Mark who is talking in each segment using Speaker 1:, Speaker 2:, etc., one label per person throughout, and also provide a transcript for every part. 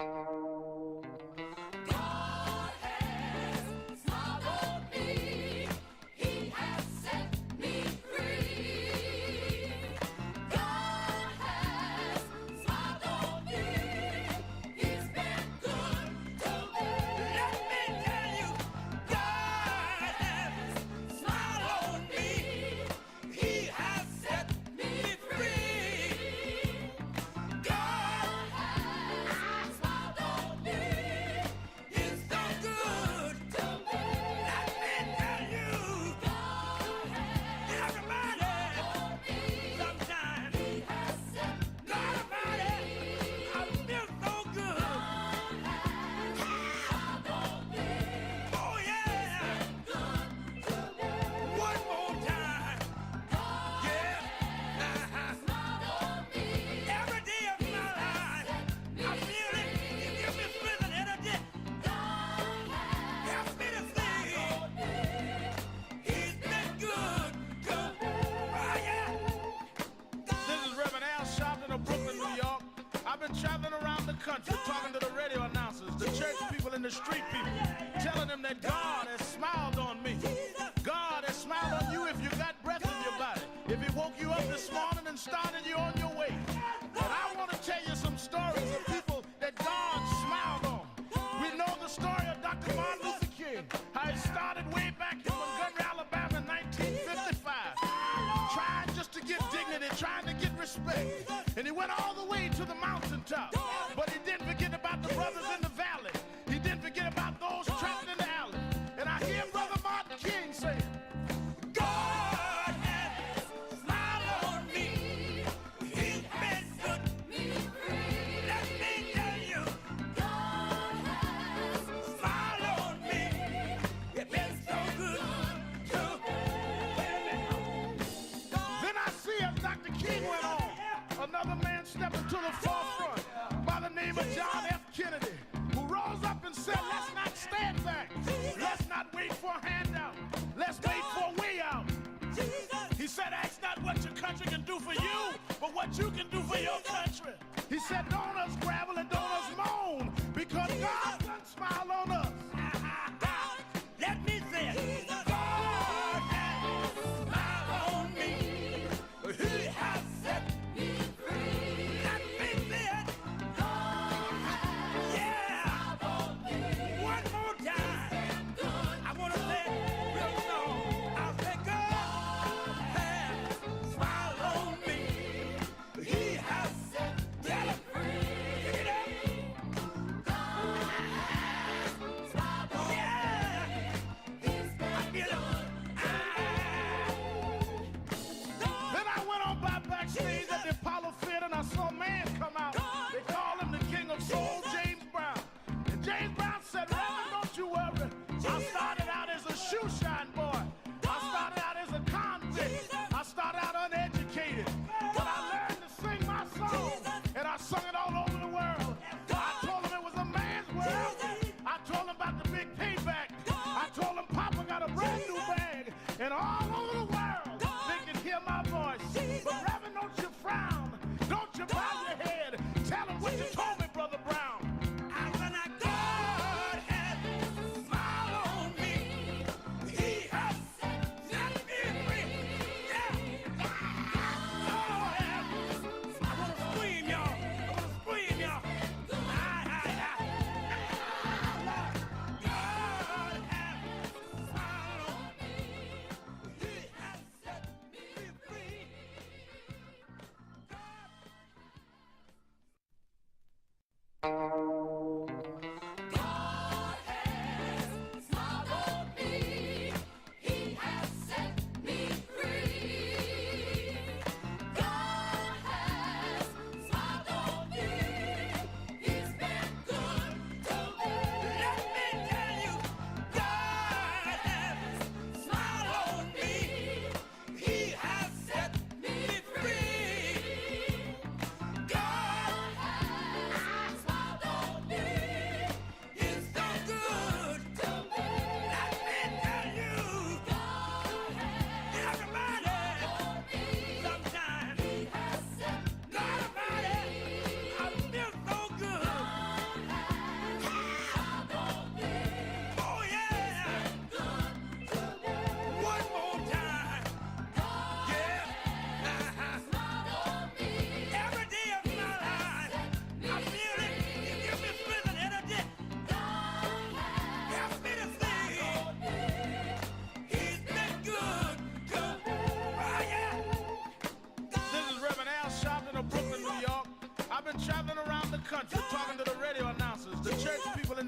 Speaker 1: God has smiled on me. He has set me free. God has smiled on me. He's been good to me. Let me tell you, God has smiled on me. He has set me free. God has smiled on me. He's so good to me. Let me tell you, God has everybody, sometimes, He has set me God Almighty, I feel so good. God has smiled on me. Oh yeah, good to me. One more time, yeah. Smiled on me. Every day of my life, I feel it. You give me strength and energy. Help me to sing. He's been good to me. Oh yeah.
Speaker 2: This is Reverend Sharpton of Brooklyn, New York. I've been traveling around the country talking to the radio announcers, the church people, and the street people, telling them that God has smiled on me. God has smiled on you if you got breath in your body, if He woke you up this morning and started you on your way. But I want to tell you some stories of people that God smiled on. We know the story of Dr. Martin Luther King, how it started way back in Montgomery, Alabama in 1955, trying just to get dignity, trying to get respect. And he went all the way to the mountaintop. But he didn't forget about the brothers in the valley. He didn't forget about those trapped in the alley. And I hear Brother Martin King saying, God has smiled on me. He's been good. Let me tell you,
Speaker 1: God has
Speaker 2: smile on me. You've been so good to me. Then I see as Dr. King went on, another man stepping to the forefront by the name of John F. Kennedy, who rose up and said, let's not stand back. Let's not wait for a handout. Let's wait for a way out. He said, ask not what your country can do for you, but what you can do for your country. He said, don't us gravel and don't us moan, because God done smile on us. Let me say it. God has smiled on me. He has set
Speaker 1: me free.
Speaker 2: Let me say it.
Speaker 1: God has
Speaker 2: Yeah.
Speaker 1: smiled on me.
Speaker 2: One more time.
Speaker 1: Good.
Speaker 2: I want to say it real slow. I'll say God has smiled on me. He has set me free. Get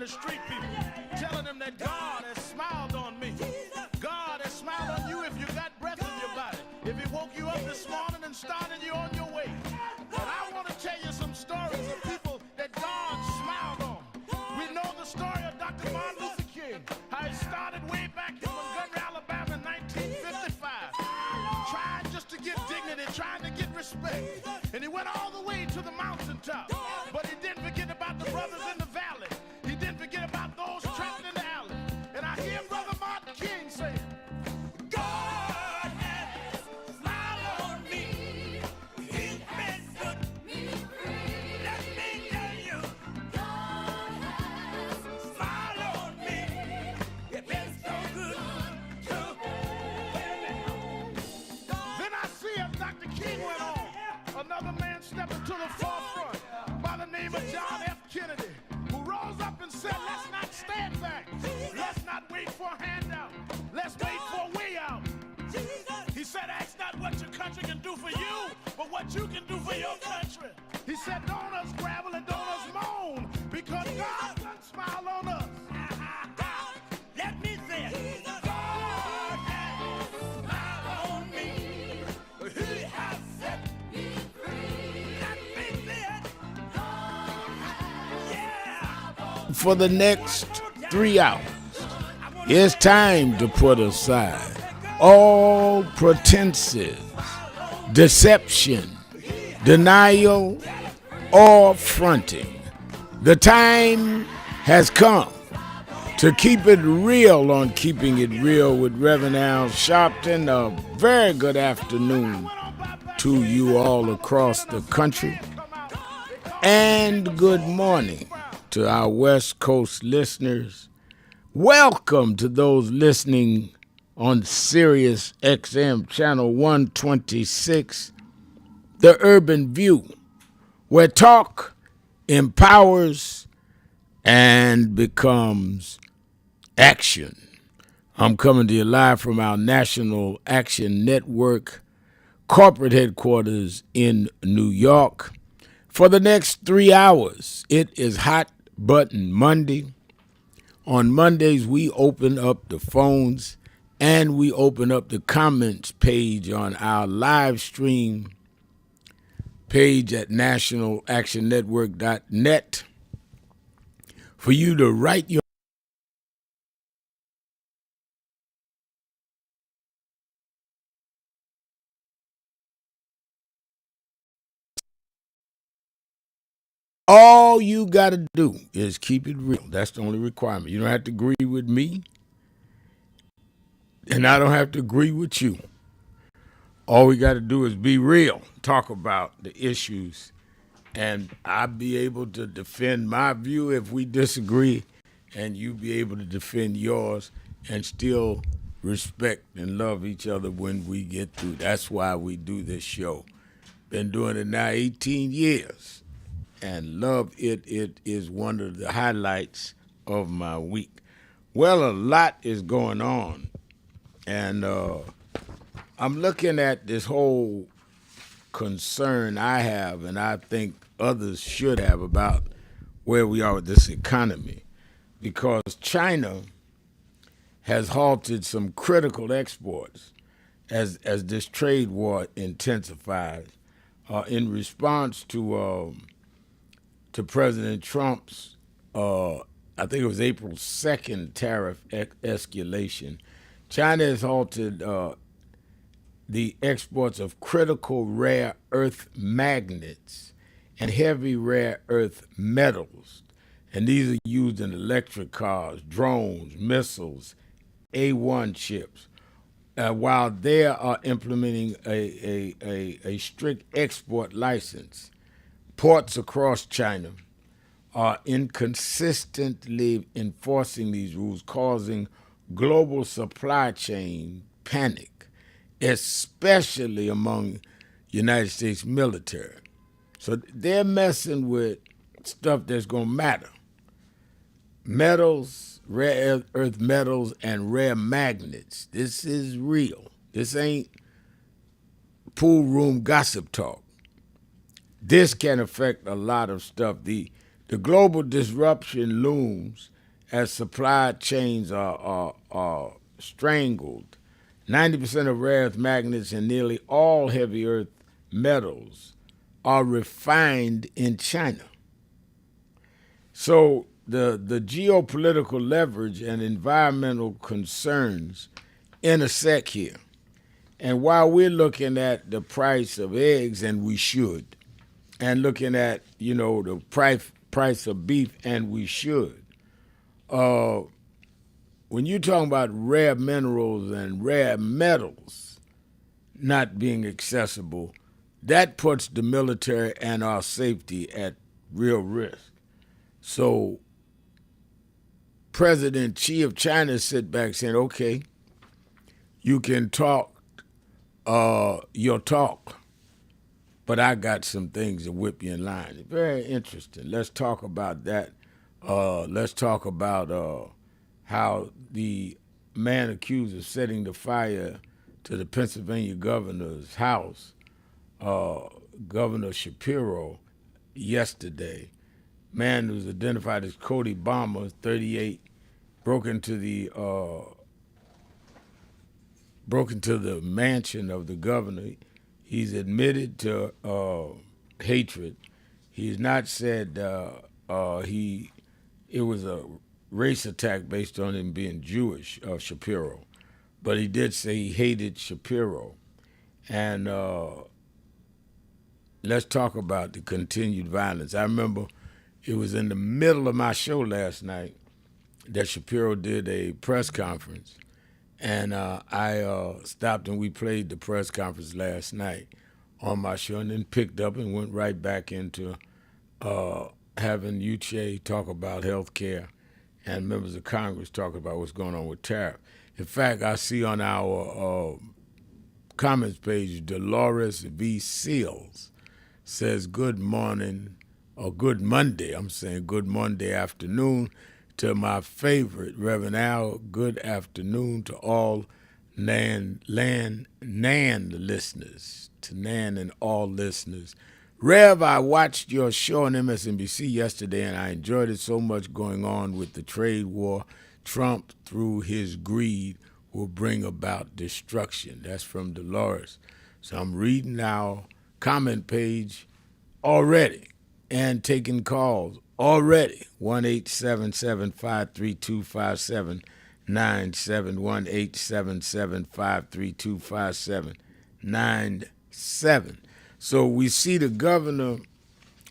Speaker 2: the street people, telling them that God has smiled on me. God has smiled on you if you got breath in your body. If he woke you up this morning and started you on your way. And I want to tell you some stories of people that God smiled on. We know the story of Dr. Martin Luther King, how he started way back in Montgomery, Alabama in 1955, trying just to get dignity, trying to get respect. And he went all the way to the mountaintop. But he didn't forget about the brothers in the valley. He didn't forget about those trapped in the alley. And I hear Brother Martin King saying, God has smiled on me. He's been good to me. Let me tell you, God has smiled on me. It's been so good to me. Then I see as Dr. King went on, another man stepped into the forefront by the name of John F. Kennedy, who rose up and said, let's not stand back. Let's not wait for a handout. Let's wait for a way out. He said, ask not what your country can do for you, but what you can do for your country. He said, don't us gravel and don't us moan, because God done smile on us. Let me say it. God has smiled on me. He has set me free. Let me say it. Yeah. For the next 3 hours, it's time to put aside all pretenses, deception, denial, or fronting. The time has come to keep it real on Keeping It Real with Reverend Sharpton. A very good afternoon to you all across the country, and good morning to our West Coast listeners. Welcome to those listening on Sirius XM Channel 126, The Urban View, where talk empowers and becomes action. I'm coming to you live from our National Action Network corporate headquarters in New York. For the next 3 hours, it is Hot Button Monday. On Mondays, we open up the phones and we open up the comments page on our live stream page at nationalactionnetwork.net for you to write your all you got to do is keep it real. That's the only requirement. You don't have to agree with me, and I don't have to agree with you. All we got to do is be real, talk about the issues, and I'll be able to defend my view if we disagree, and you be able to defend yours and still respect and love each other when we get through. That's why we do this show. Been doing it now 18 years. And love it. It is one of the highlights of my week. Well, a lot is going on. And I'm looking at this whole concern I have, and I think others should have, about where we are with this economy. Because China has halted some critical exports as this trade war intensifies in response to President Trump's, I think it was April 2nd, tariff escalation. China has halted the exports of critical rare earth magnets and heavy rare earth metals. And these are used in electric cars, drones, missiles, A1 chips, while they are implementing a strict export license. Ports across China are inconsistently enforcing these rules, causing global supply chain panic, especially among United States military. So they're messing with stuff that's going to matter. Metals, rare earth metals, and rare magnets. This is real. This ain't pool room gossip talk. This can affect a lot of stuff. The global disruption looms
Speaker 3: as supply chains are strangled. 90% of rare earth magnets and nearly all heavy earth metals are refined in China. So the geopolitical leverage and environmental concerns intersect here. And while we're looking at the price of eggs, and we should, and looking at, the price of beef, and we should, when you're talking about rare minerals and rare metals not being accessible, that puts the military and our safety at real risk. So President Xi of China sit back saying, okay, you can talk your talk, but I got some things to whip you in line. It's very interesting. Let's talk about that. Let's talk about how the man accused of setting the fire to the Pennsylvania governor's house, Governor Shapiro, yesterday. Man who's identified as Cody Balmer, 38, broke into the mansion of the governor. He's admitted to hatred. He's not said it was a race attack based on him being Jewish, Shapiro, but he did say he hated Shapiro. And let's talk about the continued violence. I remember it was in the middle of my show last night that Shapiro did a press conference, and I stopped and we played the press conference last night on my show, and then picked up and went right back into having Uche talk about health care and members of Congress talk about what's going on with tariffs. In fact, I see on our comments page, Dolores V. Seals says, good morning, or good Monday, I'm saying good Monday afternoon to my favorite, Reverend Al. Good afternoon to all NAN listeners, to NAN and all listeners. Rev, I watched your show on MSNBC yesterday, and I enjoyed it so much going on with the trade war. Trump, through his greed, will bring about destruction. That's from Dolores. So I'm reading our comment page already and taking calls already. 1-877-532-5797, 1-877-532-5797. So we see the governor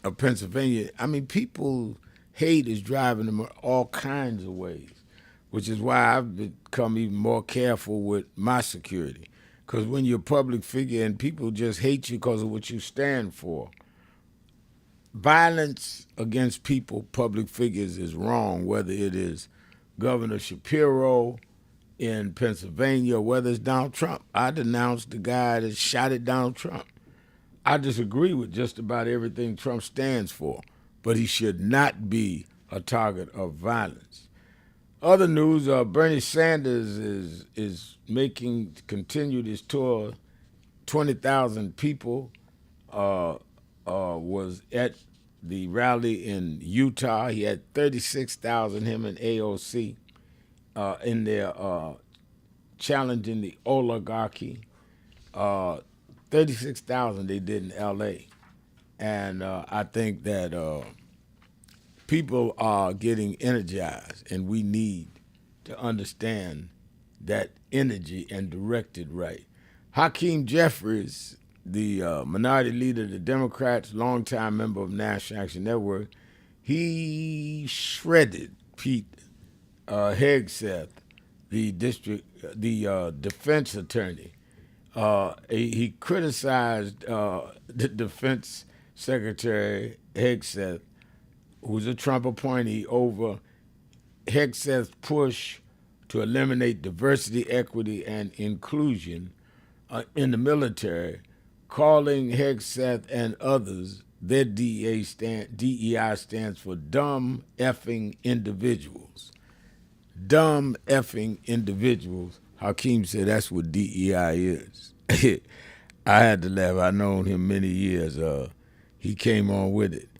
Speaker 3: of Pennsylvania. I mean, people hate is driving them all kinds of ways, which is why I've become even more careful with my security. Because when you're a public figure and people just hate you because of what you stand for, violence against people, public figures, is wrong, whether it is Governor Shapiro in Pennsylvania or whether it's Donald Trump. I denounced the guy that shot at Donald Trump. I disagree with just about everything Trump stands for, but he should not be a target of violence. Other news, Bernie Sanders is continued his tour. 20,000 people was at the rally in Utah. He had 36,000, him and AOC, in there challenging the oligarchy. 36,000 they did in L.A. And I think that people are getting energized, and we need to understand that energy and direct it right. Hakeem Jeffries, the minority leader of the Democrats, longtime member of National Action Network, he shredded Pete Hegseth, the defense attorney. He criticized the defense secretary, Hegseth, who's a Trump appointee, over Hegseth's push to eliminate diversity, equity, and inclusion in the military, calling Hegseth and others, their DEI stands for dumb effing individuals. Dumb effing individuals. Hakeem said that's what DEI is. I had to laugh. I've known him many years. He came on with it.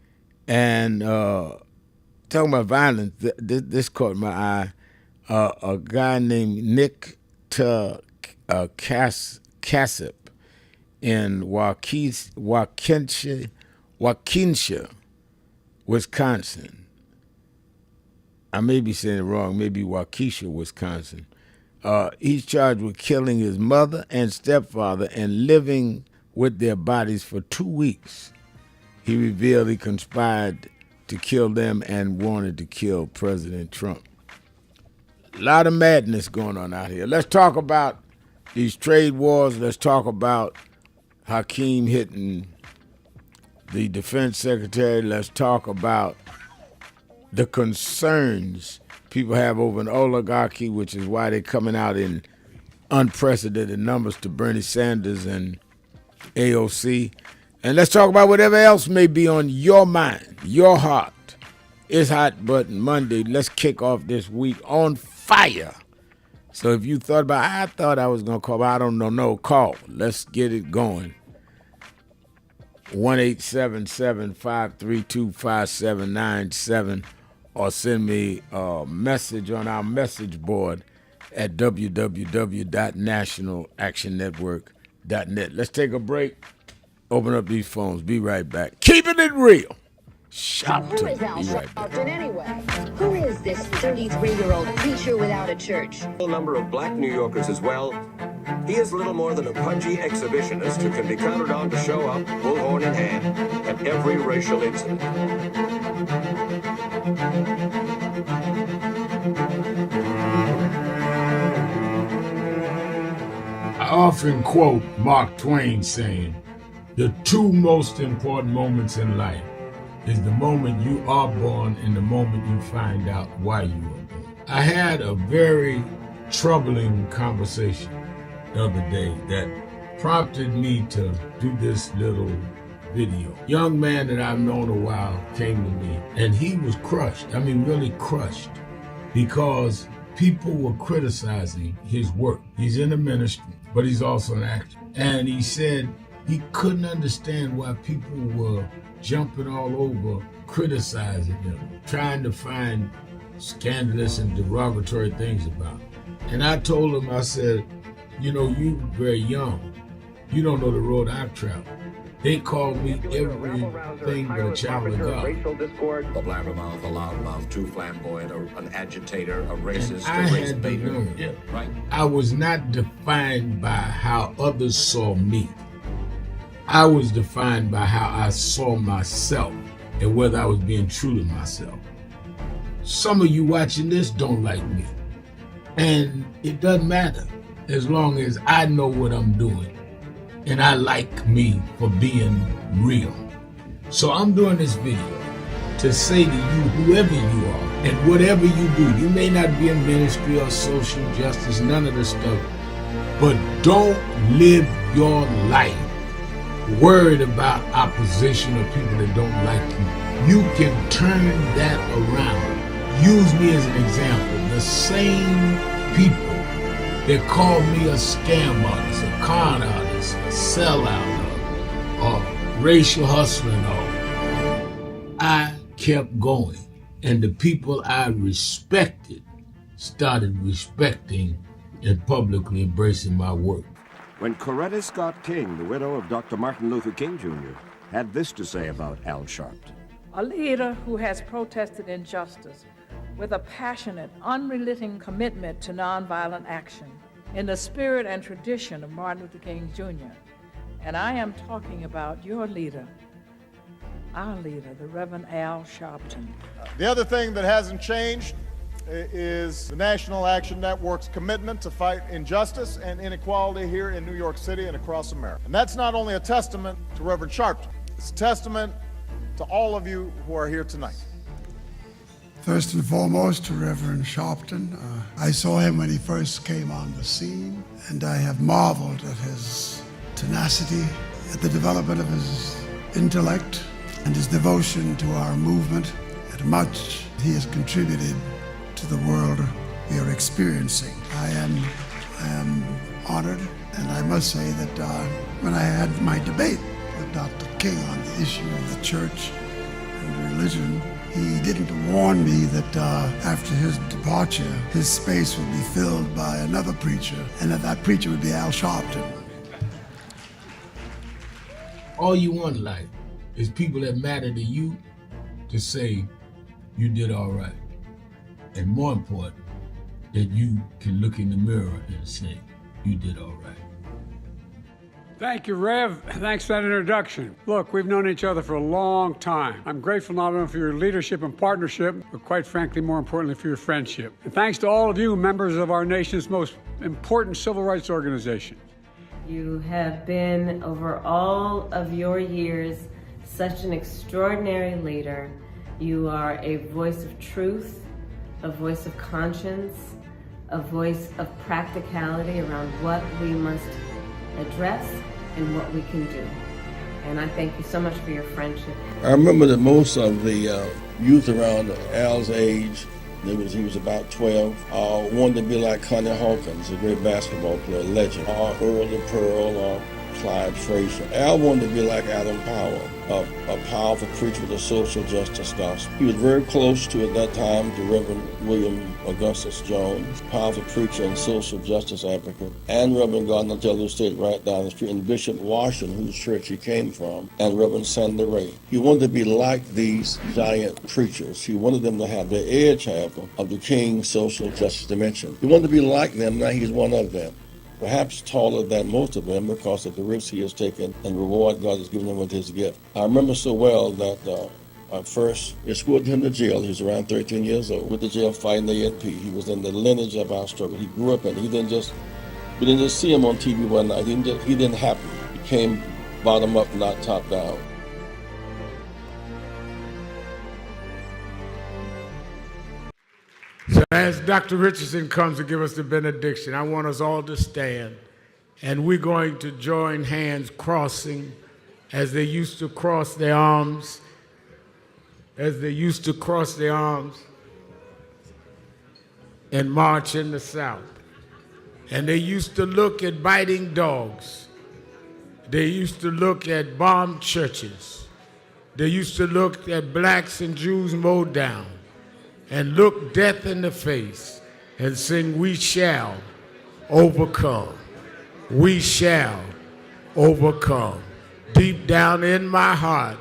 Speaker 3: And talking about violence, this caught my eye. A guy named Nick Cassip in Waukesha, Wisconsin. I may be saying it wrong, maybe Waukesha, Wisconsin. He's charged with killing his mother and stepfather and living with their bodies for 2 weeks. He revealed he conspired to kill them and wanted to kill President Trump. A lot of madness going on out here. Let's talk about these trade wars. Let's talk about Hakeem hitting the defense secretary. Let's talk about the concerns people have over an oligarchy, which is why they're coming out in unprecedented numbers to Bernie Sanders and AOC. And let's talk about whatever else may be on your mind, your heart. It's Hot Button Monday. Let's kick off this week on fire. So if you thought I thought I was going to call, but I don't know, no, call. Let's get it going. 1-877-532-5797 or send me a message on our message board at www.nationalactionnetwork.net. Let's take a break. Open up these phones. Be right back. Keeping it real. Sharpton.
Speaker 4: Who is Al Sharpton anyway? Who is this 33-year-old preacher without a church?
Speaker 5: A number of black New Yorkers as well. He is little more than a pudgy exhibitionist who can be counted on to show up, bullhorn in hand, at every racial incident.
Speaker 6: I often quote Mark Twain saying, "The two most important moments in life is the moment you are born and the moment you find out why you were born." I had a very troubling conversation the other day that prompted me to do this little video. Young man that I've known a while came to me and he was crushed. I mean, really crushed, because people were criticizing his work. He's in the ministry, but he's also an actor. And he said he couldn't understand why people were jumping all over, criticizing him, trying to find scandalous and derogatory things about him. And I told him, I said, you know, you very young. You don't know the road I've traveled. They call me everything but a child of God.
Speaker 5: Racial discord, a blabbermouth, a loudmouth, too flamboyant, an agitator, a racist,
Speaker 6: I
Speaker 5: a race
Speaker 6: had to
Speaker 5: baiter.
Speaker 6: learn.
Speaker 5: Yeah, right.
Speaker 6: I was not defined by how others saw me. I was defined by how I saw myself and whether I was being true to myself. Some of you watching this don't like me. And it doesn't matter as long as I know what I'm doing and I like me for being real. So I'm doing this video to say to you, whoever you are and whatever you do, you may not be in ministry or social justice, none of this stuff, but don't live your life worried about opposition or people that don't like you. You can turn that around. Use me as an example. The same people that called me a scam artist, a con artist, a sellout, or racial hustler and all, I kept going. And the people I respected started respecting and publicly embracing my work.
Speaker 5: When Coretta Scott King, the widow of Dr. Martin Luther King Jr., had this to say about Al Sharpton.
Speaker 7: A leader who has protested injustice with a passionate, unrelenting commitment to nonviolent action in the spirit and tradition of Martin Luther King Jr. And I am talking about your leader, our leader, the Reverend Al Sharpton.
Speaker 8: The other thing that hasn't changed is the National Action Network's commitment to fight injustice and inequality here in New York City and across America. And that's not only a testament to Reverend Sharpton, it's a testament to all of you who are here tonight.
Speaker 9: First and foremost, to Reverend Sharpton. I saw him when he first came on the scene, and I have marveled at his tenacity, at the development of his intellect, and his devotion to our movement, and much he has contributed to the world we are experiencing. I am honored, and I must say that when I had my debate with Dr. King on the issue of the church and religion, He didn't warn me that after his departure, his space would be filled by another preacher, and that preacher would be Al Sharpton.
Speaker 6: All you want in life is people that matter to you to say you did all right. And more important, that you can look in the mirror and say you did all right.
Speaker 10: Thank you, Rev. Thanks for that introduction. Look, we've known each other for a long time. I'm grateful not only for your leadership and partnership, but quite frankly, more importantly, for your friendship. And thanks to all of you, members of our nation's most important civil rights organization.
Speaker 11: You have been, over all of your years, such an extraordinary leader. You are a voice of truth, a voice of conscience, a voice of practicality around what we must address and what we can do. And I thank you so much for your friendship.
Speaker 12: I remember that most of the youth around Al's age, he was about 12, wanted to be like Connie Hawkins, a great basketball player, legend, or Earl the Pearl, or Clyde Frazier. Al wanted to be like Adam Powell, a powerful preacher with a social justice gospel. He was very close to, at that time, to Reverend William Augustus Jones, powerful preacher and social justice advocate, and Reverend Gardner Taylor State right down the street, and Bishop Washington, whose church he came from, and Reverend Sandy Ray. He wanted to be like these giant preachers. He wanted them to have the edge, however, of the King's social justice dimension. He wanted to be like them, now he's one of them. Perhaps taller than most of them because of the risks he has taken and the reward God has given him with his gift. I remember so well that I first escorted him to jail. He was around 13 years old, with the jail fighting the ANP. He was in the lineage of our struggle. He grew up in it. We didn't just see him on TV one night. He didn't happen. He came bottom up, not top down.
Speaker 3: So as Dr. Richardson comes to give us the benediction, I want us all to stand, and we're going to join hands crossing as they used to cross their arms, and march in the South. And they used to look at biting dogs. They used to look at bombed churches. They used to look at blacks and Jews mowed down, and look death in the face and sing, "We shall overcome. We shall overcome." Deep down in my heart,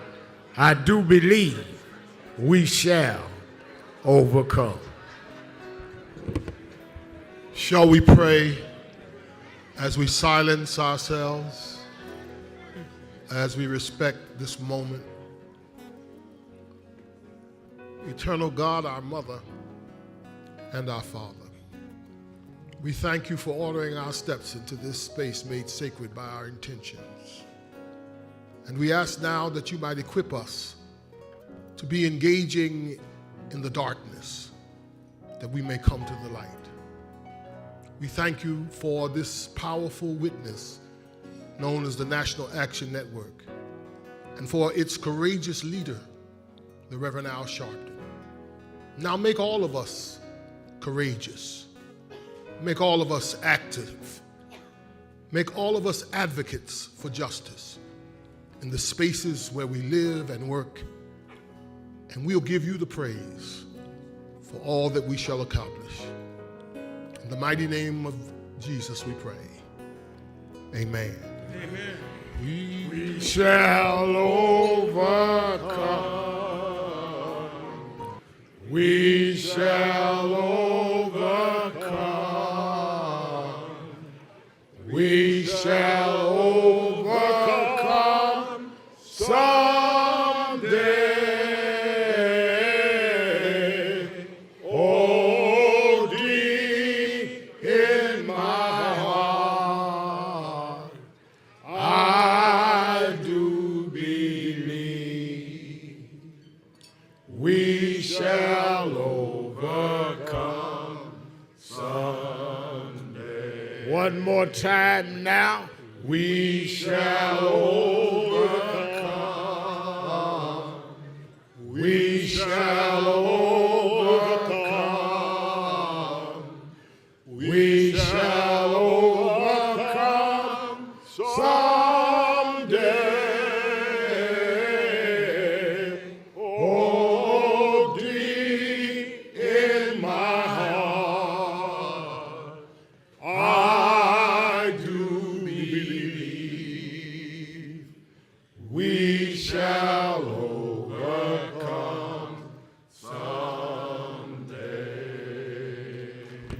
Speaker 3: I do believe we shall overcome.
Speaker 13: Shall we pray as we silence ourselves, as we respect this moment? Eternal God, our Mother and our Father, we thank you for ordering our steps into this space made sacred by our intentions. And we ask now that you might equip us to be engaging in the darkness, that we may come to the light. We thank you for this powerful witness known as the National Action Network, and for its courageous leader, the Reverend Al Sharpton. Now make all of us courageous. Make all of us active. Make all of us advocates for justice in the spaces where we live and work. And we'll give you the praise for all that we shall accomplish. In the mighty name of Jesus we pray. Amen.
Speaker 3: Amen. We shall overcome. We shall overcome. We shall overcome someday. Oh, deep in my heart, I do believe we shall overcome someday. One more time now. We shall overcome. We shall overcome. We shall overcome someday. Oh,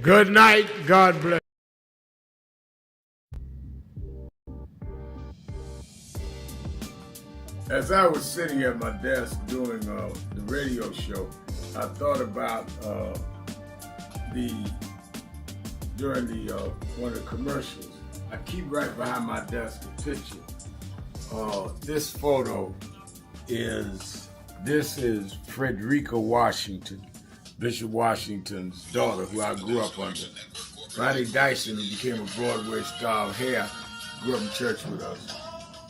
Speaker 3: Good night. God bless. As I was sitting at my desk doing the radio show, I thought about during one of the commercials. I keep right behind my desk a picture. This photo is Frederica Washington, Bishop Washington's daughter, who I grew up under. Ronnie Dyson, who became a Broadway star of hair, grew up in church with us.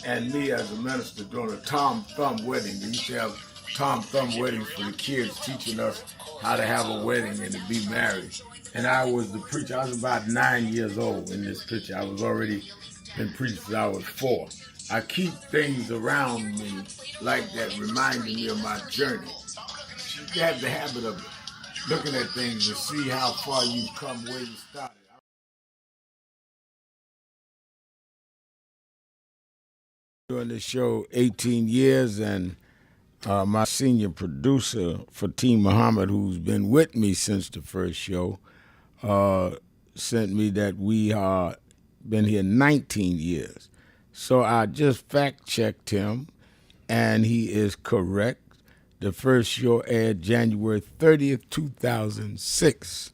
Speaker 3: And me as a minister doing a Tom Thumb wedding. We used to have Tom Thumb weddings for the kids, teaching us how to have a wedding and to be married. And I was the preacher. I was about 9 years old in this picture. I was already been preaching since I was 4. I keep things around me like that, reminding me of my journey. You have the habit of looking at things to see how far you've come, where you started. Doing this show 18 years, and my senior producer, Fatim Muhammad, who's been with me since the first show, sent me that we have been here 19 years. So I just fact-checked him, and he is correct. The first show aired January 30th, 2006.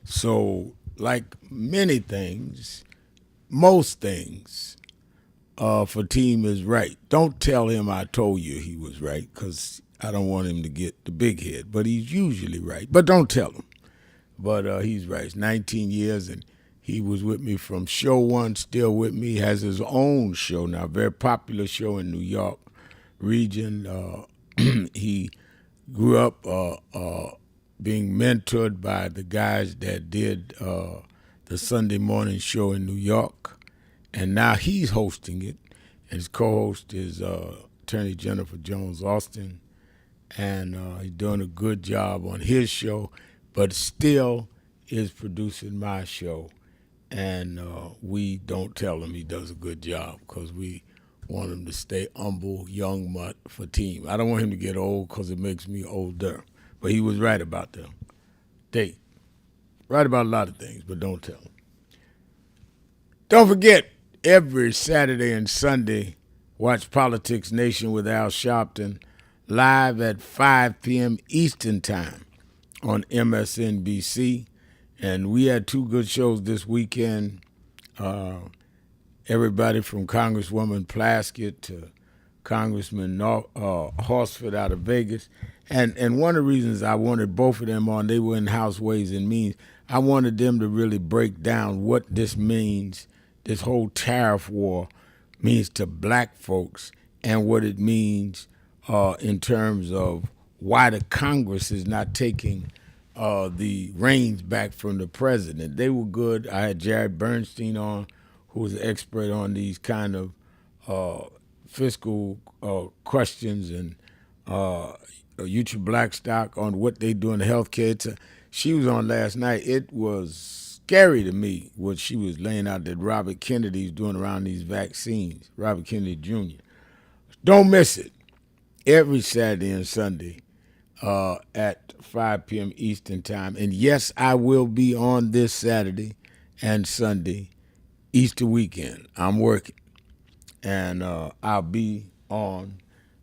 Speaker 3: So like many things, most things, Fatim is right. Don't tell him I told you he was right, because I don't want him to get the big head. But he's usually right. But don't tell him. But he's right. It's 19 years, and he was with me from show one, still with me. He has his own show now, very popular show in New York region. He grew up being mentored by the guys that did the Sunday morning show in New York. And now he's hosting it. And his co-host is Attorney Jennifer Jones Austin. And he's doing a good job on his show, but still is producing my show. And we don't tell him he does a good job, because we want him to stay humble, young mutt for team. I don't want him to get old, because it makes me older. But he was right about the date. Right about a lot of things, but don't tell him. Don't forget, every Saturday and Sunday, watch Politics Nation with Al Sharpton live at 5 p.m. Eastern Time on MSNBC. And we had 2 good shows this weekend. Everybody from Congresswoman Plaskett to Congressman Horsford out of Vegas. And one of the reasons I wanted both of them on, they were in House Ways and Means. I wanted them to really break down what this means, this whole tariff war means to black folks, and what it means in terms of why the Congress is not taking the reins back from the president. They were good. I had Jared Bernstein on, who was an expert on these kind of fiscal questions, and Utra Blackstock on what they do in the healthcare. She was on last night. It was scary to me what she was laying out that Robert Kennedy's doing around these vaccines, Robert Kennedy Jr. Don't miss it. Every Saturday and Sunday at 5 p.m. Eastern Time. And yes, I will be on this Saturday and Sunday, Easter weekend. I'm working. And I'll be on.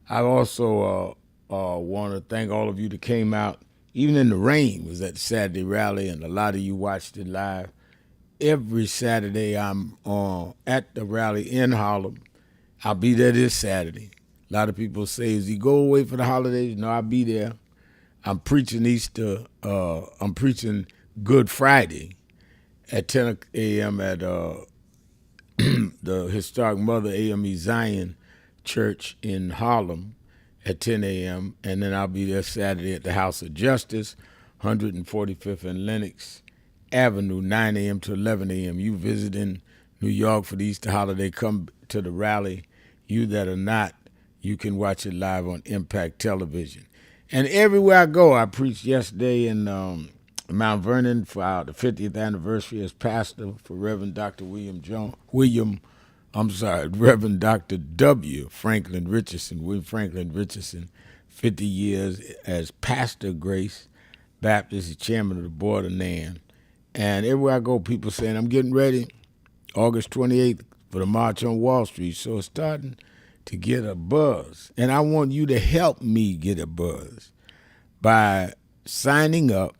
Speaker 3: I also want to thank all of you that came out, even in the rain, was at the Saturday rally, and a lot of you watched it live. Every Saturday I'm at the rally in Harlem. I'll be there this Saturday. A lot of people say, "Is he go away for the holidays?" No, I'll be there. I'm preaching Easter. I'm preaching Good Friday at 10 a.m. at the historic Mother AME Zion Church in Harlem at 10 a.m. And then I'll be there Saturday at the House of Justice, 145th and Lenox Avenue, 9 a.m. to 11 a.m. You visiting New York for the Easter holiday, come to the rally. You that are not, you can watch it live on Impact Television. And everywhere I go, I preached yesterday in Mount Vernon for the 50th anniversary as pastor for Reverend Dr. Reverend Dr. W. Franklin Richardson, William Franklin Richardson, 50 years as pastor, Grace Baptist, chairman of the board of NAN. And everywhere I go, people saying, I'm getting ready August 28th for the March on Wall Street. So it's starting to get a buzz. And I want you to help me get a buzz by signing up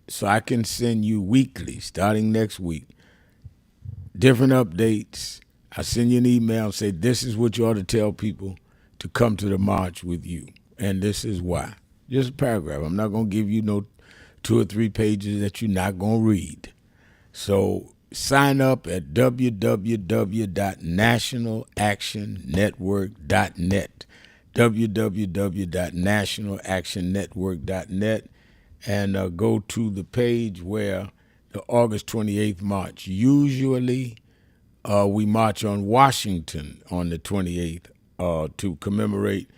Speaker 3: so I can send you weekly, starting next week, different updates. I send you an email and say, this is what you ought to tell people to come to the march with you. And this is why. Just a paragraph. I'm not going to give you no 2 or 3 pages that you're not going to read. So sign up at www.nationalactionnetwork.net, www.nationalactionnetwork.net, and go to the page where the August 28th march. Usually we march on Washington on the 28th to commemorate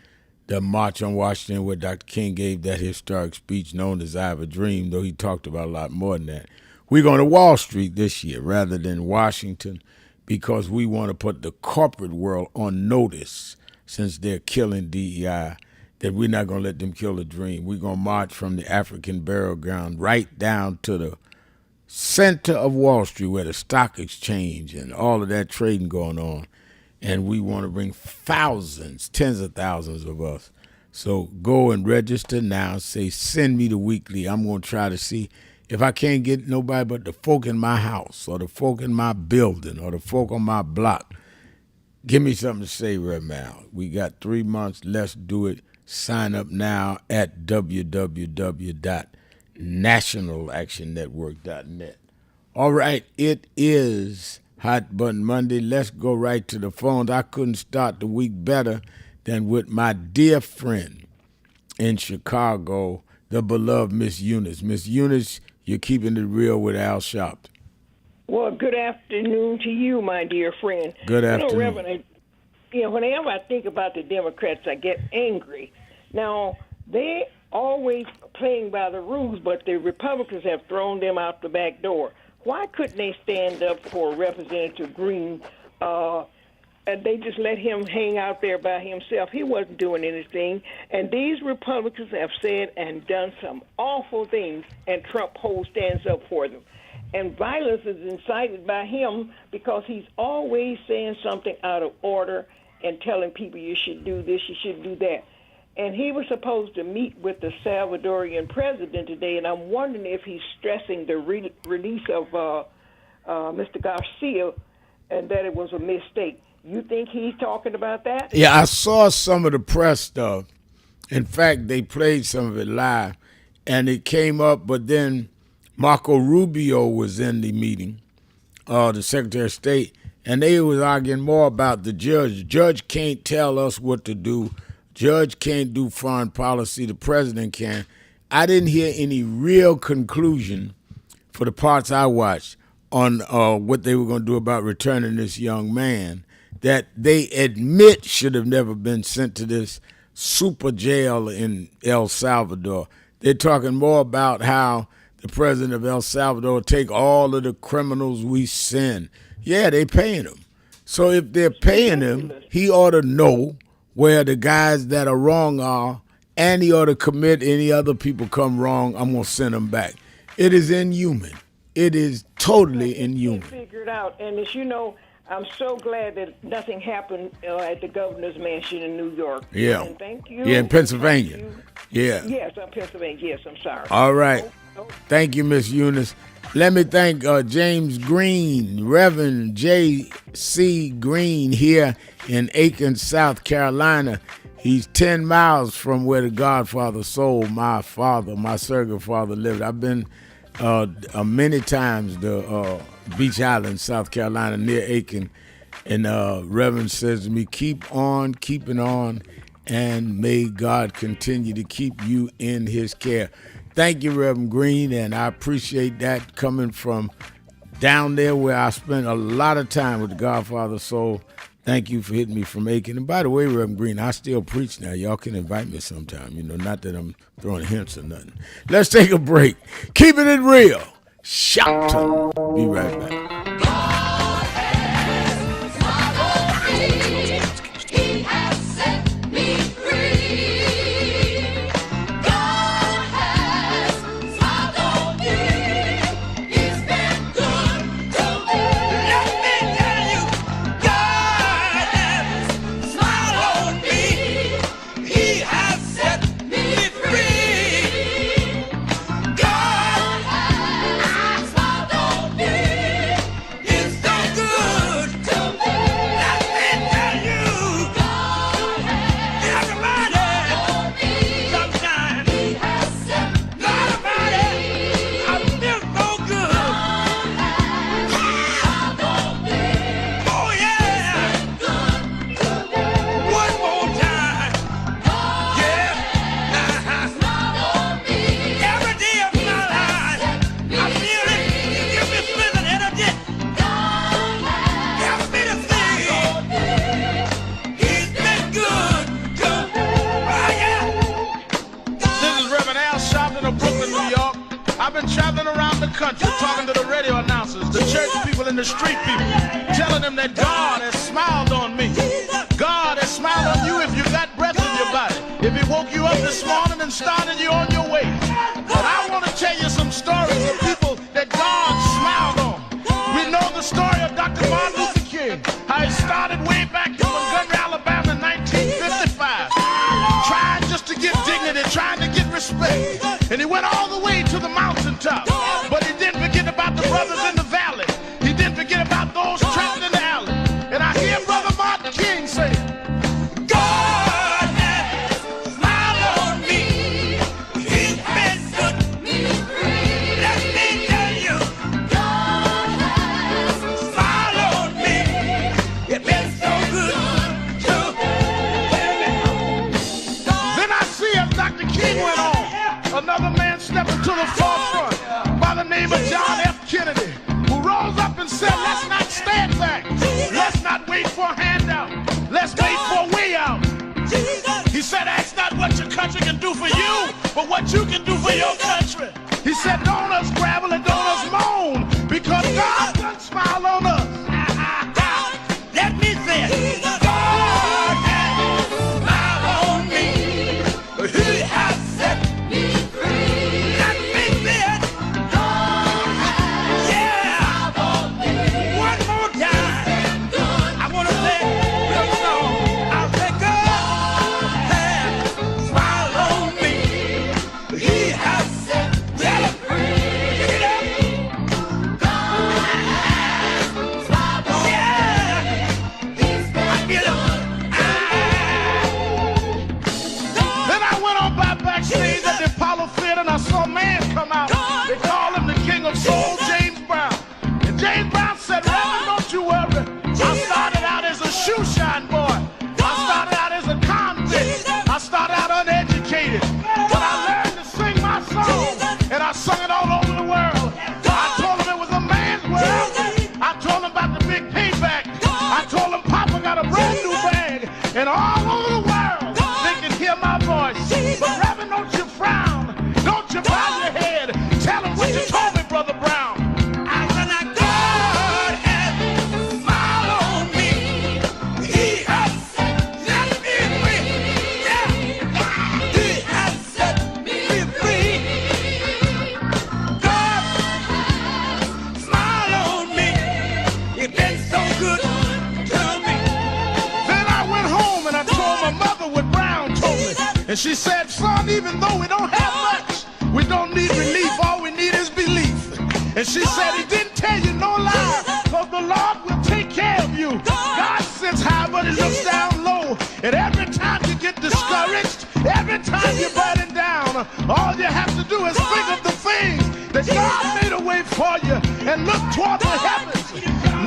Speaker 3: the March on Washington, where Dr. King gave that historic speech known as I Have a Dream, though he talked about a lot more than that. We're going to Wall Street this year rather than Washington because we want to put the corporate world on notice, since they're killing DEI, that we're not going to let them kill the dream. We're going to march from the African burial ground right down to the center of Wall Street where the stock exchange and all of that trading going on. And we want to bring thousands, tens of thousands of us. So go and register now. Say, send me the weekly. I'm going to try to see if I can't get nobody but the folk in my house or the folk in my building or the folk on my block. Give me something to say, Reverend Al. We got 3 months. Let's do it. Sign up now at www.nationalactionnetwork.net. All right, it is Hot Button Monday. Let's go right to the phones. I couldn't start the week better than with my dear friend in Chicago, the beloved Miss Eunice. Miss Eunice, you're keeping it real with Al Sharpton.
Speaker 14: Well, good afternoon to you, my dear friend.
Speaker 3: Good afternoon.
Speaker 14: Reverend, whenever I think about the Democrats, I get angry. Now, they always playing by the rules, but the Republicans have thrown them out the back door. Why couldn't they stand up for Representative Green and they just let him hang out there by himself? He wasn't doing anything. And these Republicans have said and done some awful things, and Trump stands up for them. And violence is incited by him because he's always saying something out of order and telling people you should do this, you should do that. And he was supposed to meet with the Salvadorian president today, and I'm wondering if he's stressing the release of Mr. Garcia and that it was a mistake. You think he's talking about that?
Speaker 3: Yeah, I saw some of the press stuff. In fact, they played some of it live, and it came up, but then Marco Rubio was in the meeting, the Secretary of State, and they was arguing more about the judge. The judge can't tell us what to do. Judge can't do foreign policy. The president can. I didn't hear any real conclusion for the parts I watched on what they were going to do about returning this young man that they admit should have never been sent to this super jail in El Salvador. They're talking more about how the president of El Salvador take all of the criminals we send. Yeah, they paying him. So if they're paying him, he ought to know where the guys that are wrong are, and he ought to commit any other people come wrong, I'm going to send them back. It is inhuman. It is totally inhuman.
Speaker 14: Figure it out. And as you know, I'm so glad that nothing happened at the governor's mansion in New York.
Speaker 3: Yeah.
Speaker 14: And thank you.
Speaker 3: Yeah, in Pennsylvania. Yeah.
Speaker 14: Yes, Pennsylvania. Yes, I'm sorry.
Speaker 3: All right. Thank you, Miss Eunice. Let me thank James Green, Reverend J.C. Green here in Aiken, South Carolina. He's 10 miles from where the Godfather soul, my surrogate father, lived. I've been many times to Beach Island, South Carolina, near Aiken. And Reverend says to me, keep on keeping on, and may God continue to keep you in his care. Thank you, Reverend Green, and I appreciate that coming from down there where I spent a lot of time with the Godfather soul. Thank you for hitting me from Aiken. And by the way, Reverend Green, I still preach now. Y'all can invite me sometime. Not that I'm throwing hints or nothing. Let's take a break. Keeping it real. Sharpton. Be right back.
Speaker 1: He's
Speaker 2: street people, telling them that God has smiled on me. God has smiled on you if you got breath in your body. If he woke you up this morning and started you on your way. But I want to tell you some stories of people that God smiled on. We know the story of Dr. Martin Luther King, how it started way back in Montgomery, Alabama in 1955. Trying just to get dignity, trying to get respect. And he went all the way to the mountaintop. But he didn't forget about the brothers in the valley. He didn't forget about those trapped in the alley. And I hear Brother Martin King say, God has smiled on me. He's been good to me. Let me tell you, God has smiled on me. It's been so good to me. Then I see as Dr. King went on, another man stepping to the forefront by the name of John F. Kennedy, who rose up and said, let's not stand back. Let's not wait for a handout. Let's wait for a way out. He said, ask not what your country can do for you, but what you can do for your country. He said, don't us gravel and don't us moan, because God done smile on us. Let me say it. God has smiled on me. He has set me free. Let me say it. God has smiled on me. One more time. I want to say this song. I'll say God has smiled on me. He has set me free. Pick it up. God has smiled on me. I get up. Then I went on by backstage at the Apollo Theater and I saw a man come out. They call him the King of Soul, James Brown. And James Brown said, Reverend, don't you worry. I started out as a shoe shine boy. I started out as a convict. I started out uneducated. But I learned to sing my song. And I sung it all over the world. I told him it was a man's world. I told him about the big payback. I told him Papa got a brand new bag. And all over the world, they can hear my voice. But Reverend, don't you frown. Don't you bow your head. Tell him what you told me, Brother Brown. I said, now God has smiled on me. He has set me free. Yeah. He has set me free. God has smiled on me. It's been so good to me. Then I went home and I told my mother what Brown told me. And she said, son, even though we don't have much, we don't need relief. All we need is belief. And she said, he didn't tell you no lie, because the Lord will take care of you. God sits high, but he looks down low. And every time you get discouraged, every time you're burning down, all you have to do is think of the things that God made a way for you and look toward the heavens.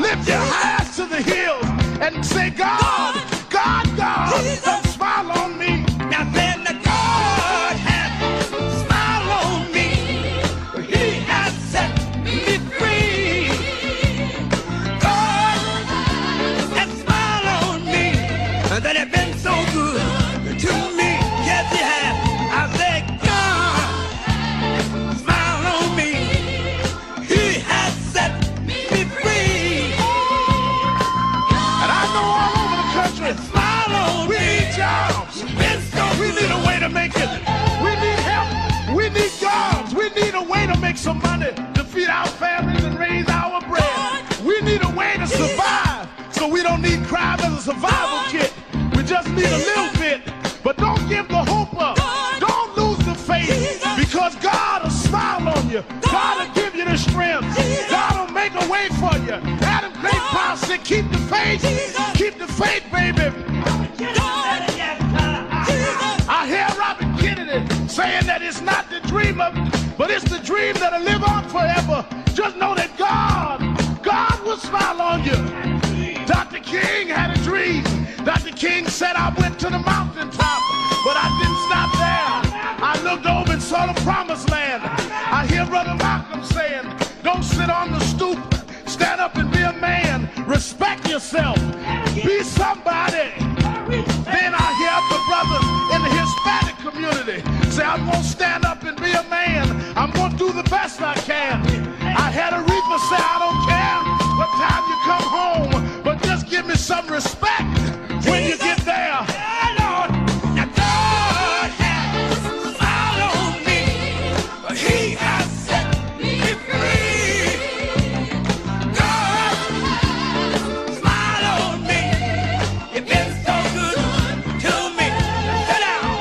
Speaker 2: Lift your eyes to the hills and say, God, God, God, don't smile on me. Now then, the God has smiled on me. He has set me free. God has smiled on me. And that has been so good to me. Yes, he has. I said, God smiled on me. He has set me free. And I know all over the country, smile on me. We need jobs. We need a way to make it. We need help. We need jobs. We need a way to make some money to feed our families and raise our bread. We need a way to survive, so we don't need crime as a survival kit. We just need a little bit. But don't give the hope up. Don't lose the faith, because God will smile on you. God will give you the strength. God will make a way for you. Adam Great Powell said, keep the faith. Keep the faith, baby. I hear Robert Kennedy saying that it's not the dream of, but it's the dream that'll live on forever. Just know that God will smile on you. Dr. King had a dream. Dr. King said, I went to the mountaintop, but I didn't stop there. I looked over and saw the promised land. I hear Brother Malcolm saying, don't sit on the stoop. Stand up and be a man. Respect yourself. Be somebody. Then I hear the brothers in the Hispanic community say, I'm going to stand up and be a man. I'm going to do the best I can. I had a reaper say, I don't care what time come home, but just give me some respect when you get there. Lord, now God has smiled on me. He has set me free. God has smiled on me. You've been so good to me. Sit down.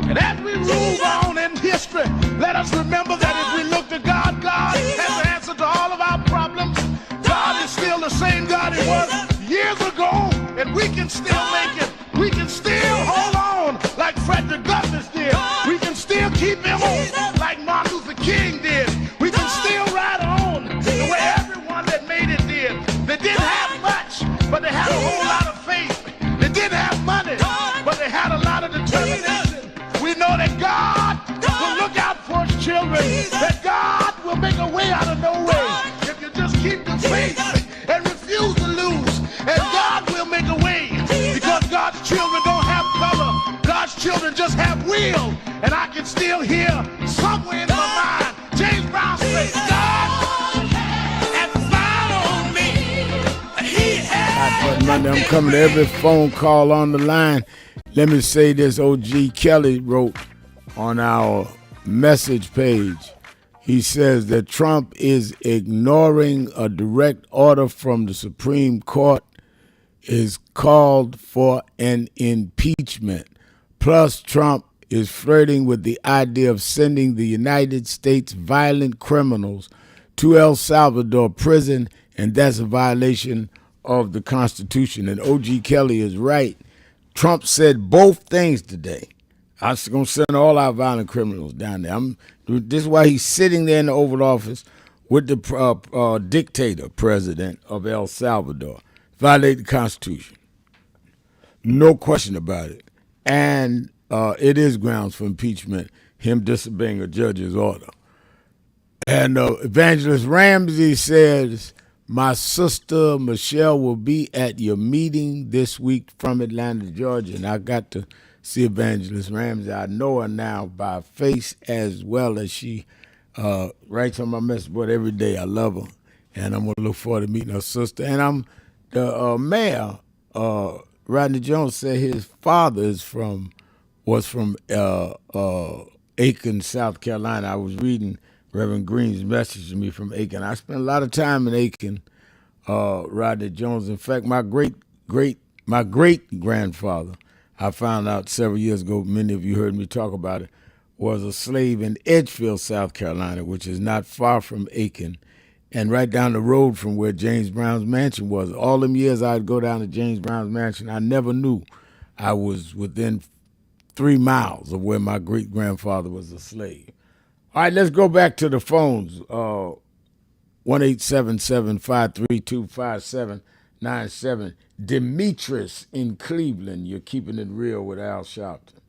Speaker 2: And as we move on in history, let us remember that if we look to God, God has an answer to all of our problems. God is still the same God he was years ago, and we can still make it. We can still hold on like Frederick Douglass did. We can still keep him on like Martin Luther King did. We can still ride on the way everyone that made it did. They didn't have much, but they had a whole lot of faith. They didn't have money, but they had a lot of determination. We know that God will look out for his children, that God will make a way out of no way if you just keep the faith and refuse to lose. And God will make a way, because God's children don't have color. God's children just have will. And I can still hear somewhere in my mind James Brown say, God has smiled on me. He has.
Speaker 3: Monday, I'm coming to every phone call on the line. Let me say this. O.G. Kelly wrote on our message page. He says that Trump is ignoring a direct order from the Supreme Court, is called for an impeachment. Plus, Trump is flirting with the idea of sending the United States violent criminals to El Salvador prison, and that's a violation of the Constitution. And O.G. Kelly is right. Trump said both things today. I was going to send all our violent criminals down there. This is why he's sitting there in the Oval Office with the dictator president of El Salvador. Violate the Constitution. No question about it. And it is grounds for impeachment, him disobeying a judge's order. And Evangelist Ramsey says, my sister Michelle will be at your meeting this week from Atlanta, Georgia. And I got to see Evangelist Ramsey. I know her now by face as well as she writes on my message board every day. I love her. And I'm going to look forward to meeting her sister. And the mayor, Rodney Jones, said his father was from Aiken, South Carolina. I was reading Reverend Green's message to me from Aiken. I spent a lot of time in Aiken, Rodney Jones. In fact, my great grandfather, I found out several years ago, many of you heard me talk about it, was a slave in Edgefield, South Carolina, which is not far from Aiken, and right down the road from where James Brown's mansion was. All them years I'd go down to James Brown's mansion, I never knew I was within 3 miles of where my great-grandfather was a slave. All right, let's go back to the phones. 1-877-532-5797. Demetrius in Cleveland. You're keeping it real with Al Sharpton.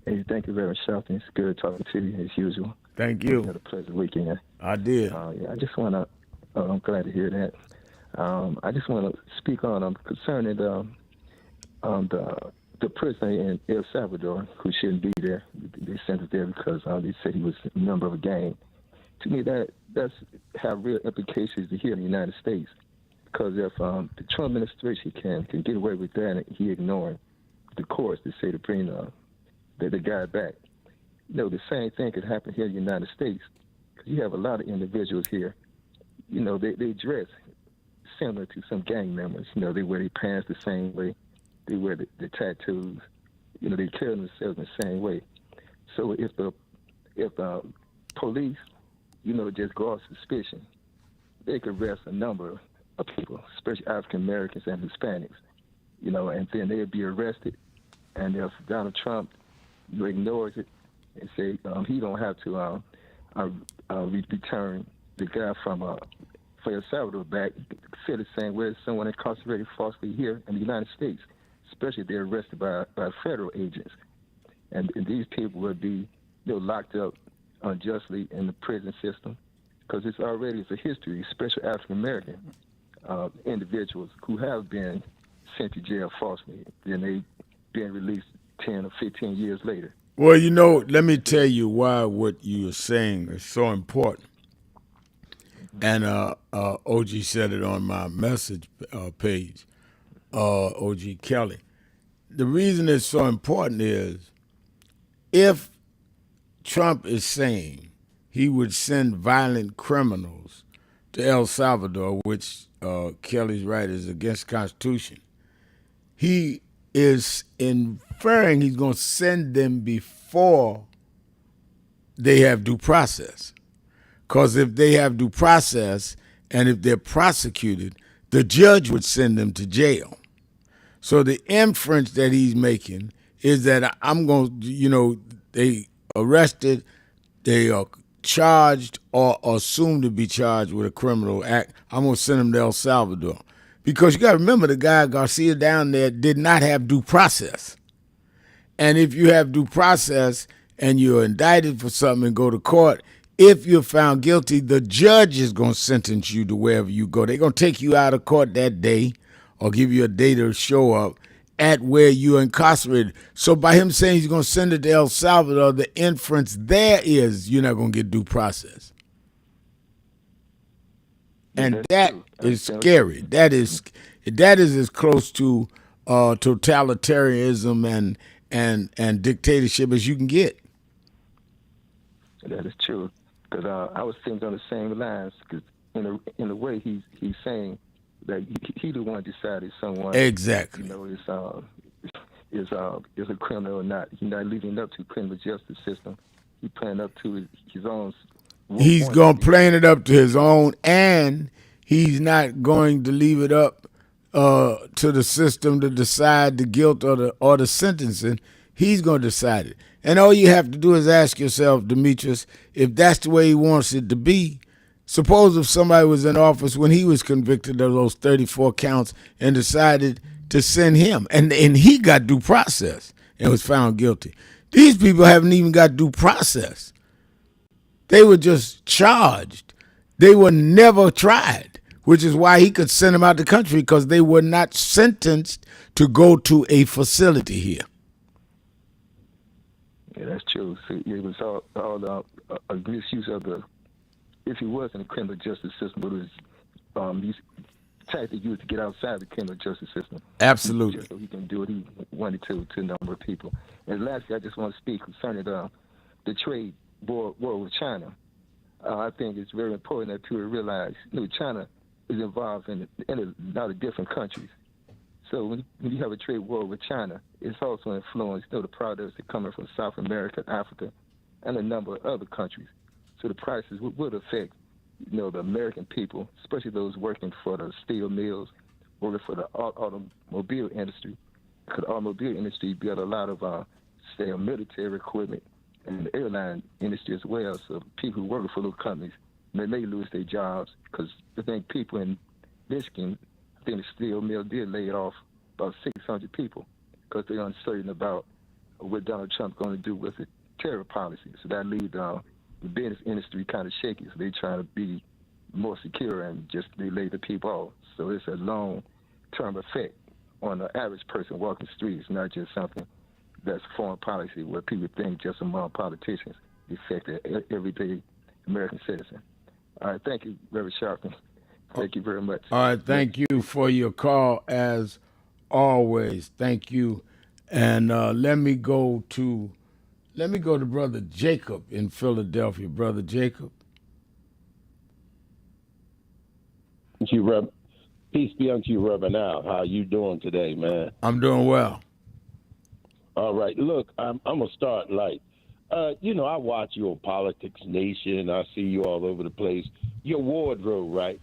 Speaker 15: Hey, thank you, Reverend Sharpton. It's good talking to you as usual.
Speaker 3: Thank you.
Speaker 15: You had a pleasant weekend.
Speaker 3: I did.
Speaker 15: I just want to, I'm glad to hear that. I just want to speak on concerning the prisoner in El Salvador who shouldn't be there. They sent it there because they said he was a member of a gang. To me, that's have real implications here in the United States. Because if the Trump administration can get away with that, and he ignoring the courts to say to bring the guy back, the same thing could happen here in the United States. Because you have a lot of individuals here, they dress similar to some gang members. They wear their pants the same way. They wear the tattoos. They carry themselves in the same way. So if the police, just go off suspicion, they could arrest a number of people, especially African Americans and Hispanics, and then they'd be arrested. And if Donald Trump ignores it and say he don't have to return the guy from for El Salvador back, feel the same way as someone incarcerated falsely here in the United States, especially if they're arrested by federal agents. And these people would be locked up unjustly in the prison system, because it's a history, especially African-American individuals who have been sent to jail falsely, then they been released 10 or 15 years later.
Speaker 3: Well, let me tell you why what you're saying is so important. And OG said it on my message page, OG Kelly. The reason it's so important is if Trump is saying he would send violent criminals to El Salvador, which Kelly's right is against the Constitution, he is inferring he's going to send them before they have due process. Because if they have due process and if they're prosecuted, the judge would send them to jail. So the inference that he's making is that I'm going to, they arrested, they are charged or assumed to be charged with a criminal act. I'm going to send them to El Salvador. Because you got to remember the guy Garcia down there did not have due process. And if you have due process and you're indicted for something and go to court, if you're found guilty, the judge is going to sentence you to wherever you go. They're going to take you out of court that day or give you a day to show up at where you're incarcerated. So by him saying he's going to send it to El Salvador, the inference there is you're not going to get due process. And that is scary. That is as close to totalitarianism and dictatorship as you can get.
Speaker 15: That is true. Because I was thinking on the same lines. Because in a way, he's saying that he the one decided someone
Speaker 3: exactly
Speaker 15: is a criminal or not. He's not leading up to criminal justice system. He's playing up to his own.
Speaker 3: He's going to playing it up to his own, and he's not going to leave it up to the system to decide the guilt or the sentencing. He's going to decide it. And all you have to do is ask yourself, Demetrius, if that's the way he wants it to be. Suppose if somebody was in office when he was convicted of those 34 counts and decided to send him, and he got due process and was found guilty. These people haven't even got due process. They were just charged. They were never tried, which is why he could send them out the country, because they were not sentenced to go to a facility here.
Speaker 15: Yeah, that's true. See, it was all a misuse of the, if he was in the criminal justice system, but it was these tactics used to get outside the criminal justice system.
Speaker 3: Absolutely.
Speaker 15: Just so he can do what he wanted to a number of people. And lastly, I just want to speak concerning the trade war with China. I think it's very important that people realize, China is involved in a lot of different countries. So when you have a trade war with China, it's also influenced the products that are coming from South America, Africa, and a number of other countries. So the prices would affect, the American people, especially those working for the steel mills, working for the automobile industry. Because the automobile industry built a lot of, military equipment and the airline industry as well. So people who work for those companies, they may lose their jobs because I think people in Michigan, I think the steel mill did lay off about 600 people because they're uncertain about what Donald Trump's going to do with the tariff policy. So that leaves the business industry kind of shaky. So they're trying to be more secure and just they lay the people off. So it's a long-term effect on the average person walking the streets, not just something that's foreign policy where people think just among politicians affect the everyday American citizen. All right, thank you, Reverend Sharpton. Thank you very much.
Speaker 3: All right, thank you for your call as always. Thank you. And let me go to Brother Jacob in Philadelphia. Brother Jacob.
Speaker 16: Thank you, Reverend. Peace be unto you, Reverend Al. How are you doing today, man?
Speaker 3: I'm doing well.
Speaker 16: All right. Look, I'm going to start light. I watch your Politics Nation. I see you all over the place. Your wardrobe, right?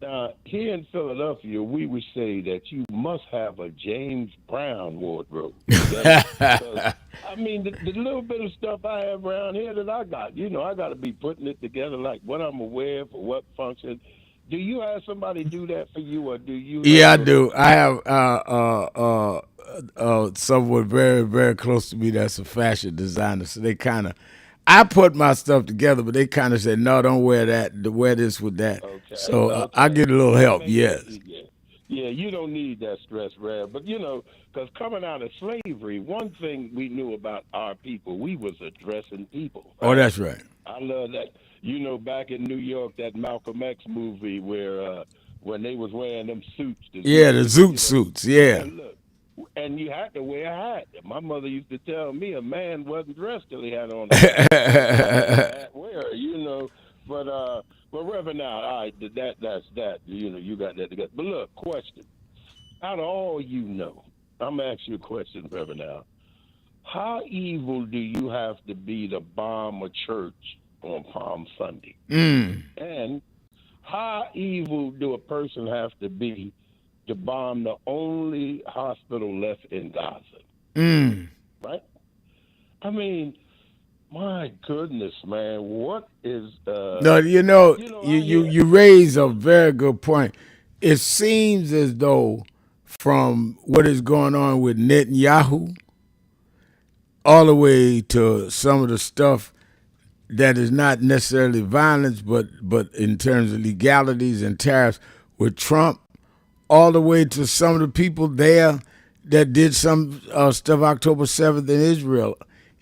Speaker 16: Now, here in Philadelphia, we would say that you must have a James Brown wardrobe. Okay? The little bit of stuff I have around here that I got, I got to be putting it together like what I'm going to wear for what function. Do you have somebody do that for you, or do you?
Speaker 3: Yeah, I do. I have someone very, very close to me that's a fashion designer. So they kind of, I put my stuff together, but they kind of said, no, don't wear that. Wear this with that. Okay. So I get a little help, yes.
Speaker 16: Yeah, you don't need that stress, Rev. But, because coming out of slavery, one thing we knew about our people, we was addressing people. Right?
Speaker 3: Oh, that's right.
Speaker 16: I love that. You know, back in New York, that Malcolm X movie where when they was wearing them suits.
Speaker 3: The
Speaker 16: zoot
Speaker 3: suits, yeah.
Speaker 16: And look, and you had to wear a hat. My mother used to tell me a man wasn't dressed till he had on a hat. Wear, you know. But Reverend, now, all right, that's that. You know, you got that together. But look, question. Out of all you know, I'm gonna ask you a question, Reverend. Now, how evil do you have to be to bomb a church on Palm Sunday? And how evil do a person have to be to bomb the only hospital left in Gaza? Right? I mean, my goodness, man, what is...
Speaker 3: No, you raise a very good point. It seems as though from what is going on with Netanyahu all the way to some of the stuff that is not necessarily violence, but in terms of legalities and tariffs with Trump, all the way to some of the people there that did some stuff October 7th in Israel.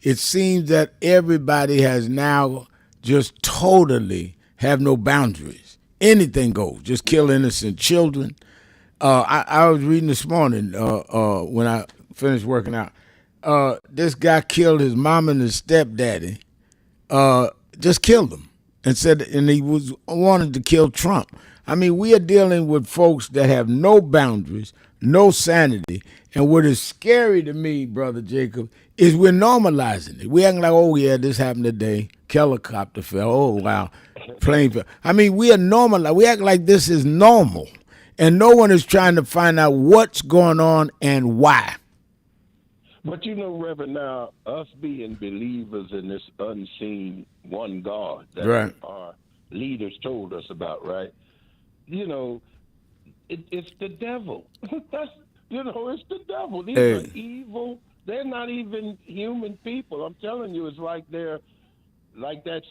Speaker 3: It seems that everybody has now just totally have no boundaries. Anything goes. Just kill innocent children. I was reading this morning when I finished working out. This guy killed his mom and his stepdaddy. Just killed them and he wanted to kill Trump. I mean, we are dealing with folks that have no boundaries, no sanity. And what is scary to me, Brother Jacob, is we're normalizing it. We acting like, oh, yeah, this happened today. Helicopter fell. Oh, wow. Plane fell. I mean, we are normal. We act like this is normal. And no one is trying to find out what's going on and why.
Speaker 16: But you know, Reverend, now, us being believers in this unseen one God that our leaders told us about, right? You know, it's the devil. It's the devil. These are evil. They're not even human people. I'm telling you, it's like they're like that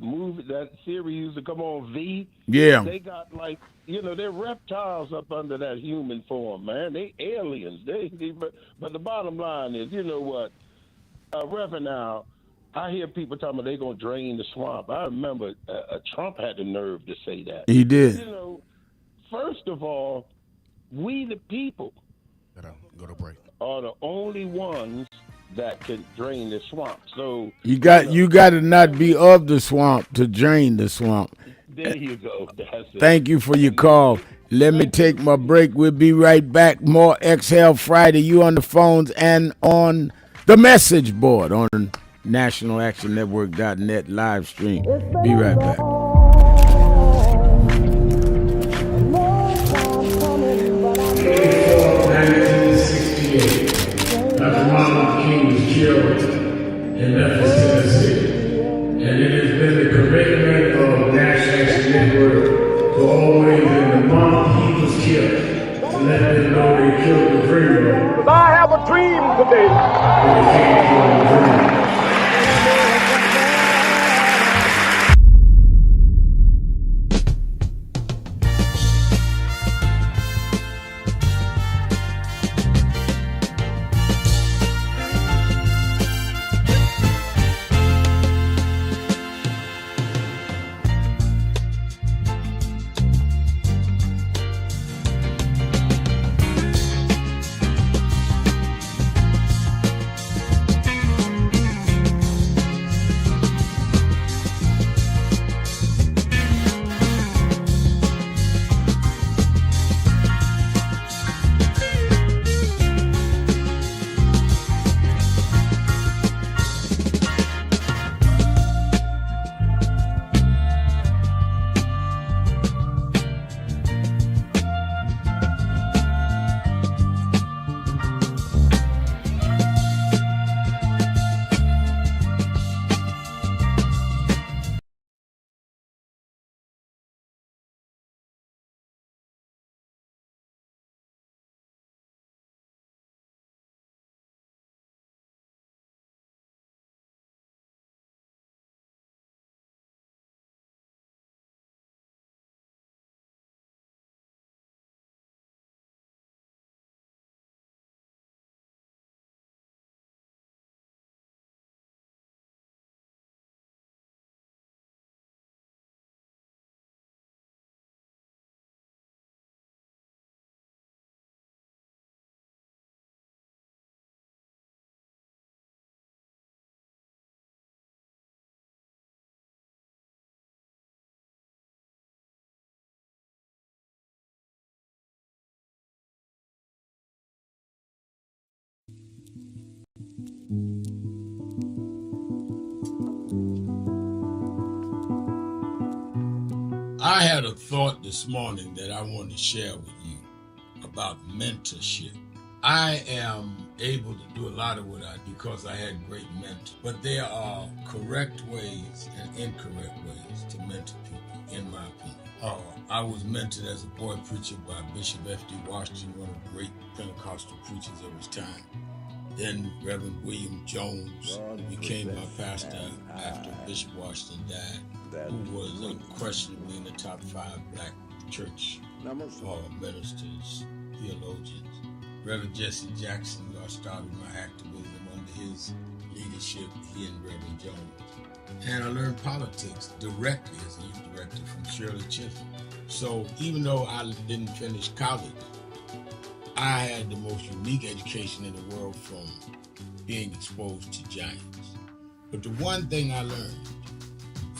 Speaker 16: movie, that series used to come on V.
Speaker 3: Yeah.
Speaker 16: They got like, they're reptiles up under that human form, man. They aliens. But the bottom line is, you know what, Reverend, now, I hear people talking about they're going to drain the swamp. I remember Trump had the nerve to say that.
Speaker 3: He did.
Speaker 16: First of all, we the people
Speaker 17: go to break.
Speaker 16: Are the only ones that can drain the swamp. So
Speaker 3: you got to not be of the swamp to drain the swamp.
Speaker 16: There you go. That's it.
Speaker 3: Thank you for your call. Let me take my break. We'll be right back. More Exhale Friday. You on the phones and on the message board on nationalactionnetwork.net live stream. Be right back.
Speaker 6: Dr. Martin Luther King was killed in Memphis, Tennessee. And it has been the commitment of National Action Network to always, in the month he was killed, to let them know they killed the dreamer.
Speaker 18: I have a dream today.
Speaker 6: When they came for the dream. I had a thought this morning that I want to share with you about mentorship. I am able to do a lot of what I do because I had great mentors, but there are correct ways and incorrect ways to mentor people, in my opinion. I was mentored as a boy preacher by Bishop F.D. Washington, one of the great Pentecostal preachers of his time. Then Reverend William Jones became my pastor after Bishop Washington died, who was unquestionably in the top 5 black church ministers, theologians. Reverend Jesse Jackson, who I started my activism under his leadership, he and Reverend Jones. And I learned politics directly as a youth director from Shirley Chisholm. So even though I didn't finish college, I had the most unique education in the world from being exposed to giants. But the one thing I learned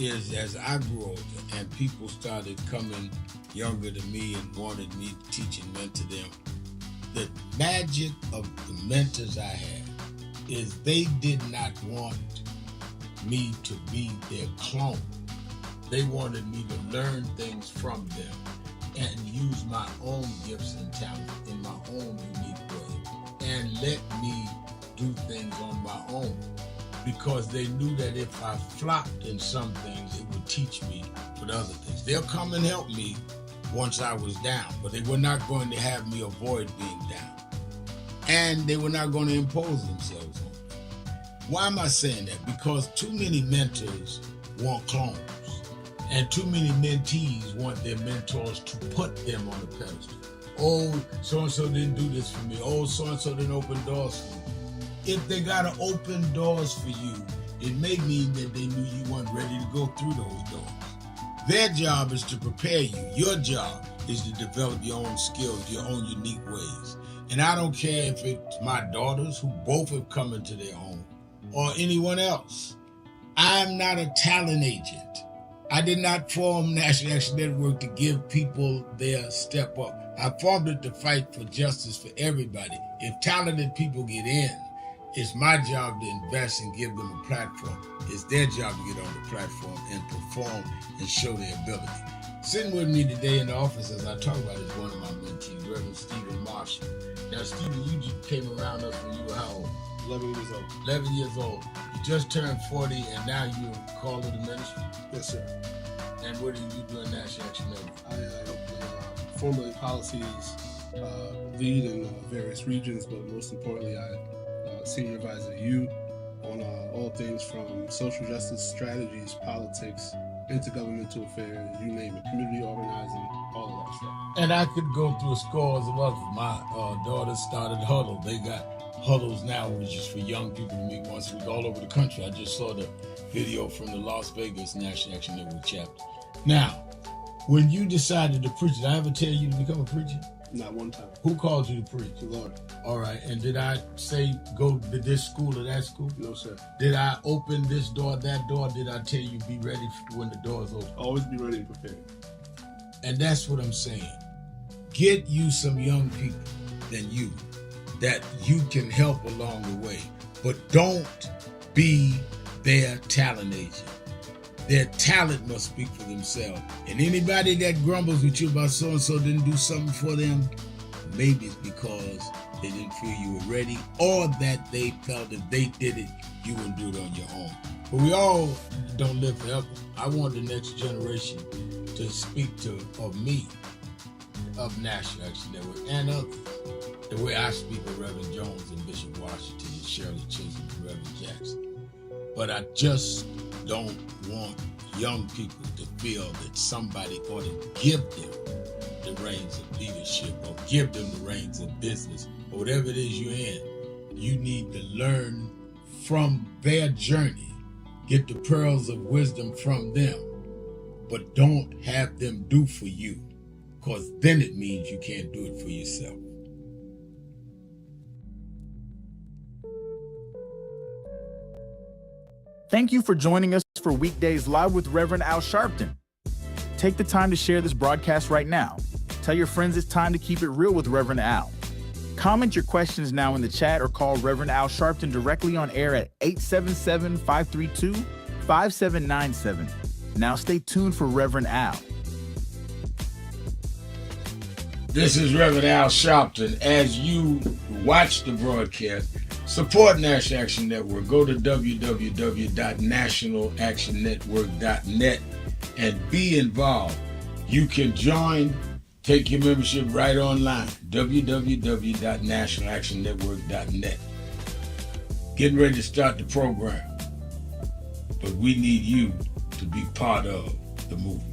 Speaker 6: is as I grew older and people started coming younger than me and wanted me to teach and mentor them, the magic of the mentors I had is they did not want me to be their clone. They wanted me to learn things from them and use my own gifts and talents in my own unique way and let me do things on my own, because they knew that if I flopped in some things, it would teach me for the other things. They'll come and help me once I was down, but they were not going to have me avoid being down. And they were not going to impose themselves on me. Why am I saying that? Because too many mentors want clones, and too many mentees want their mentors to put them on a pedestal. Oh, so-and-so didn't do this for me. Oh, so-and-so didn't open doors for me. If they got to open doors for you, it may mean that they knew you weren't ready to go through those doors. Their job is to prepare you. Your job is to develop your own skills, your own unique ways. And I don't care if it's my daughters, who both have come into their own, or anyone else. I'm not a talent agent. I did not form National Action Network to give people their step up. I formed it to fight for justice for everybody. If talented people get in, it's my job to invest and give them a platform. It's their job to get on the platform and perform and show their ability. Sitting with me today in the office as I talk about it is one of my mentees, Reverend Stephen Marshall. Now, Stephen, you just came around us when you were how old?
Speaker 17: 11 years old.
Speaker 6: 11 years old. You just turned 40 and now you're called to the ministry?
Speaker 17: Yes, sir.
Speaker 6: And what do you do in National Action Network?
Speaker 17: I help formulate policies, lead in various regions, but most importantly, I senior advisor to you on all things from social justice strategies, politics, intergovernmental affairs, you name it, community organizing, all of that stuff.
Speaker 6: And I could go through scores of others. My daughter started Huddle. They got Huddles now, which is for young people to meet once a week all over the country. I just saw the video from the Las Vegas National Action Network chapter. Now, when you decided to preach, did I ever tell you to become a preacher?
Speaker 17: Not one time.
Speaker 6: Who called you to preach?
Speaker 17: The Lord.
Speaker 6: All right. And did I say go to this school or that school?
Speaker 17: No, sir.
Speaker 6: Did I open this door, that door? Did I tell you be ready when the doors open?
Speaker 17: Always be ready and prepared.
Speaker 6: And that's what I'm saying. Get you some young people than you that you can help along the way. But don't be their talent agent. Their talent must speak for themselves. And anybody that grumbles with you about so-and-so didn't do something for them, maybe it's because they didn't feel you were ready, or that they felt if they did it, you wouldn't do it on your own. But we all don't live forever. I want the next generation to speak of me, of National Action Network, and others, the way I speak of Reverend Jones and Bishop Washington and Shirley Chisholm and Reverend Jackson. But I just don't want young people to feel that somebody ought to give them the reins of leadership or give them the reins of business or whatever it is you're in. You need to learn from their journey, get the pearls of wisdom from them, but don't have them do for you, because then it means you can't do it for yourself.
Speaker 19: Thank you for joining us for Weekdays Live with Reverend Al Sharpton. Take the time to share this broadcast right now. Tell your friends it's time to keep it real with Reverend Al. Comment your questions now in the chat or call Reverend Al Sharpton directly on air at 877-532-5797. Now stay tuned for Reverend Al.
Speaker 3: This is Reverend Al Sharpton. As you watch the broadcast, support National Action Network. Go to www.nationalactionnetwork.net and be involved. You can join, take your membership right online, www.nationalactionnetwork.net. Getting ready to start the program, but we need you to be part of the movement.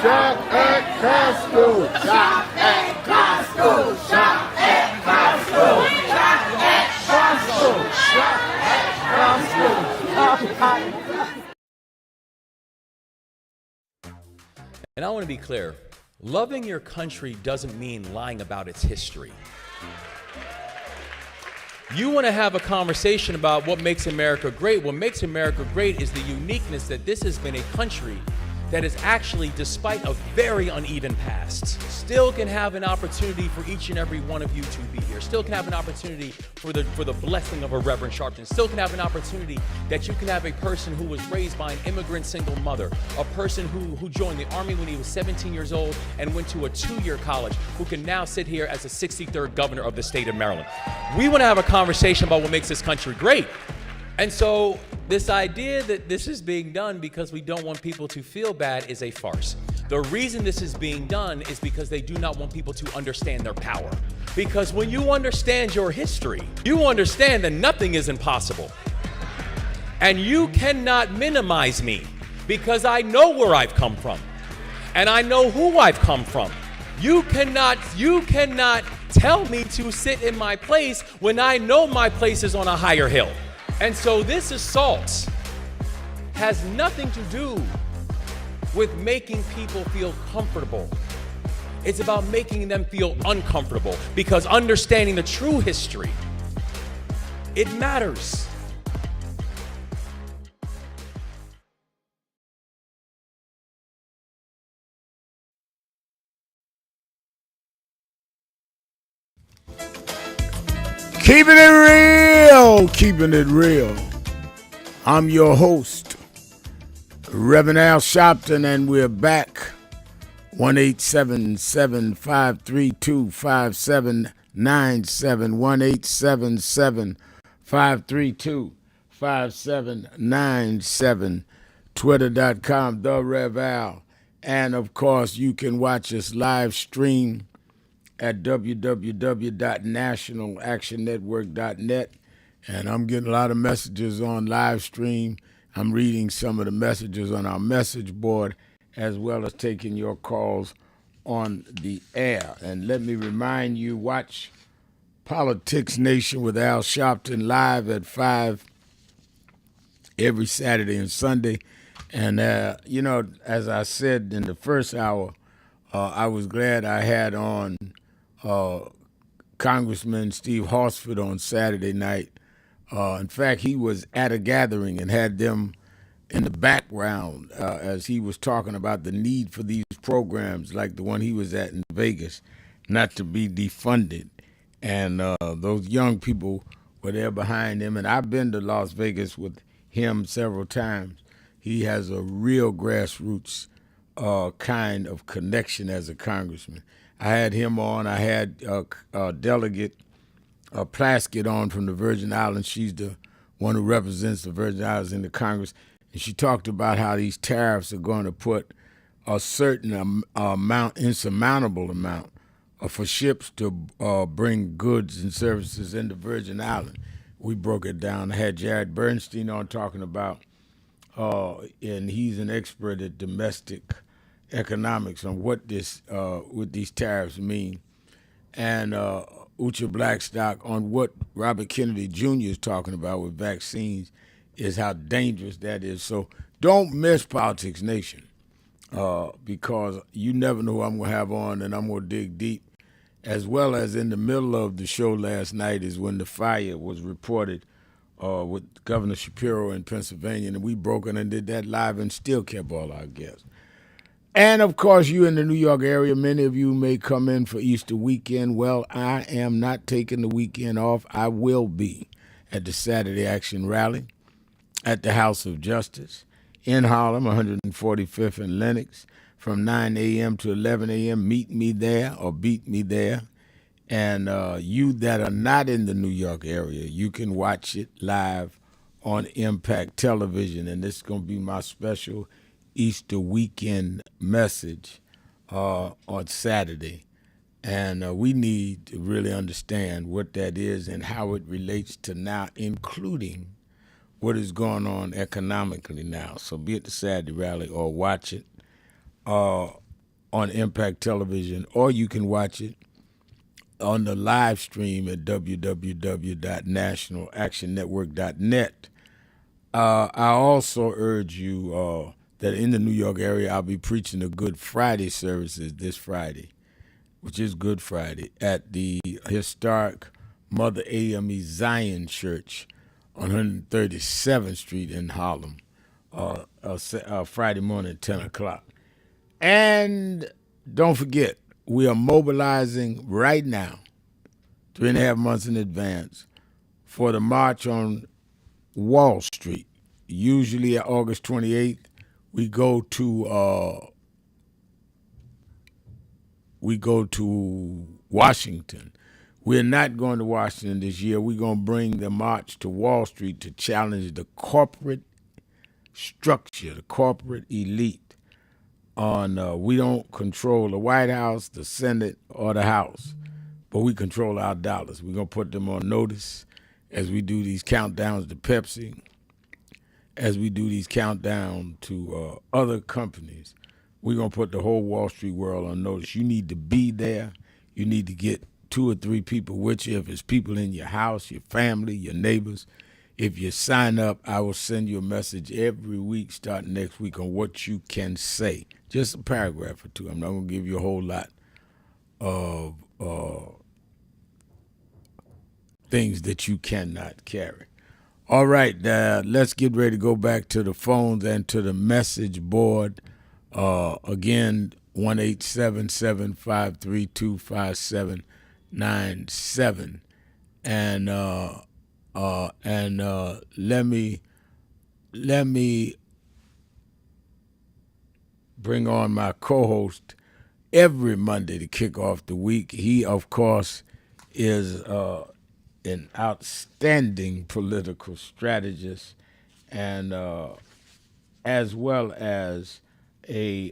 Speaker 1: Shop at Costco. Shop at Costco. Shop at Costco. Shop at Costco. Shop at Costco.
Speaker 20: And I want to be clear, loving your country doesn't mean lying about its history. You want to have a conversation about what makes America great. What makes America great is the uniqueness that this has been a country that is actually, despite a very uneven past, still can have an opportunity for each and every one of you to be here. Still can have an opportunity for the blessing of a Reverend Sharpton. Still can have an opportunity that you can have a person who was raised by an immigrant single mother, a person who joined the Army when he was 17 years old and went to a 2-year college, who can now sit here as the 63rd governor of the state of Maryland. We want to have a conversation about what makes this country great. And so this idea that this is being done because we don't want people to feel bad is a farce. The reason this is being done is because they do not want people to understand their power. Because when you understand your history, you understand that nothing is impossible. And you cannot minimize me because I know where I've come from. And I know who I've come from. You cannot tell me to sit in my place when I know my place is on a higher hill. And so this assault has nothing to do with making people feel comfortable. It's about making them feel uncomfortable, because understanding the true history, it matters.
Speaker 3: Keeping it real, keeping it real. I'm your host, Reverend Al Sharpton, and we're back. 1-877-532-5797, 1-877-532-5797, Twitter.com, The Rev Al. And, of course, you can watch us live stream at www.nationalactionnetwork.net. And I'm getting a lot of messages on live stream. I'm reading some of the messages on our message board, as well as taking your calls on the air. And let me remind you, watch Politics Nation with Al Sharpton live at 5 every Saturday and Sunday. And, as I said in the first hour, I was glad I had on Congressman Steve Horsford on Saturday night. In fact, he was at a gathering and had them in the background as he was talking about the need for these programs like the one he was at in Vegas not to be defunded. And those young people were there behind him. And I've been to Las Vegas with him several times. He has a real grassroots kind of connection as a congressman. I had him on. I had Delegate Plaskett on from the Virgin Islands. She's the one who represents the Virgin Islands in the Congress. And she talked about how these tariffs are going to put a certain insurmountable amount for ships to bring goods and services into Virgin Islands. We broke it down. I had Jared Bernstein on talking about, and he's an expert at domestic economics on what these tariffs mean, and Ucha Blackstock on what Robert Kennedy Jr. is talking about with vaccines, is how dangerous that is. So don't miss Politics Nation, because you never know who I'm going to have on, and I'm going to dig deep. As well as in the middle of the show last night is when the fire was reported with Governor Shapiro in Pennsylvania, and we broke it and did that live and still kept all our guests. And, of course, you in the New York area, many of you may come in for Easter weekend. Well, I am not taking the weekend off. I will be at the Saturday Action Rally at the House of Justice in Harlem, 145th and Lenox, from 9 a.m. to 11 a.m. Meet me there or beat me there. And you that are not in the New York area, you can watch it live on Impact Television. And this is going to be my special Easter weekend message on Saturday. And we need to really understand what that is and how it relates to now, including what is going on economically now. So be at the Saturday rally or watch it on Impact Television, or you can watch it on the live stream at www.nationalactionnetwork.net. I also urge you that in the New York area, I'll be preaching the Good Friday services this Friday, which is Good Friday, at the historic Mother AME Zion Church on 137th Street in Harlem, Friday morning at 10 o'clock. And don't forget, we are mobilizing right now, 3.5 months in advance, for the March on Wall Street. Usually at August 28th, we go to Washington. We're not going to Washington this year. We're going to bring the March to Wall Street to challenge the corporate structure, the corporate elite. We don't control the White House, the Senate, or the House, but we control our dollars. We're going to put them on notice as we do these countdowns to Pepsi, as we do these countdowns to other companies. We're going to put the whole Wall Street world on notice. You need to be there. You need to get 2 or 3 people with you. If it's people in your house, your family, your neighbors, if you sign up, I will send you a message every week starting next week on what you can say. Just a paragraph or 2. I'm not going to give you a whole lot of things that you cannot carry. All right, let's get ready to go back to the phones and to the message board. Again, 1-877-532-5797. And let me bring on my co-host every Monday to kick off the week. He, of course, is an outstanding political strategist, and as well as a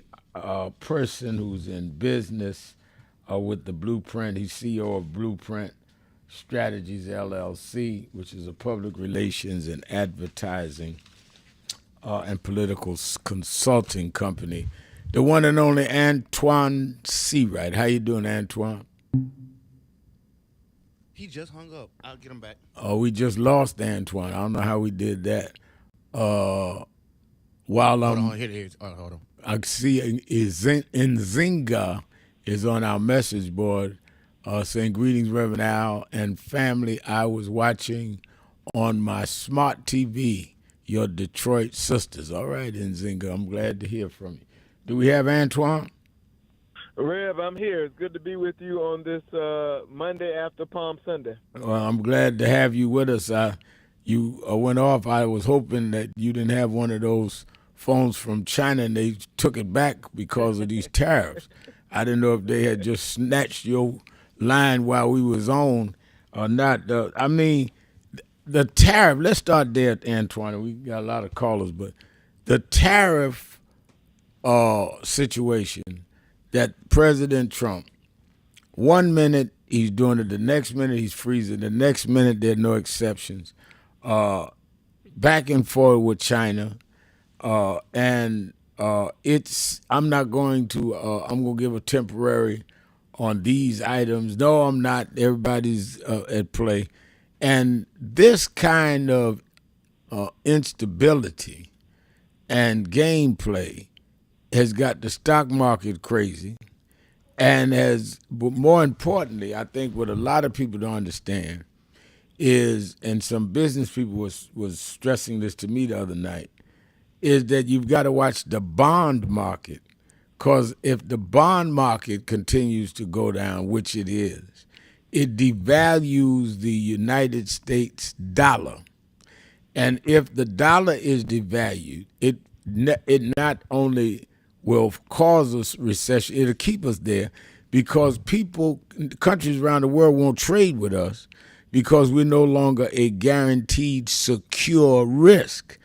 Speaker 3: person who's in business with the Blueprint. He's CEO of Blueprint Strategies, LLC, which is a public relations and advertising and political consulting company. The one and only Antoine Seawright. How you doing, Antoine?
Speaker 19: He just hung up. I'll get him back.
Speaker 3: Oh, we just lost Antoine. I don't know how we did that. While
Speaker 19: Hold on, here it is. Hold on.
Speaker 3: I see Nzinga is on our message board saying, greetings, Reverend Al and family. I was watching on my smart TV your Detroit sisters. All right, Nzinga, I'm glad to hear from you. Do we have Antoine?
Speaker 21: Rev, I'm here. It's good to be with you on this Monday after Palm Sunday.
Speaker 3: Well, I'm glad to have you with us. You went off. I was hoping that you didn't have one of those phones from China and they took it back because of these tariffs. I didn't know if they had just snatched your line while we was on or not. I mean, the tariff, let's start there, Antoine. We got a lot of callers, but the tariff situation that President Trump, 1 minute he's doing it, the next minute he's freezing, the next minute there are no exceptions, back and forth with China, and I'm going to give a temporary on these items. No, I'm not. Everybody's at play. And this kind of instability and gameplay has got the stock market crazy, and but more importantly, I think what a lot of people don't understand is, and some business people was stressing this to me the other night, is that you've got to watch the bond market, Because if the bond market continues to go down, which it is, it devalues the United States dollar. And if the dollar is devalued, it not only will cause us recession, it'll keep us there because countries around the world won't trade with us because we're no longer a guaranteed secure risk.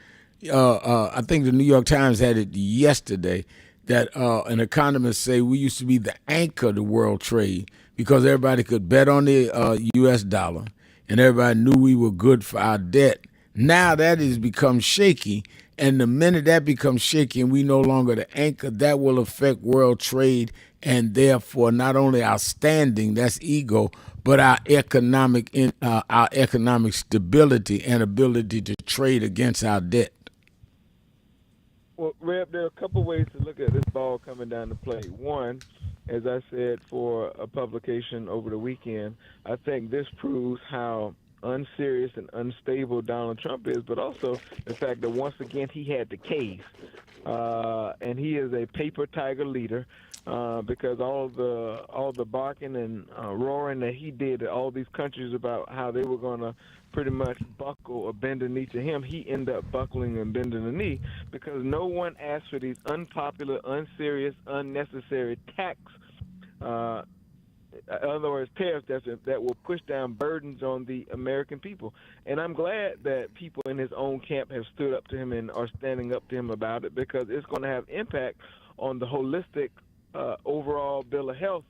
Speaker 3: I think the New York Times had it yesterday that an economist say we used to be the anchor to world trade because everybody could bet on the U.S. dollar and everybody knew we were good for our debt. Now that has become shaky, and the minute that becomes shaky and we no longer the anchor, that will affect world trade and therefore not only our standing, that's ego, but our economic stability and ability to trade against our debt.
Speaker 21: Well, Reb, there are a couple ways to look at this ball coming down the plate. One, as I said for a publication over the weekend, I think this proves how unserious and unstable Donald Trump is, but also the fact that once again he had the case, and he is a paper tiger leader because all the barking and roaring that he did at all these countries about how they were going to pretty much buckle or bend the knee to him, he ended up buckling and bending the knee because no one asked for these unpopular, unserious, unnecessary tax. In other words, tariffs that will push down burdens on the American people. And I'm glad that people in his own camp have stood up to him and are standing up to him about it because it's going to have impact on the holistic overall bill of health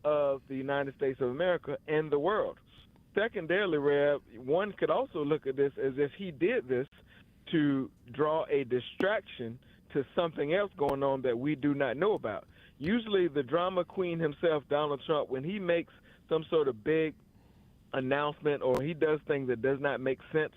Speaker 21: of the United States of America and the world. Secondarily, Rev, one could also look at this as if he did this to draw a distraction to something else going on that we do not know about. Usually the drama queen himself, Donald Trump, when he makes some sort of big announcement or he does things that does not make sense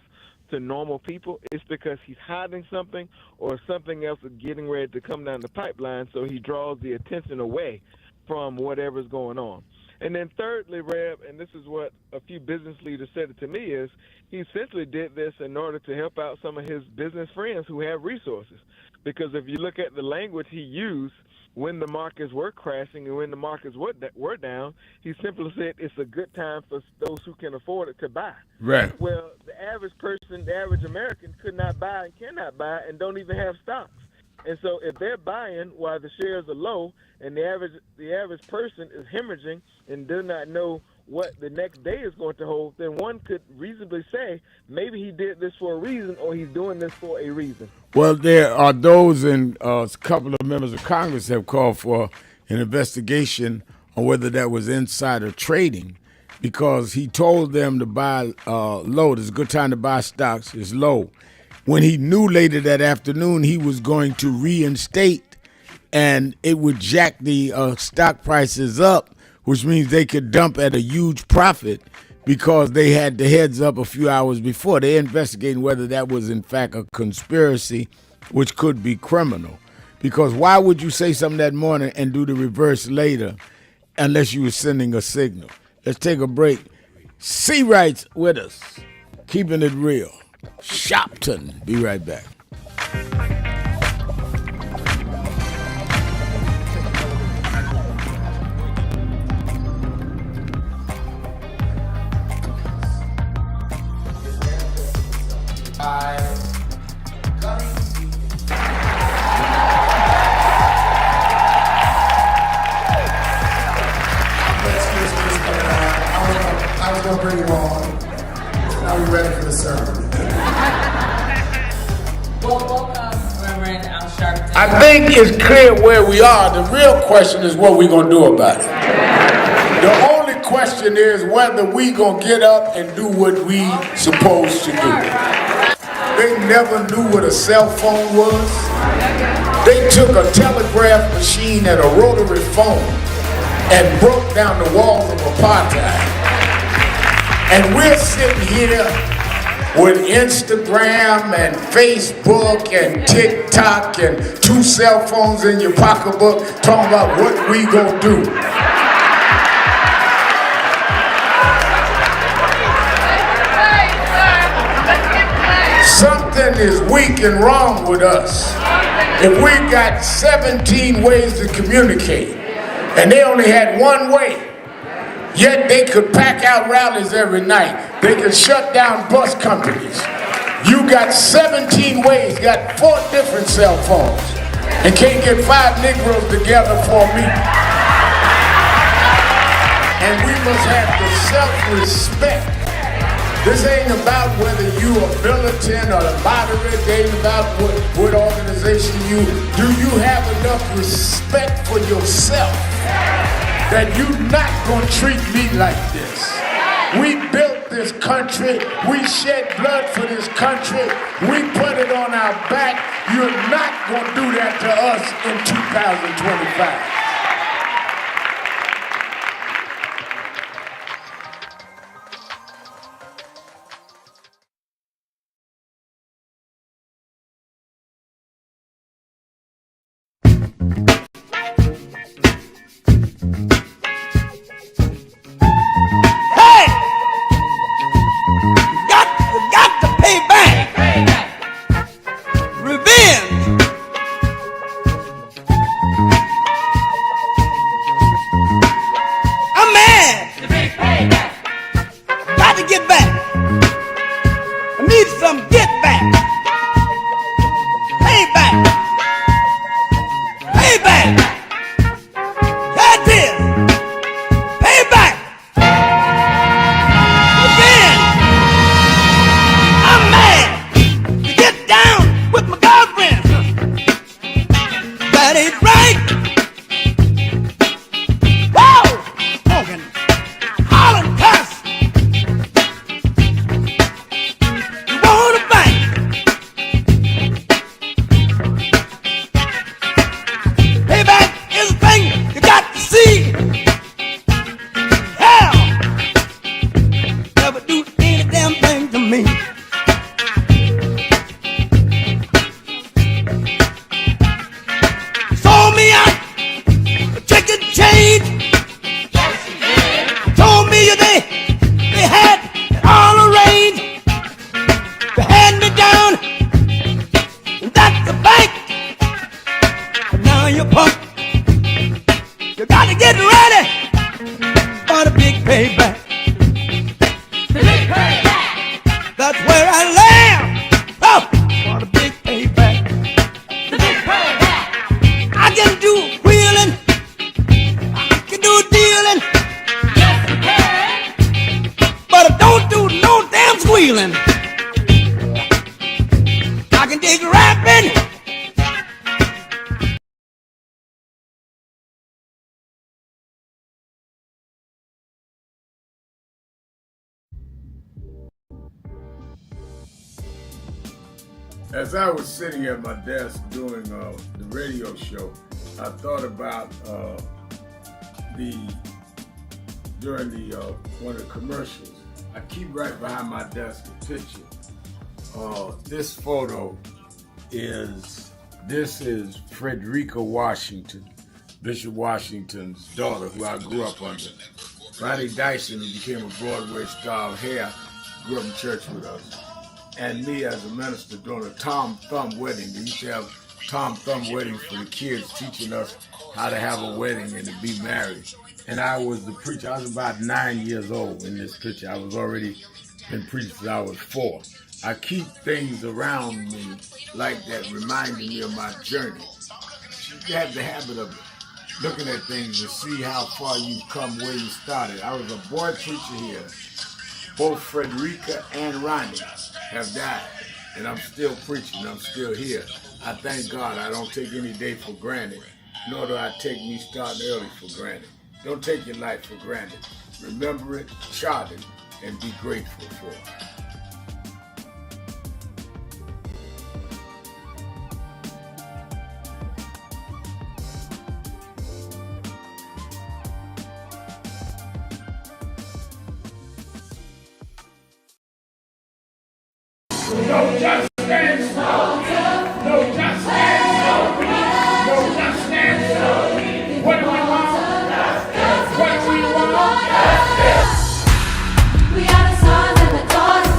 Speaker 21: to normal people, it's because he's hiding something or something else is getting ready to come down the pipeline, so he draws the attention away from whatever's going on. And then thirdly, Reb, and this is what a few business leaders said it to me, is he essentially did this in order to help out some of his business friends who have resources. Because if you look at the language he used when the markets were crashing and when the markets were down, he simply said it's a good time for those who can afford it to buy.
Speaker 3: Right.
Speaker 21: Well, the average person, the average American could not buy and cannot buy and don't even have stocks. And so if they're buying while the shares are low and the average person is hemorrhaging and does not know what the next day is going to hold, then one could reasonably say maybe he did this for a reason or he's doing this for a reason.
Speaker 3: Well, there are those, and a couple of members of Congress have called for an investigation on whether that was insider trading because he told them to buy low. There's a good time to buy stocks. It's low. When he knew later that afternoon he was going to reinstate and it would jack the stock prices up, which means they could dump at a huge profit because they had the heads up a few hours before. They're investigating whether that was in fact a conspiracy, which could be criminal. Because why would you say something that morning and do the reverse later unless you were sending a signal? Let's take a break. C. Wright's with us, keeping it real. Sharpton. Be right back.
Speaker 4: I was going to bring you on. Now we're ready for the sermon.
Speaker 11: Welcome, Reverend Sharpton.
Speaker 3: I think it's clear where we are. The real question is what we're going to do about it. The only question is whether we going to get up and do what we supposed to do. They never knew what a cell phone was. They took a telegraph machine and a rotary phone and broke down the walls of apartheid. And we're sitting here with Instagram and Facebook and TikTok and 2 cell phones in your pocketbook talking about what we gonna do. Something is weak and wrong with us. If we got 17 ways to communicate, and they only had one way, yet they could pack out rallies every night. They could shut down bus companies. You got 17 ways, got 4 different cell phones, and can't get 5 Negroes together for a meeting. And we must have the self-respect. This ain't about whether you are militant or a moderate. It ain't about what organization you. Do you have enough respect for yourself that you're not going to treat me like this? We built this country. We shed blood for this country. We put it on our back. You're not going to do that to us in 2025. As I was sitting at my desk doing the radio show, I thought about during one of the commercials. I keep right behind my desk a picture. This photo is Frederica Washington, Bishop Washington's daughter, who I grew up under. Ronnie Dyson, who became a Broadway star of hair, grew up in church with us. And me as a minister doing a Tom Thumb wedding. They used to have Tom Thumb weddings for the kids, teaching us how to have a wedding and to be married. And I was the preacher. I was about 9 years old in this picture. I was already been preaching since I was 4. I keep things around me like that, reminding me of my journey. You have the habit of looking at things to see how far you've come, where you started. I was a boy preacher here. Both Frederica and Ronnie have died, and I'm still preaching. I'm still here. I thank God. I don't take any day for granted, nor do I take me starting early for granted. Don't take your life for granted. Remember it, chart it, and be grateful for it. No justice, no justice, no justice. What do we want? What do we want?
Speaker 1: We are the sons and the daughters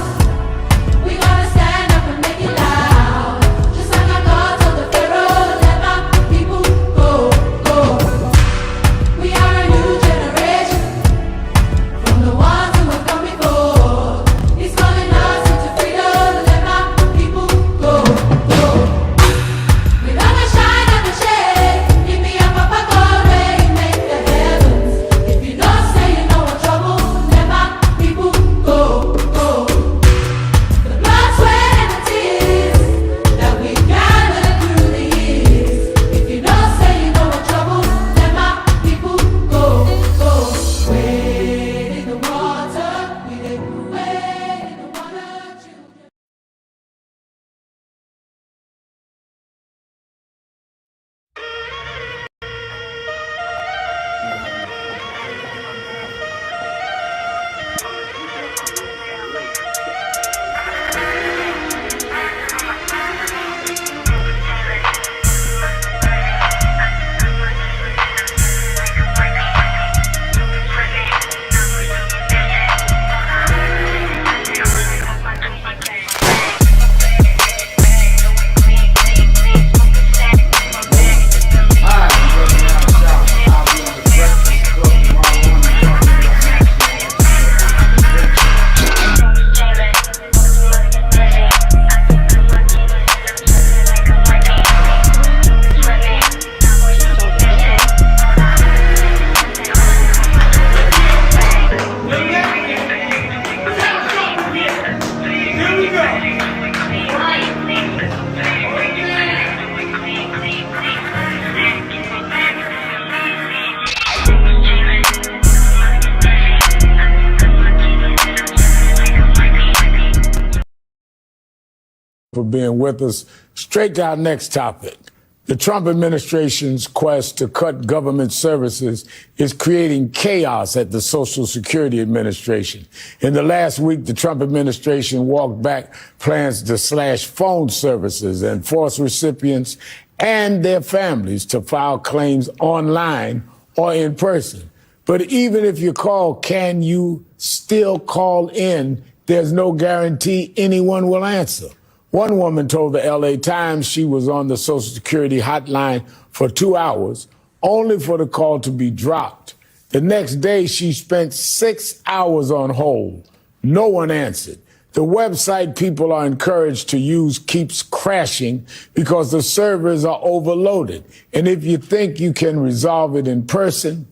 Speaker 3: for being with us. Straight to our next topic. The Trump administration's quest to cut government services is creating chaos at the Social Security Administration. In the last week, the Trump administration walked back plans to slash phone services and force recipients and their families to file claims online or in person. But even if you call, can you still call in? There's no guarantee anyone will answer. One woman told the LA Times she was on the Social Security hotline for 2 hours, only for the call to be dropped. The next day, she spent 6 hours on hold. No one answered. The website people are encouraged to use keeps crashing because the servers are overloaded. And if you think you can resolve it in person,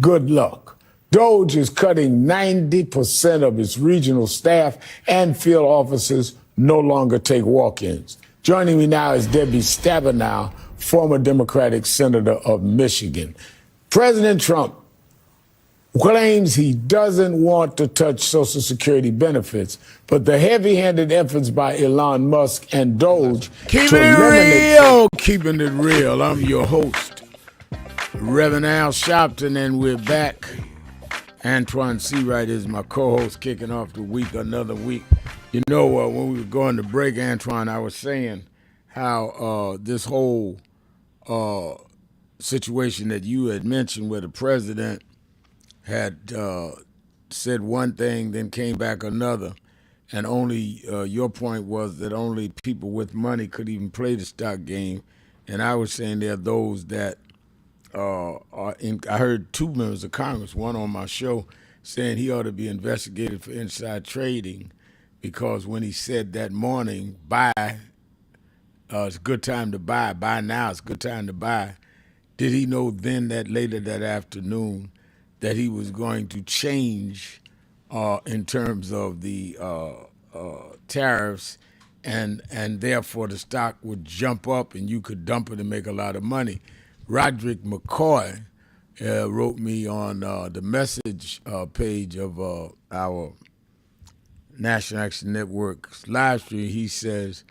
Speaker 3: good luck. Doge is cutting 90% of its regional staff, and field officers no longer take walk-ins. Joining me now is Debbie Stabenow, former Democratic Senator of Michigan. President Trump claims he doesn't want to touch Social Security benefits, but the heavy-handed efforts by Elon Musk and Doge Keeping it real. I'm your host, Reverend Sharpton, and we're back. Antoine Seawright is my co-host, kicking off the week, another week. You know, when we were going to break, Antoine, I was saying how this whole situation that you had mentioned where the president had said one thing, then came back another, and only your point was that only people with money could even play the stock game. And I was saying there are those that I heard two members of Congress, one on my show, saying he ought to be investigated for inside trading because when he said that morning, buy, it's a good time to buy now, it's a good time to buy, did he know then that later that afternoon that he was going to change in terms of the tariffs and therefore the stock would jump up and you could dump it and make a lot of money? Roderick McCoy wrote me on the message page of our National Action Network's live stream. He says,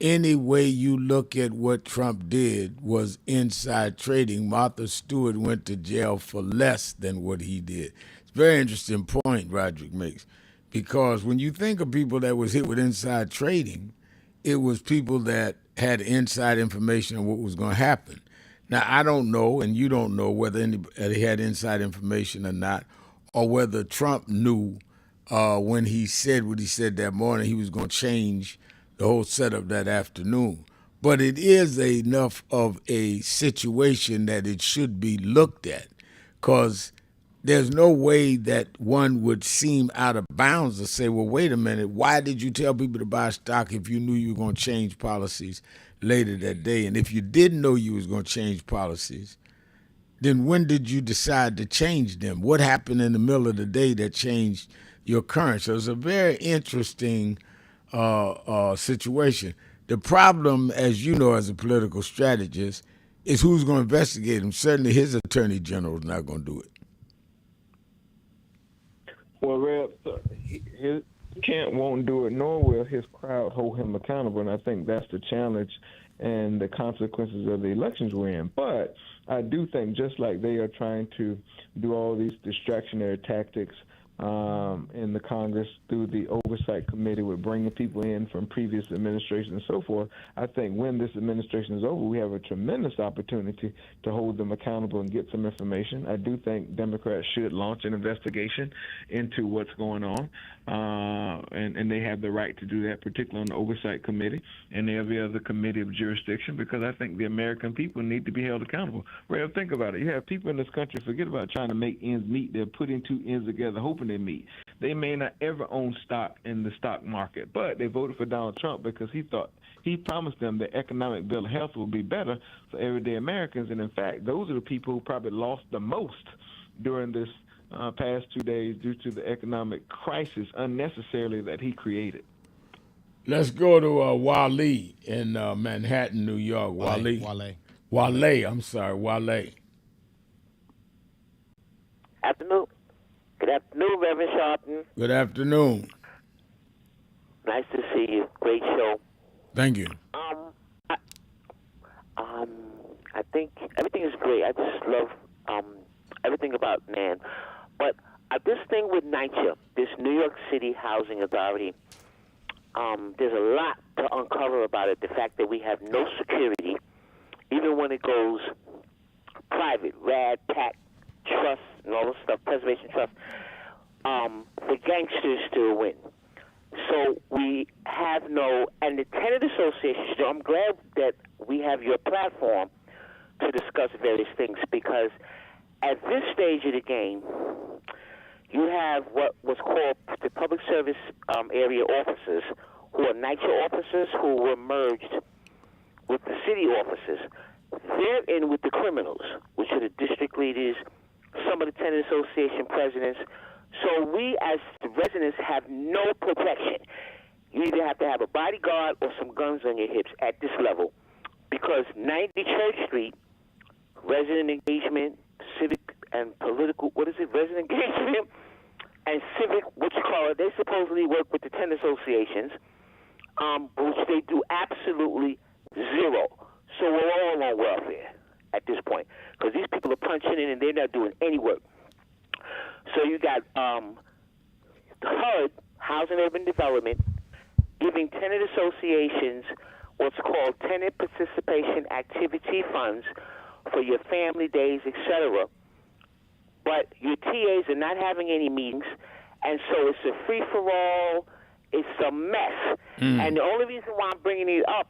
Speaker 3: any way you look at what Trump did was inside trading. Martha Stewart went to jail for less than what he did. It's a very interesting point Roderick makes, because when you think of people that was hit with inside trading, it was people that had inside information on what was going to happen. Now, I don't know, and you don't know whether anybody had inside information or not, or whether Trump knew when he said what he said that morning, he was going to change the whole setup that afternoon. But it is enough of a situation that it should be looked at, because there's no way that one would seem out of bounds to say, well, wait a minute, why did you tell people to buy stock if you knew you were going to change policies later that day? And if you didn't know you was going to change policies, then when did you decide to change them? What happened in the middle of the day that changed your current? So it's a very interesting situation. The problem, as you know, as a political strategist, is who's going to investigate him. Certainly his attorney general is not going to do it.
Speaker 21: Well, Reb, his camp won't do it, nor will his crowd hold him accountable, and I think that's the challenge and the consequences of the elections we're in. But I do think just like they are trying to do all these distractionary tactics in the Congress through the oversight committee with bringing people in from previous administrations and so forth, I think when this administration is over, we have a tremendous opportunity to hold them accountable and get some information. I do think Democrats should launch an investigation into what's going on, and they have the right to do that, particularly on the oversight committee and every other committee of jurisdiction, because I think the American people need to be held accountable. Rev, think about it. You have people in this country, forget about trying to make ends meet. They're putting two ends together, hoping they meet. They may not ever own stock in the stock market, but they voted for Donald Trump because he promised them the economic bill of health will be better for everyday Americans. And in fact, those are the people who probably lost the most during this past 2 days due to the economic crisis unnecessarily that he created.
Speaker 3: Let's go to Wale in Manhattan, New York. Wale.
Speaker 5: Afternoon. Good afternoon, Reverend Sharpton.
Speaker 3: Good afternoon.
Speaker 5: Nice to see you. Great show.
Speaker 3: Thank you.
Speaker 5: I think everything is great. I just love everything about man. But this thing with NYCHA, this New York City Housing Authority, there's a lot to uncover about it. The fact that we have no security, even when it goes private, RAD, PAC, trust, and all this stuff, preservation trust, the gangsters still win. So we have no, and the tenant associations, I'm glad that we have your platform to discuss various things, because at this stage of the game, you have what was called the public service area officers, who are NYCHA officers who were merged with the city officers. They're in with the criminals, which are the district leaders, some of the tenant association presidents. So we as the residents have no protection. You either have to have a bodyguard or some guns on your hips at this level, because 90 Church Street, resident engagement, civic and political, resident engagement and civic, they supposedly work with the tenant associations, which they do absolutely zero. So we're all on welfare at this point, because these people are punching in and they're not doing any work. So you got HUD, Housing Urban Development, giving tenant associations what's called tenant participation activity funds for your family days, etc. But your TAs are not having any meetings, and so it's a free-for-all. It's a mess. And the only reason why I'm bringing it up,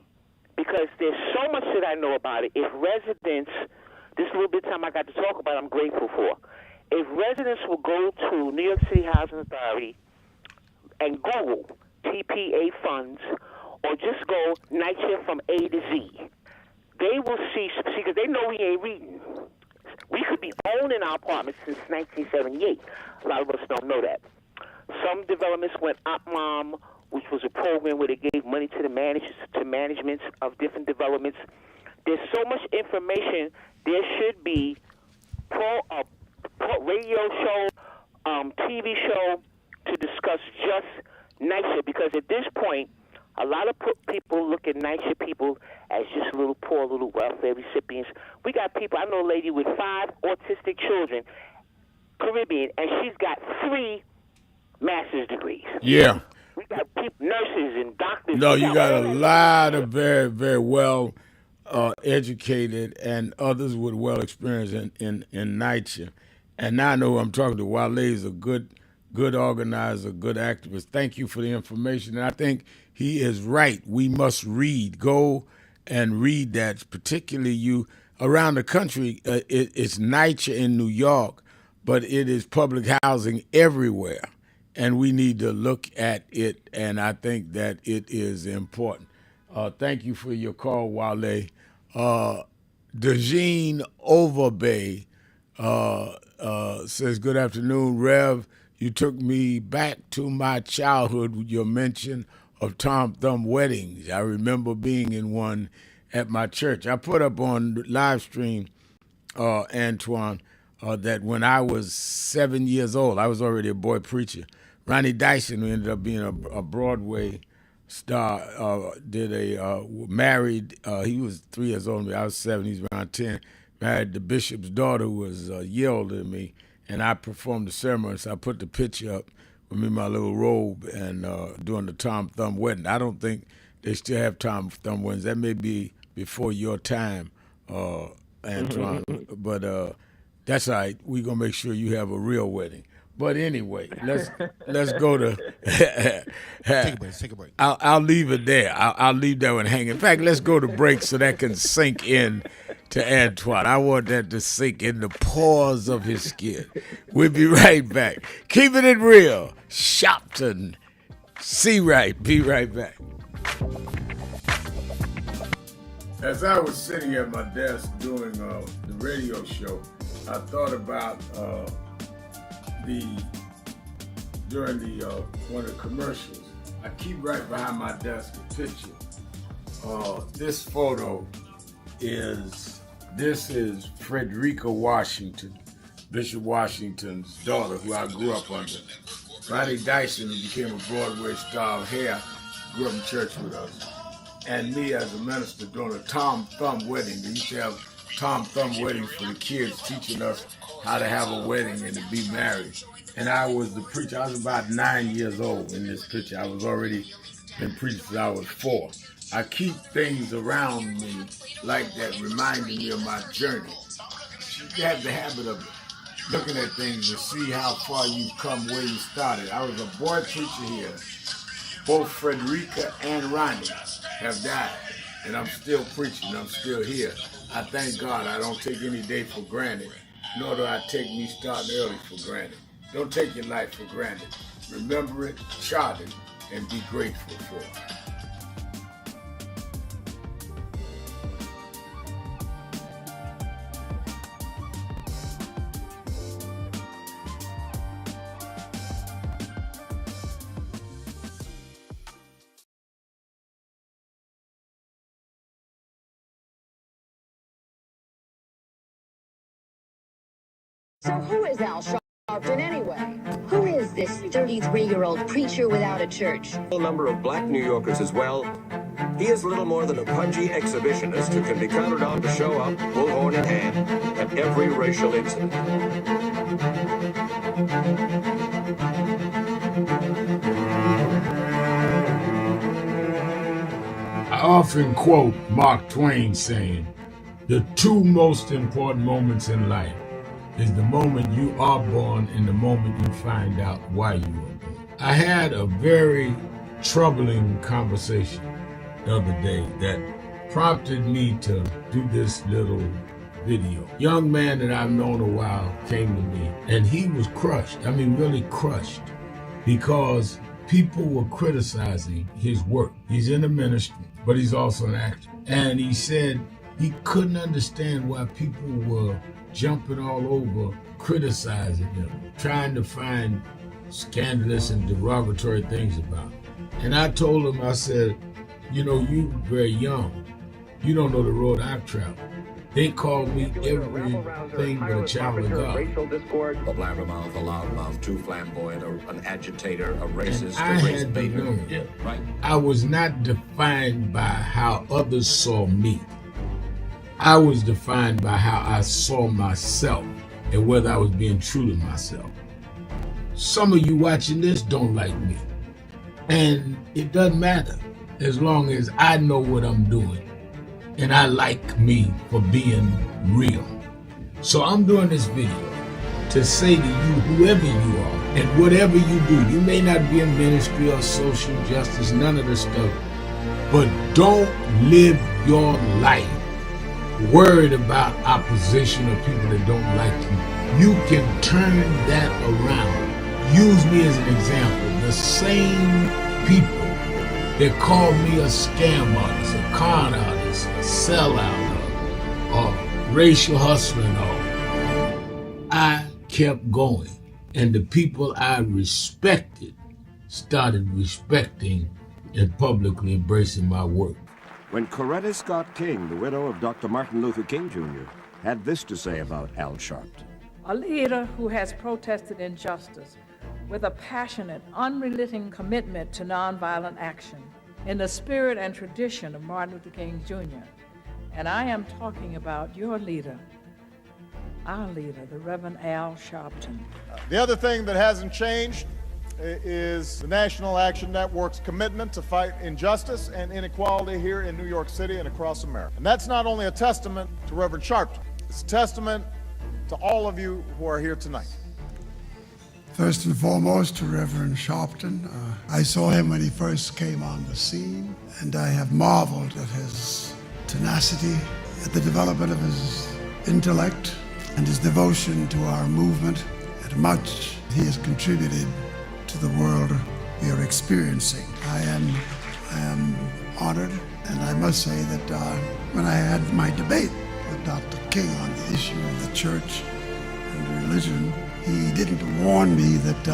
Speaker 5: because there's so much that I know about it. If residents, this little bit of time I got to talk about, I'm grateful for. If residents will go to New York City Housing Authority and Google TPA funds, or just go NYCHA from A to Z, they will see, because they know we ain't reading. We could be owning our apartments since 1978. A lot of us don't know that. Some developments went OPMOM, which was a program where they gave money to the managements of different developments. There's so much information. There should be radio show, TV show to discuss just NYCHA, because at this point, a lot of people look at NYCHA people as just poor little welfare recipients. We got people, I know a lady with 5 autistic children, Caribbean, and she's got 3 master's degrees.
Speaker 3: Yeah.
Speaker 5: We got people, nurses and doctors.
Speaker 3: No, you got a lot of very, very well educated and others with well experience in NYCHA. And now I know who I'm talking to. Wale is a good organizer, good activist. Thank you for the information. And I think he is right. We must read. Go and read that, particularly you around the country. It's NYCHA in New York, but it is public housing everywhere. And we need to look at it, and I think that it is important. Thank you for your call, Wale. Dejeen Overbay says, good afternoon, Rev. You took me back to my childhood with your mention of Tom Thumb weddings. I remember being in one at my church. I put up on live stream, Antoine, that when I was 7 years old, I was already a boy preacher. Ronnie Dyson, who ended up being a Broadway star, married. He was 3 years older than me. I was 7. He's around 10. Married the bishop's daughter, who was a year older than me, and I performed the ceremony. So I put the picture up with me in my little robe and doing the Tom Thumb wedding. I don't think they still have Tom Thumb weddings. That may be before your time, Antoine. But that's all right. We're gonna make sure you have a real wedding. But anyway, let's go to. Take a break. I'll leave it there. I'll leave that one hanging. In fact, let's go to break so that can sink in to Antoine. I want that to sink in the pores of his skin. We'll be right back. Keeping it real. Sharpton. See right. Be right back. As I was sitting at my desk doing the radio show, I thought about during one of the commercials. I keep right behind my desk a picture. This photo is Frederica Washington, Bishop Washington's daughter, who I grew up under. Ronnie Dyson, who became a Broadway star of hair, grew up in church with us. and me as a minister doing a Tom Thumb wedding. They used to have Tom Thumb weddings for the kids, teaching us how to have a wedding and to be married. And I was the preacher. I was about 9 years old in this picture. I was already been preaching since I was 4. I keep things around me like that, reminding me of my journey. You have the habit of looking at things to see how far you've come, where you started. I was a boy preacher here. Both Frederica and Ronnie have died, and I'm still preaching. I'm still here. I thank God. I don't take any day for granted, nor do I take me starting early for granted. Don't take your life for granted. Remember it, chart it, and be grateful for it.
Speaker 7: So who is Al Sharpton anyway? Who is this 33-year-old preacher without a church?
Speaker 22: A number of black New Yorkers as well. He is little more than a pudgy exhibitionist who can be counted on to show up, bullhorn in hand, at every racial incident.
Speaker 6: I often quote Mark Twain saying, "The two most important moments in life is the moment you are born and the moment you find out why you were born." I had a very troubling conversation the other day that prompted me to do this little video. Young man that I've known a while came to me and he was crushed. I mean, really crushed, because people were criticizing his work. He's in the ministry, but he's also an actor. And he said he couldn't understand why people were jumping all over, criticizing him, trying to find scandalous and derogatory things about him. And I told him, I said, you know, you very young. You don't know the road I've traveled. They call me everything but a child of God.
Speaker 22: A blabbermouth, a loudmouth, too flamboyant, an agitator, a racist,
Speaker 6: I had to learn.
Speaker 22: Yeah, right.
Speaker 6: I was not defined by how others saw me. I was defined by how I saw myself and whether I was being true to myself. Some of you watching this don't like me. And it doesn't matter as long as I know what I'm doing and I like me for being real. So I'm doing this video to say to you, whoever you are and whatever you do, you may not be in ministry or social justice, none of this stuff, but don't live your life worried about opposition or people that don't like you. You can turn that around. Use me as an example. The same people that called me a scam artist, a con artist, a sellout, or racial hustler and all, I kept going. And the people I respected started respecting and publicly embracing my work.
Speaker 22: When Coretta Scott King, the widow of Dr. Martin Luther King Jr., had this to say about Al Sharpton.
Speaker 23: A leader who has protested injustice with a passionate, unrelenting commitment to nonviolent action in the spirit and tradition of Martin Luther King Jr. And I am talking about your leader, our leader, the Reverend Al Sharpton.
Speaker 8: The other thing that hasn't changed is the National Action Network's commitment to fight injustice and inequality here in New York City and across America. And that's not only a testament to Reverend Sharpton, it's a testament to all of you who are here tonight.
Speaker 9: First and foremost, to Reverend Sharpton. I saw him when he first came on the scene, and I have marveled at his tenacity, at the development of his intellect, and his devotion to our movement, and much he has contributed to the world we are experiencing. I am honored, and I must say that when I had my debate with Dr. King on the issue of the church and religion, he didn't warn me that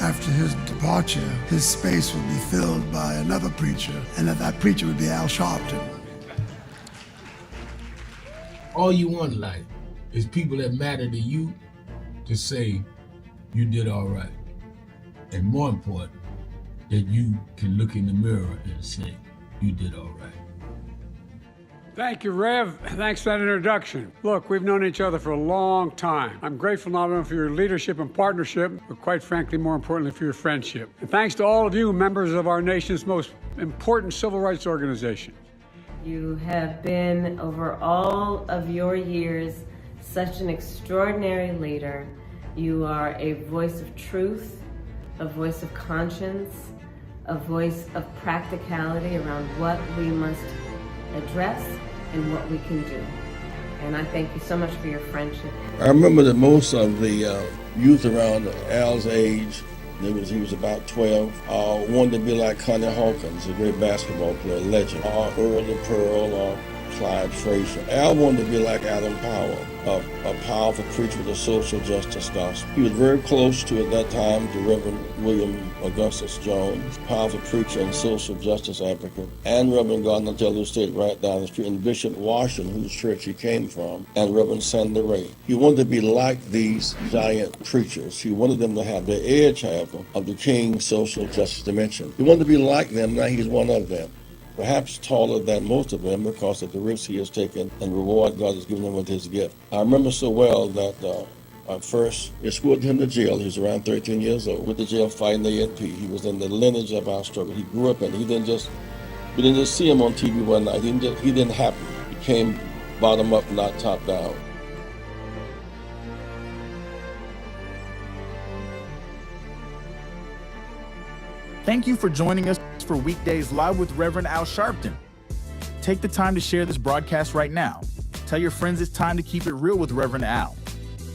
Speaker 9: after his departure, his space would be filled by another preacher, and that preacher would be Al Sharpton.
Speaker 6: All you want in life is people that matter to you to say you did all right. And more important, that you can look in the mirror and say you did all right.
Speaker 10: Thank you, Rev. Thanks for that introduction. Look, we've known each other for a long time. I'm grateful not only for your leadership and partnership, but quite frankly, more importantly, for your friendship. And thanks to all of you, members of our nation's most important civil rights organization.
Speaker 11: You have been, over all of your years, such an extraordinary leader. You are a voice of truth, a voice of conscience, a voice of practicality around what we must address and what we can do. And I thank you so much for your friendship.
Speaker 12: I remember that most of the youth around Al's age, he was about 12, wanted to be like Connie Hawkins, a great basketball player, legend, or Earl the Pearl, or Clyde Frazier. Al wanted to be like Adam Powell, a powerful preacher with a social justice gospel. He was very close to, at that time, to Reverend William Augustus Jones, powerful preacher and social justice advocate, and Reverend Gardner Taylor State right down the street, and Bishop Washington, whose church he came from, and Reverend Sandy Ray. He wanted to be like these giant preachers. He wanted them to have the edge, however, of the King's social justice dimension. He wanted to be like them. Now he's one of them. Perhaps taller than most of them because of the risks he has taken and the reward God has given him with his gift. I remember so well that first escorted him to jail. He was around 13 years old, with the jail fighting the ANP. He was in the lineage of our struggle. He grew up in it. We didn't just see him on TV one night. He didn't happen. He came bottom up, not top down.
Speaker 19: Thank you for joining us for Weekdays Live with Reverend Al Sharpton. Take the time to share this broadcast right now. Tell your friends it's time to keep it real with Reverend Al.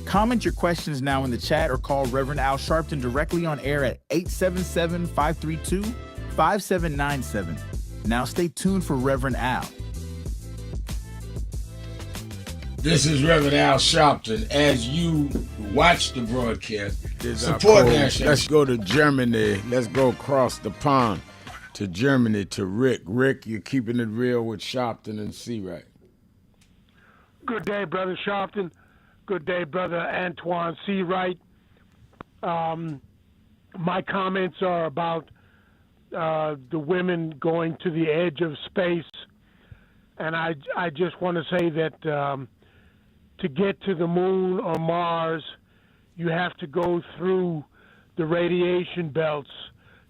Speaker 19: Comment your questions now in the chat or call Reverend Al Sharpton directly on air at 877-532-5797. Now stay tuned for Reverend Al.
Speaker 3: This is Reverend Al Sharpton. As you watch the broadcast, support national. Let's go to Germany. Let's go across the pond to Germany to Rick. Rick, you're keeping it real with Sharpton and C-Right.
Speaker 18: Good day, Brother Sharpton. Good day, Brother Antoine C-Right. My comments are about the women going to the edge of space. And I just want to say that to get to the moon or Mars, you have to go through the radiation belts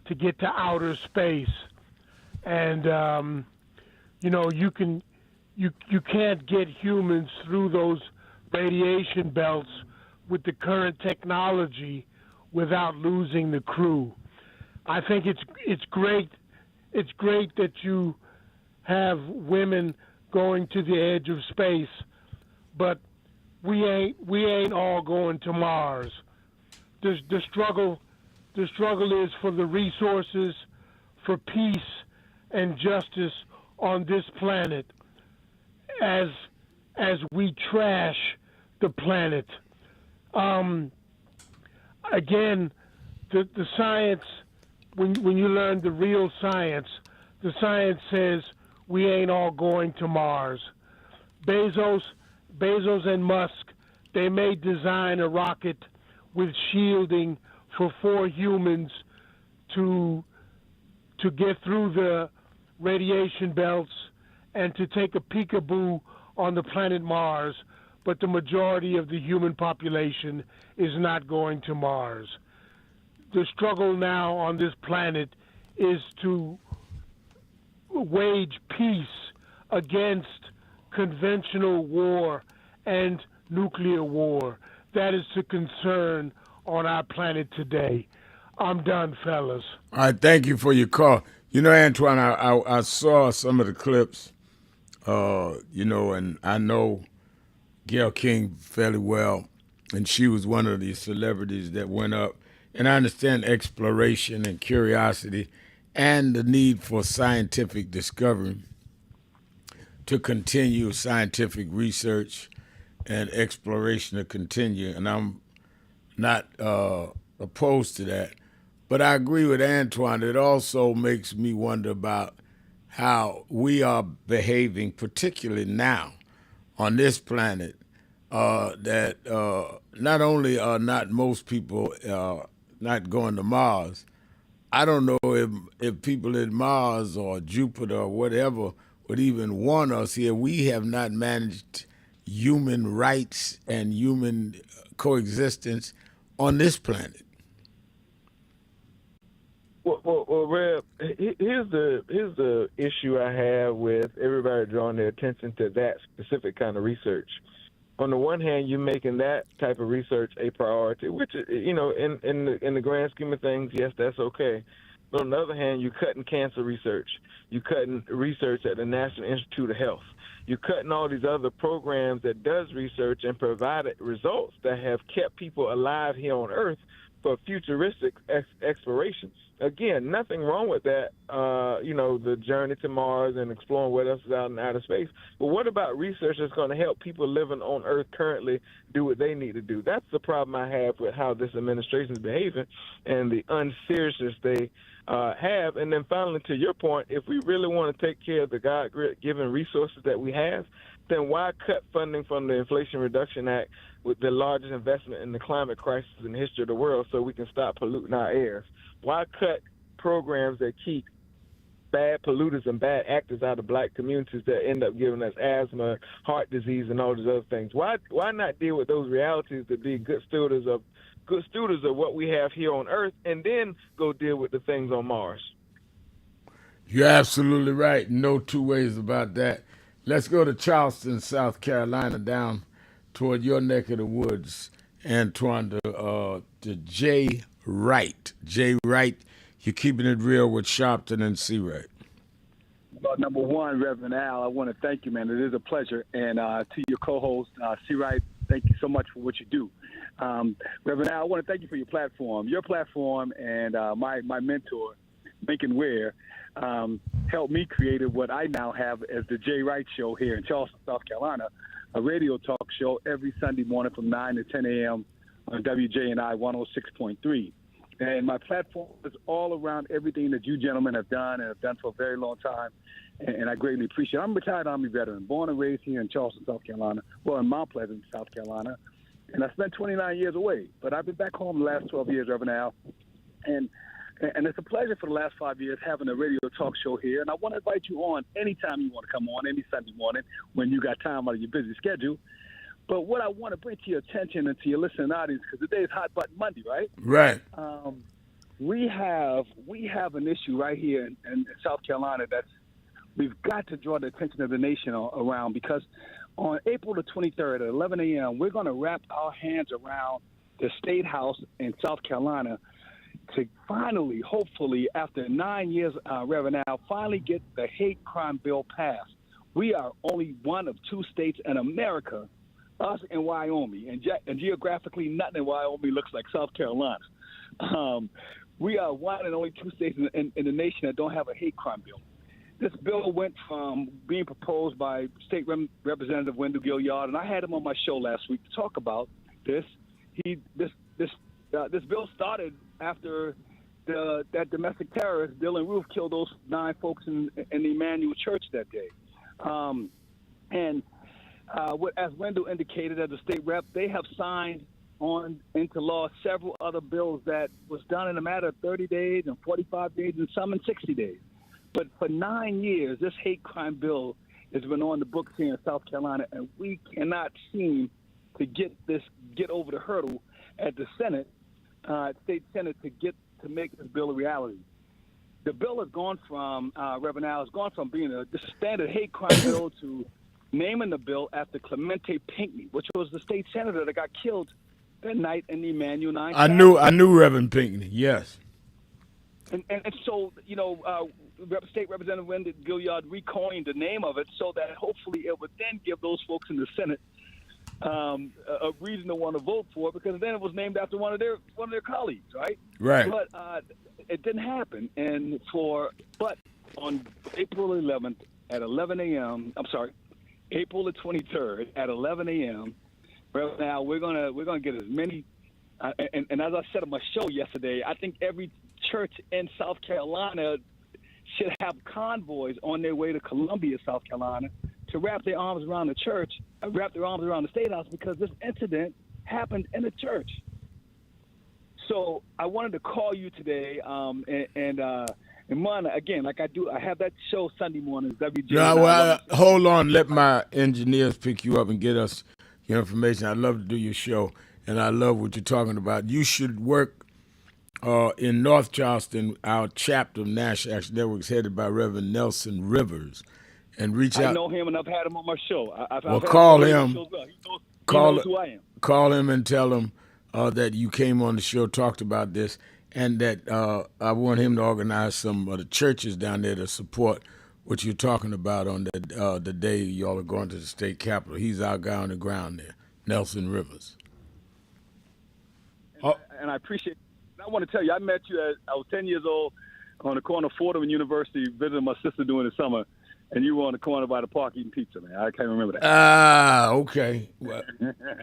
Speaker 18: to get to outer space. And, you can't get humans through those radiation belts with the current technology without losing the crew. I think it's great that you have women going to the edge of space, but we ain't all going to Mars. The struggle is for the resources, for peace and justice on this planet as we trash the planet. Again, the science, when you learn the real science, the science says we ain't all going to Mars. Bezos and Musk, they may design a rocket with shielding for 4 humans to get through the radiation belts and to take a peekaboo on the planet Mars, but the majority of the human population is not going to Mars. The struggle now on this planet is to wage peace against conventional war and nuclear war. That is the concern on our planet today. I'm done, fellas.
Speaker 3: All right, thank you for your call. You know, Antoine, I saw some of the clips, and I know Gayle King fairly well, and she was one of the celebrities that went up. And I understand exploration and curiosity and the need for scientific discovery to continue scientific research and exploration to continue. And I'm not opposed to that. But I agree with Antoine. It also makes me wonder about how we are behaving, particularly now on this planet, that not only are not most people not going to Mars, I don't know if people in Mars or Jupiter or whatever but even warn us here, we have not managed human rights and human coexistence on this planet.
Speaker 21: Well, Rev, here's the issue I have with everybody drawing their attention to that specific kind of research. On the one hand, you're making that type of research a priority, which, you know, in the grand scheme of things, yes, that's okay. But on the other hand, you're cutting cancer research. You're cutting research at the National Institute of Health. You're cutting all these other programs that does research and provided results that have kept people alive here on Earth for futuristic explorations. Again, nothing wrong with that, you know, the journey to Mars and exploring what else is out in outer space. But what about research that's going to help people living on Earth currently do what they need to do? That's the problem I have with how this administration is behaving and the unseriousness they have. And then finally, to your point, if we really want to take care of the God-given resources that we have, then why cut funding from the Inflation Reduction Act, with the largest investment in the climate crisis in the history of the world, so we can stop polluting our airs? Why cut programs that keep bad polluters and bad actors out of black communities that end up giving us asthma, heart disease, and all these other things? Why not deal with those realities to be good stewards of what we have here on Earth, and then go deal with the things on Mars?
Speaker 3: You're absolutely right. No two ways about that. Let's go to Charleston, South Carolina, down toward your neck of the woods, Antoine, to Jay Wright. Jay Wright, you're keeping it real with Sharpton and C. Wright.
Speaker 2: Well, number one, Reverend Al, I want to thank you, man. It is a pleasure. And to your co-host, C. Wright, thank you so much for what you do. Reverend Al, I want to thank you for your platform. Your platform and my mentor, Lincoln Ware, helped me create what I now have as the Jay Wright Show here in Charleston, South Carolina, a radio talk show every Sunday morning from 9 to 10 a.m. on WJNI 106.3. And my platform is all around everything that you gentlemen have done and have done for a very long time, and I greatly appreciate it. I'm a retired Army veteran, born and raised here in Charleston, South Carolina, well, in Mount Pleasant, South Carolina, and I spent 29 years away. But I've been back home the last 12 years, Reverend Al, and it's a pleasure for the last 5 years having a radio talk show here. And I want to invite you on anytime you want to come on, any Sunday morning when you got time out of your busy schedule. But what I want to bring to your attention and to your listening audience, because today is Hot Button Monday, right?
Speaker 3: Right.
Speaker 2: We have an issue right here in South Carolina that we've got to draw the attention of the nation around, because on April the 23rd at 11 a.m., we're going to wrap our hands around the State House in South Carolina to finally, hopefully, after 9 years, Reverend Al, finally get the hate crime bill passed. We are only one of two states in America, us and Wyoming, and geographically, nothing in Wyoming looks like South Carolina. We are one and only two states in the nation that don't have a hate crime bill. This bill went from being proposed by State Representative Wendell Gilliard, and I had him on my show last week to talk about this. This bill started after that domestic terrorist, Dylan Roof, killed those 9 folks in the Emmanuel Church that day. As Wendell indicated as a state rep, they have signed on into law several other bills that was done in a matter of 30 days and 45 days and some in 60 days. But for 9 years, this hate crime bill has been on the books here in South Carolina, and we cannot seem to get over the hurdle at the Senate, state Senate, to make this bill a reality. The bill has gone from, Reverend Al, has gone from being a standard hate crime bill to naming the bill after Clemente Pinckney, which was the state senator that got killed that night in the Emmanuel 9.
Speaker 3: I knew Reverend Pinckney, yes.
Speaker 2: And so, you know, State Representative Wendell Gilliard recoined the name of it so that hopefully it would then give those folks in the Senate a reason to want to vote for it, because then it was named after one of their colleagues, right?
Speaker 3: Right.
Speaker 2: But it didn't happen. But on April 11th at 11 a.m., I'm sorry, April the 23rd at 11 a.m., right now we're gonna get as many. And as I said on my show yesterday, I think every church in South Carolina should have convoys on their way to Columbia, South Carolina, to wrap their arms around the church, wrap their arms around the State House, because this incident happened in a church. So I wanted to call you today and And Mon, again, like I do, I have that show Sunday mornings, WJ.
Speaker 3: No, well, hold on. Let my engineers pick you up and get us your information. I love to do your show, and I love what you're talking about. You should work in North Charleston. Our chapter of National Action Network is headed by Reverend Nelson Rivers, and reach out.
Speaker 2: I know him, and I've had him on my show.
Speaker 3: Well, call him.
Speaker 2: He knows who I am.
Speaker 3: Call him and tell him that you came on the show, talked about this, and that I want him to organize some of the churches down there to support what you're talking about on the day y'all are going to the state capitol. He's our guy on the ground there, Nelson Rivers.
Speaker 2: And I appreciate it. I want to tell you, I met you I was 10 years old on the corner of Fordham and University, visiting my sister during the summer, and you were on the corner by the park eating pizza, man. I can't remember that.
Speaker 3: Okay. Well,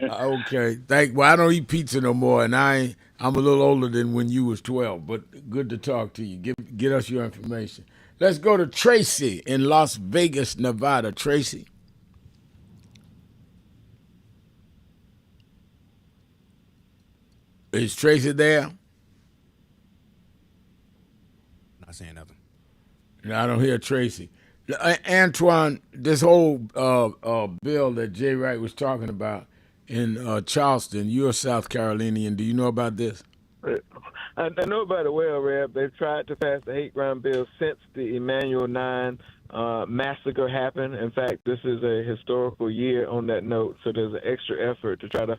Speaker 3: okay. Well, I don't eat pizza no more, and I'm a little older than when you was 12, but good to talk to you. Get us your information. Let's go to Tracy in Las Vegas, Nevada. Tracy. Is Tracy there?
Speaker 13: Not saying nothing.
Speaker 3: No, I don't hear Tracy. Antoine, this whole bill that Jay Wright was talking about in Charleston, you're a South Carolinian. Do you know about this?
Speaker 21: I know about it well, Reb. They've tried to pass the hate crime bill since the Emanuel 9 massacre happened. In fact, this is a historical year on that note, so there's an extra effort to try to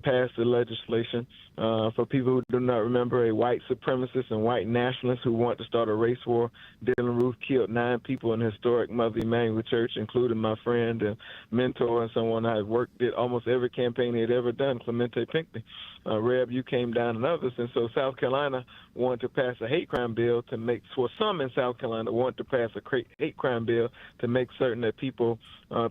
Speaker 21: pass the legislation. For people who do not remember, a white supremacist and white nationalist who want to start a race war, Dylan Roof killed 9 people in the historic Mother Emanuel Church, including my friend and mentor and someone I did almost every campaign he had ever done, Clemente Pinckney. Reb, you came down and others, and so South Carolina wanted to pass a hate crime bill to make, for some in South Carolina, want to pass a hate crime bill to make certain that people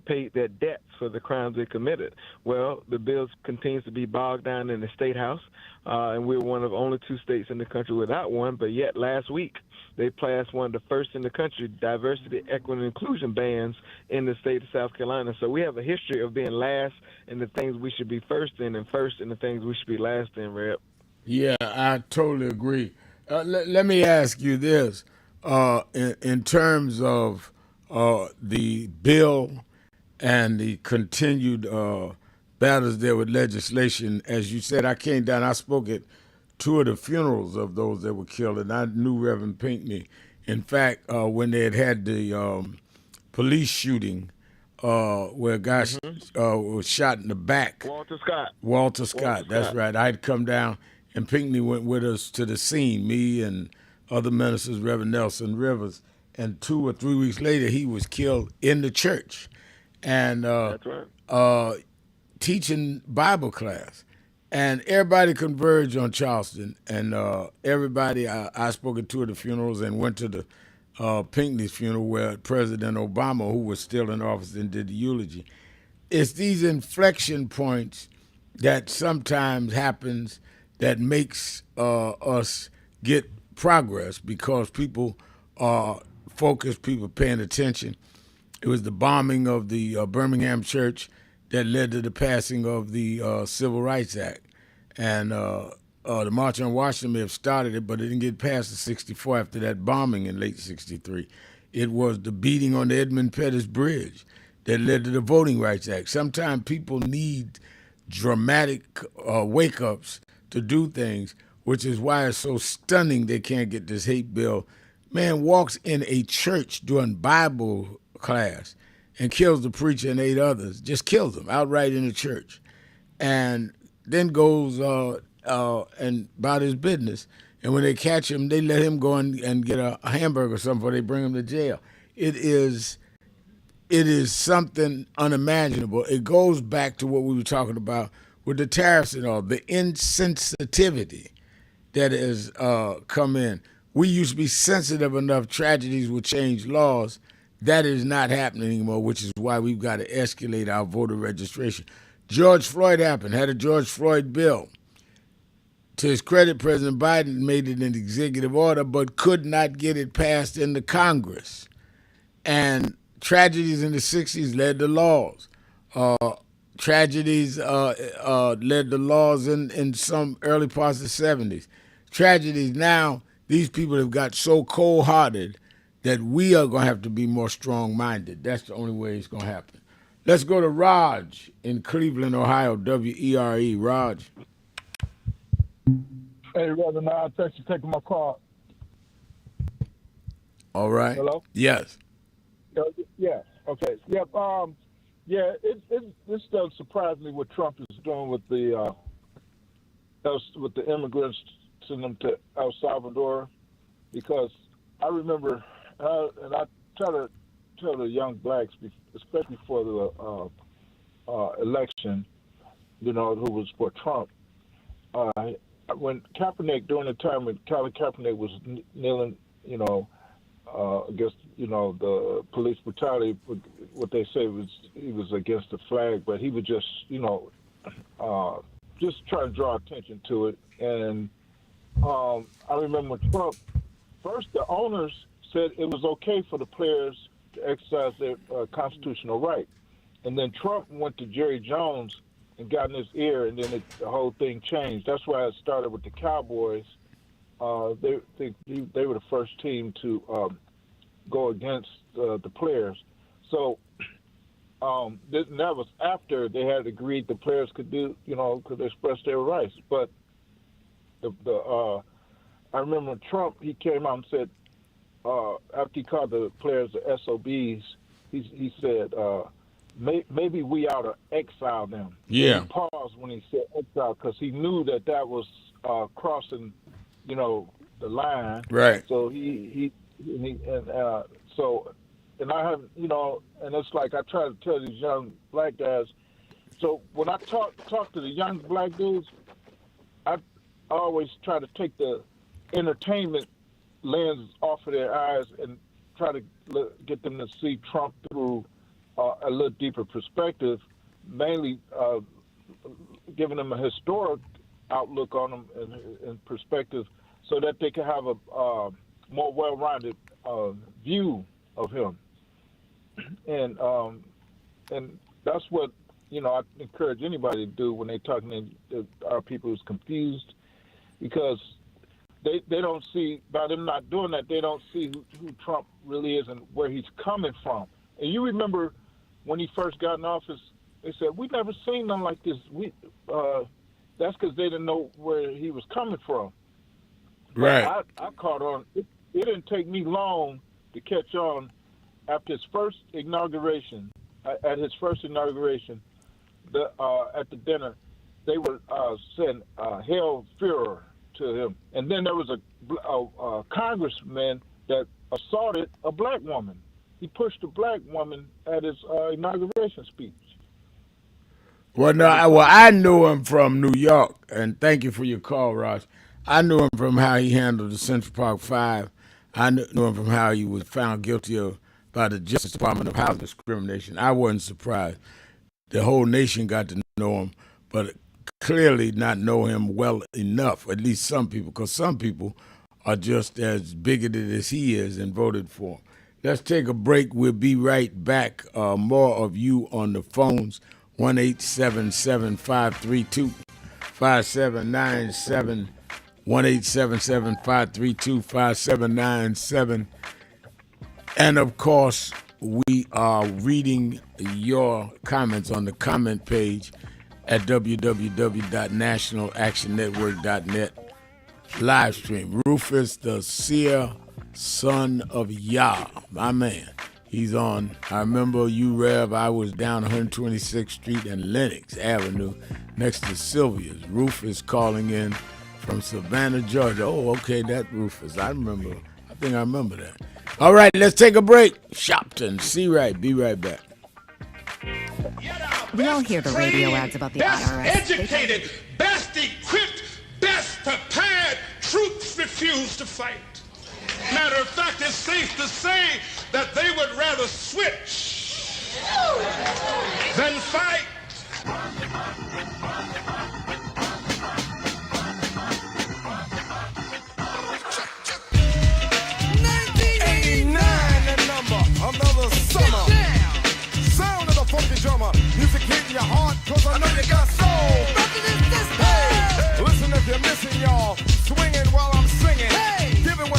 Speaker 21: paid their debts for the crimes they committed. Well, the bill continues to be bogged down in the State House, and we're one of only 2 states in the country without one, but yet last week they passed one of the first in the country diversity, equity, and inclusion bans in the state of South Carolina. So we have a history of being last in the things we should be first in and first in the things we should be last in, Reb.
Speaker 3: Yeah, I totally agree. Let me ask you this. In terms of the bill and the continued battles there with legislation, as you said, I came down, I spoke at 2 of the funerals of those that were killed, and I knew Reverend Pinckney. In fact, when they had the police shooting where a guy was shot in the back. Walter Scott, that's right. I had come down, and Pinckney went with us to the scene, me and other ministers, Reverend Nelson Rivers, and 2 or 3 weeks later, he was killed in the church. And
Speaker 21: that's right.
Speaker 3: Teaching Bible class. And everybody converged on Charleston, and everybody, I spoke at 2 of the funerals and went to the Pinckney's funeral where President Obama, who was still in office, and did the eulogy. It's these inflection points that sometimes happens that makes us get progress because people are focused, people paying attention. It was the bombing of the Birmingham church that led to the passing of the Civil Rights Act. And the March on Washington may have started it, but it didn't get past the 64 after that bombing in late 63. It was the beating on the Edmund Pettus Bridge that led to the Voting Rights Act. Sometimes people need dramatic wake-ups to do things, which is why it's so stunning they can't get this hate bill. Man walks in a church during Bible class and kills the preacher and 8 others, just kills them outright in the church, and then goes and about his business. And when they catch him, they let him go and get a hamburger or something before they bring him to jail. It is something unimaginable. It goes back to what we were talking about with the tariffs and all, the insensitivity that has come in. We used to be sensitive enough tragedies would change laws. That is not happening anymore, which is why we've got to escalate our voter registration. George Floyd happened, had a George Floyd bill. To his credit, President Biden made it an executive order, but could not get it passed in the Congress. And tragedies in the 60s led to laws. Tragedies led to laws in some early parts of the 70s. Tragedies now these people have got so cold-hearted that we are going to have to be more strong-minded. That's the only way it's going to happen. Let's go to Raj in Cleveland, Ohio, WERE. Raj.
Speaker 14: Hey, Reverend, thanks for taking my call.
Speaker 3: All right.
Speaker 14: Hello?
Speaker 3: Yes.
Speaker 14: Yeah. Okay. Yep. This does surprise me what Trump is doing with the immigrants, sending them to El Salvador, because I remember, and I try to tell the young blacks, especially for the election, who was for Trump. When Kaepernick, during the time when Colin Kaepernick was kneeling, against, the police brutality, what they say was he was against the flag, but he was just, just trying to draw attention to it. And I remember when Trump, first the owners said it was okay for the players to exercise their constitutional right. And then Trump went to Jerry Jones and got in his ear, and then the whole thing changed. That's why it started with the Cowboys. They were the first team to go against the players. So that was after they had agreed the players could do, could express their rights. But I remember Trump, he came out and said, after he called the players the SOBs, he said, maybe we ought to exile them.
Speaker 3: Yeah.
Speaker 14: He paused when he said exile because he knew that was crossing, the line.
Speaker 3: Right.
Speaker 14: So and I have, and it's like I try to tell these young black guys. So when I talk to the young black dudes, I always try to take the entertainment lens off of their eyes and try to get them to see Trump through a little deeper perspective, mainly giving them a historic outlook on him and perspective, so that they can have a more well-rounded view of him. And that's what I encourage anybody to do when they're talking to our people who's confused, because they don't see, by them not doing that, they don't see who Trump really is and where he's coming from. And you remember when he first got in office, they said, we never seen nothing like this. That's because they didn't know where he was coming from.
Speaker 3: Right.
Speaker 14: I caught on. It didn't take me long to catch on. After his first inauguration, at the dinner, they were saying Hail Führer to him. And then there was a congressman that assaulted a black woman. He pushed a black woman at his inauguration speech.
Speaker 3: Well, no, I knew him from New York, and thank you for your call, Ross. I knew him from how he handled the Central Park Five. I knew him from how he was found guilty by the Justice Department of housing discrimination. I wasn't surprised. The whole nation got to know him, but clearly not know him well enough, at least some people, because some people are just as bigoted as he is and voted for him. Let's take a break. We'll be right back. More of you on the phones, 1-877-532-5797, 1-877-532-5797. And, of course, we are reading your comments on the comment page at www.nationalactionnetwork.net. Live stream. Rufus, the seer, son of Yah, my man. He's on. I remember you, Rev. I was down 126th Street and Lenox Avenue next to Sylvia's. Rufus calling in from Savannah, Georgia. Oh, okay, that Rufus. I think I remember that. All right, let's take a break. Sharpton, see right. Be right back.
Speaker 15: We all hear the radio ads about the IRS.
Speaker 1: Best educated, best equipped, best prepared troops refuse to fight. Matter of fact, it's safe to say that they would rather switch than fight.
Speaker 16: Another summer. Sound of the funky drummer. Music hitting your heart, cause I know you got soul. Hey, listen if you're missing, y'all. Swinging while I'm singing. Giving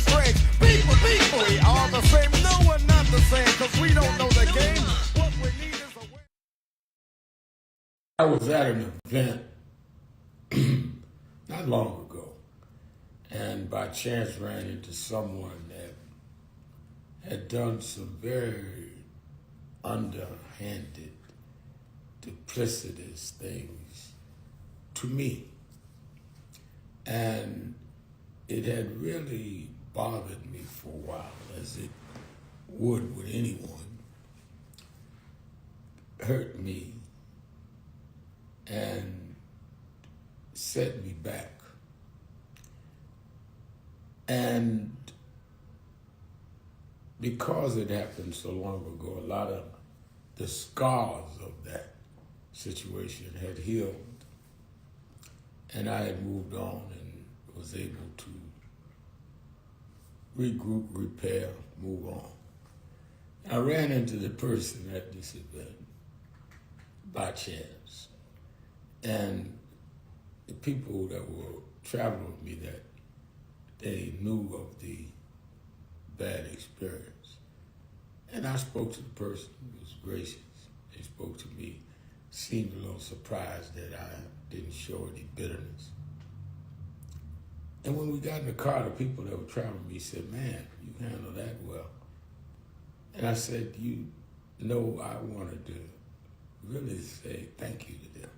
Speaker 16: pulling strings. People, we are the same. No, we're not the same, cause we don't know the game. What we need is a way.
Speaker 3: I was at an event not long ago, and by chance ran into someone that had done some very underhanded, duplicitous things to me. And it had really bothered me for a while, as it would with anyone, hurt me and set me back. And because it happened so long ago, a lot of the scars of that situation had healed, and I had moved on and was able to regroup, repair, move on. I ran into the person at this event by chance, and the people that were traveling with me, that they knew of the bad experience. And I spoke to the person who was gracious. They spoke to me, seemed a little surprised that I didn't show any bitterness. And when we got in the car, the people that were traveling with me said, "Man, you handle that well." And I said, "You know, I wanted to really say thank you to them."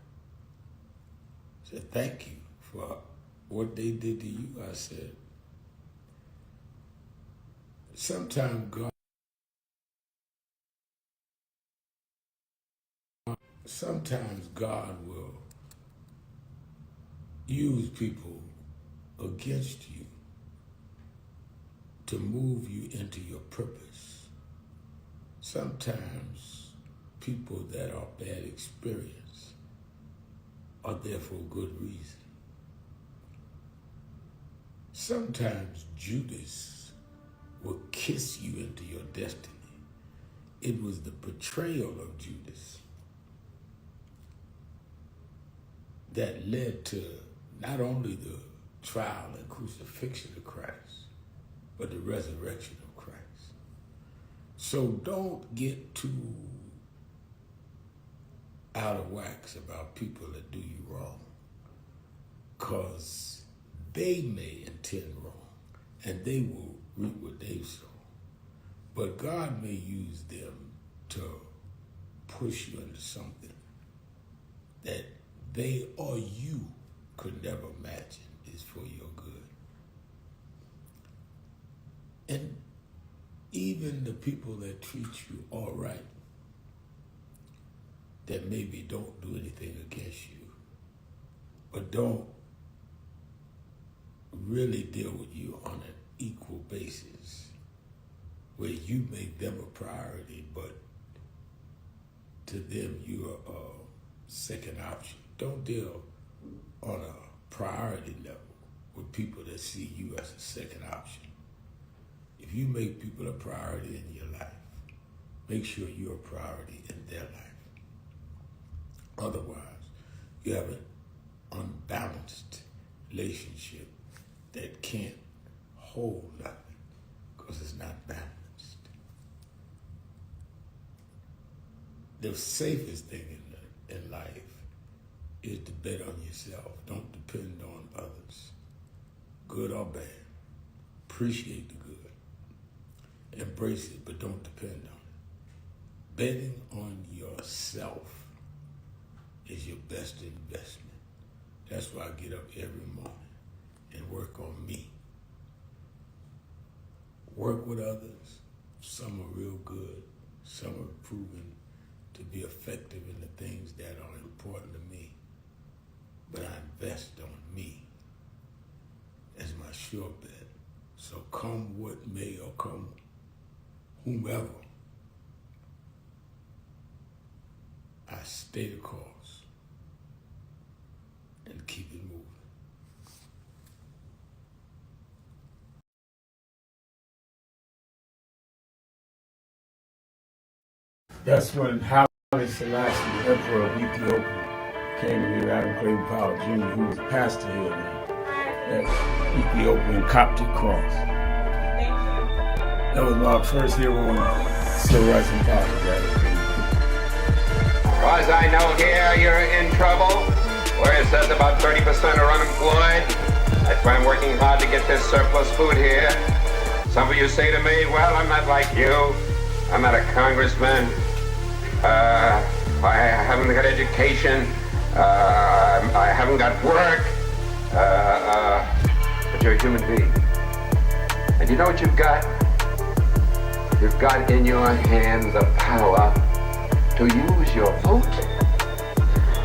Speaker 3: I said, "Thank you for what they did to you." I said, sometimes God will use people against you to move you into your purpose. Sometimes people that are bad experience are there for a good reason. Sometimes Judas will kiss you into your destiny. It was the betrayal of Judas that led to not only the trial and crucifixion of Christ, but the resurrection of Christ. So don't get too out of wax about people that do you wrong, because they may intend wrong and they will reap what they've sown. But God may use them to push you into something that they or you could never imagine is for your good. And even the people that treat you all right, that maybe don't do anything against you, but don't really deal with you on an equal basis, where you make them a priority, but to them you are a second option. Don't deal on a priority level with people that see you as a second option. If you make people a priority in your life, make sure you're a priority in their life. Otherwise, you have an unbalanced relationship that can't hold nothing because it's not balanced. The safest thing in life is to bet on yourself. Don't depend on others, good or bad. Appreciate the good. Embrace it, but don't depend on it. Betting on yourself is your best investment. That's why I get up every morning and work on me. Work with others. Some are real good. Some are proven to be effective in the things that are important to me. But I invest on me as my sure bet. So come what may, or come whomever, I stay the course and keep it moving. That's when Haile Selassie, the Emperor of Ethiopia, came to me, Adam Clayton Powell Jr., who was pastor here at Ethiopian Coptic Cross. That was my first year on Civil Rights and Politics.
Speaker 4: As I know here, you're in trouble, where it says about 30% are unemployed. That's why I'm working hard to get this surplus food here. Some of you say to me, well, I'm not like you. I'm not a congressman. I haven't got education. I haven't got work. But you're a human being. And you know what you've got? You've got in your hands the power to use your vote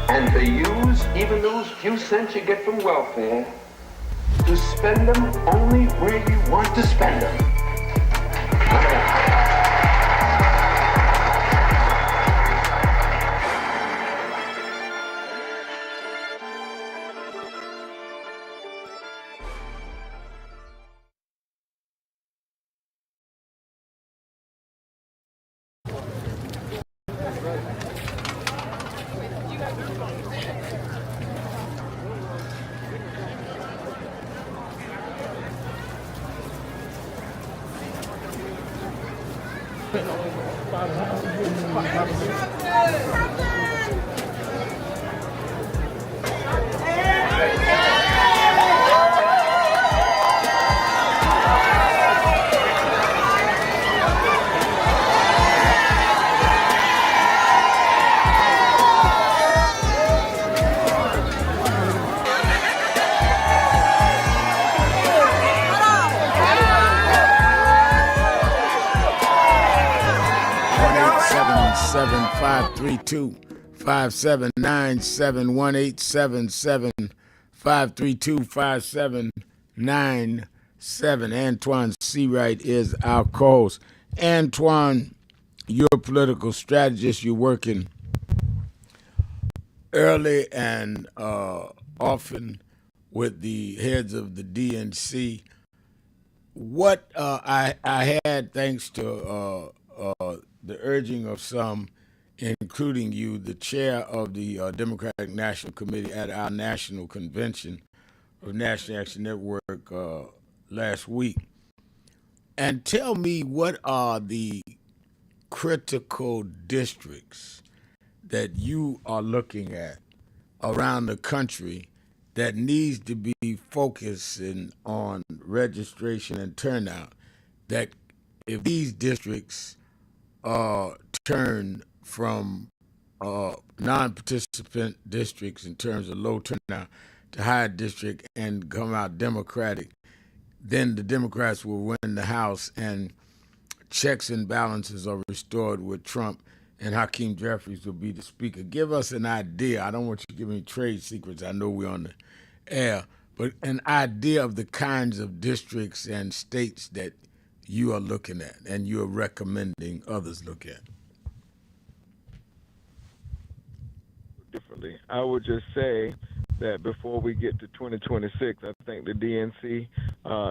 Speaker 4: and to use even those few cents you get from welfare to spend them only where you want to spend them.
Speaker 3: Seven 532-5797 1-877-532-5797. Antoine Seawright is our co-host. Antoine, you're a political strategist. You're working early and often with the heads of the DNC. What I had, thanks to the urging of some, including you, the chair of the Democratic National Committee at our national convention of National Action Network last week. And tell me, what are the critical districts that you are looking at around the country that needs to be focusing on registration and turnout, that if these districts turn from non-participant districts in terms of low turnout to high district and come out Democratic, then the Democrats will win the House and checks and balances are restored with Trump, and Hakeem Jeffries will be the speaker. Give us an idea. I don't want you to give me trade secrets. I know we're on the air, but an idea of the kinds of districts and states that you are looking at and you're recommending others look at.
Speaker 21: Differently, I would just say that before we get to 2026, I think the DNC,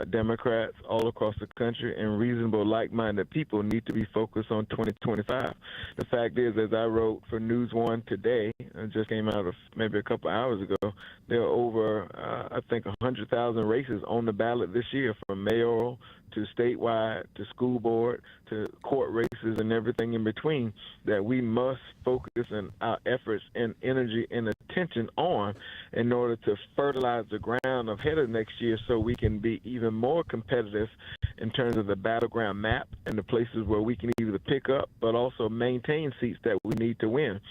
Speaker 21: Democrats all across the country, and reasonable, like-minded people need to be focused on 2025. The fact is, as I wrote for News One today, it just came out of maybe a couple hours ago, there are over, I think, 100,000 races on the ballot this year, from mayoral to statewide to school board to court races and everything in between, that we must focus on our efforts and energy and attention on in order to fertilize the ground ahead of next year so we can be even more competitive in terms of the battleground map and the places where we can either pick up but also maintain seats that we need to win.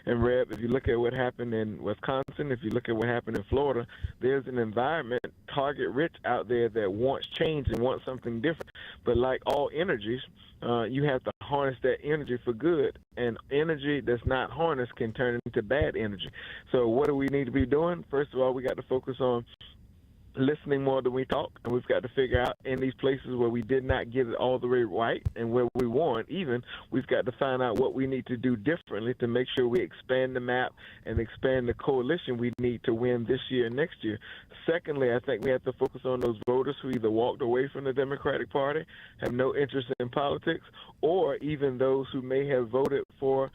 Speaker 21: And Reb, if you look at what happened in Wisconsin, if you look at what happened in Florida, there's an environment, target rich out there, that wants change and wants something different. But like all energies, you have to harness that energy for good. And energy that's not harnessed can turn into bad energy. So what do we need to be doing? First of all, we got to focus on listening more than we talk, and we've got to figure out in these places where we did not get it all the way right and where we won even, we've got to find out what we need to do differently to make sure we expand the map and expand the coalition we need to win this year and next year. Secondly, I think we have to focus on those voters who either walked away from the Democratic Party, have no interest in politics, or even those who may have voted for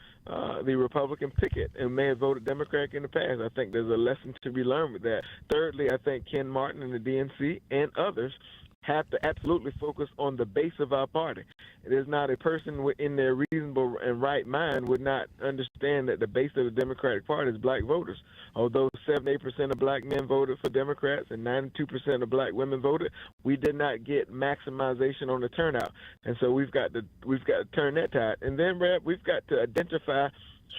Speaker 21: the Republican ticket and may have voted Democratic in the past. I think there's a lesson to be learned with that. Thirdly, I think Ken Martin and the DNC and others have to absolutely focus on the base of our party. There's not a person in their reasonable and right mind would not understand that the base of the Democratic Party is black voters. Although 78% of black men voted for Democrats and 92% of black women voted, we did not get maximization on the turnout. And so we've got to turn that tide. And then, Rev, we've got to identify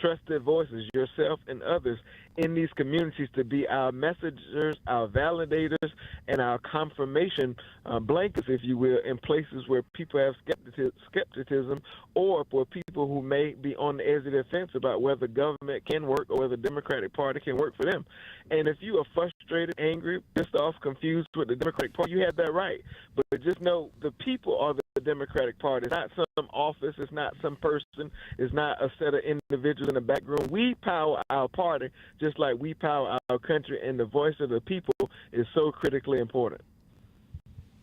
Speaker 21: trusted voices, yourself and others, in these communities to be our messengers, our validators, and our confirmation blankets, if you will, in places where people have skepticism or for people who may be on the edge of their fence about whether government can work or whether the Democratic Party can work for them. And if you are frustrated, angry, pissed off, confused with the Democratic Party, you have that right. But just know the people are the Democratic Party. It's not some office. It's not some person. It's not a set of individuals in the back room. We power our party just like we power our country, and the voice of the people is so critically important.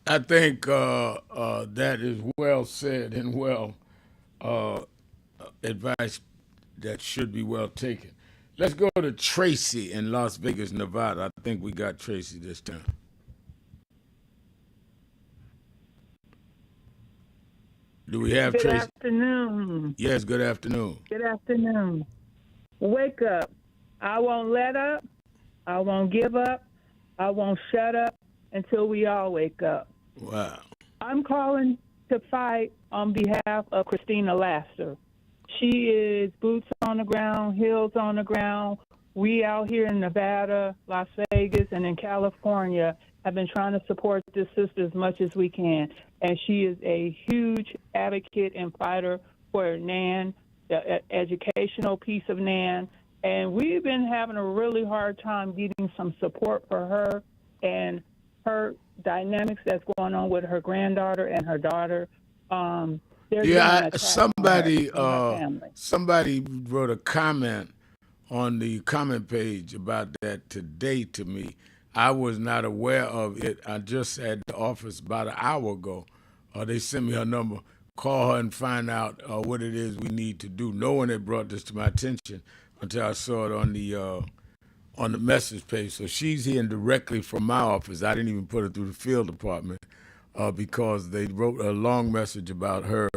Speaker 3: I think that is well said and well advice that should be well taken. Let's go to Tracy in Las Vegas, Nevada. I think we got Tracy this time. Do we have Tracy?
Speaker 5: Good afternoon.
Speaker 3: Yes, good afternoon.
Speaker 5: Good afternoon. Wake up. I won't let up. I won't give up. I won't shut up until we all wake up.
Speaker 3: Wow.
Speaker 5: I'm calling to fight on behalf of Christina Lasser. She is boots on the ground, heels on the ground. We out here in Nevada, Las Vegas, and in California have been trying to support this sister as much as we can. And she is a huge advocate and fighter for NAN, the educational piece of NAN. And we've been having a really hard time getting some support for her and her dynamics that's going on with her granddaughter and her daughter.
Speaker 3: Somebody wrote a comment on the comment page about that today to me. I was not aware of it. I just at the office about an hour ago. They sent me her number. Call her and find out what it is we need to do. No one had brought this to my attention until I saw it on the message page. So she's hearing directly from my office. I didn't even put it through the field department because they wrote a long message about her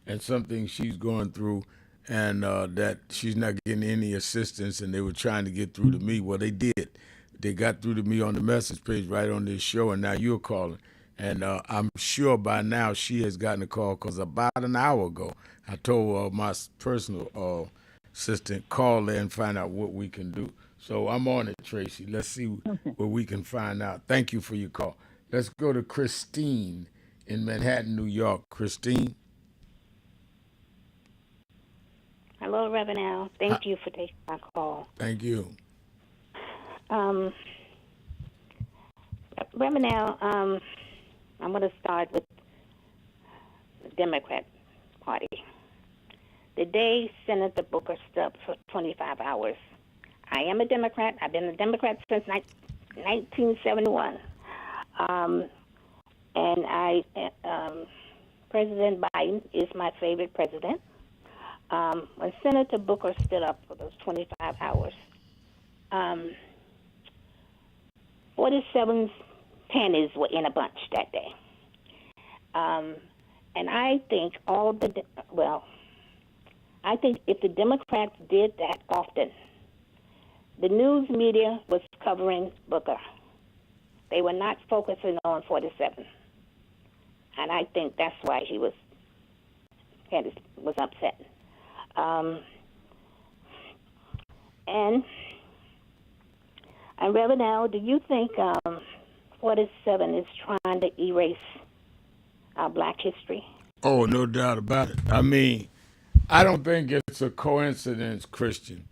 Speaker 3: and something she's going through, and that she's not getting any assistance, and they were trying to get through to me. Well, they did. They got through to me on the message page right on this show, and now you're calling. And I'm sure by now she has gotten a call because about an hour ago, I told my personal assistant, call there and find out what we can do. So I'm on it, Tracy. Let's see what we can find out. Thank you for your call. Let's go to Christine in Manhattan, New York. Christine.
Speaker 17: Hello, Reverend Al. Thank you for taking my call.
Speaker 3: Thank you.
Speaker 17: Reverend Al, I'm going to start with the Democrat Party. The day Senator Booker stood up for 25 hours, I am a Democrat. I've been a Democrat since 1971. And President Biden is my favorite president. When Senator Booker stood up for those 25 hours, 47 pennies were in a bunch that day. And I think I think if the Democrats did that often, the news media was covering Booker. They were not focusing on 47. And I think that's why he was upset. And Reverend Al, do you think 47 is trying to erase our black history?
Speaker 3: Oh, no doubt about it. I mean, I don't think it's a coincidence, Christian,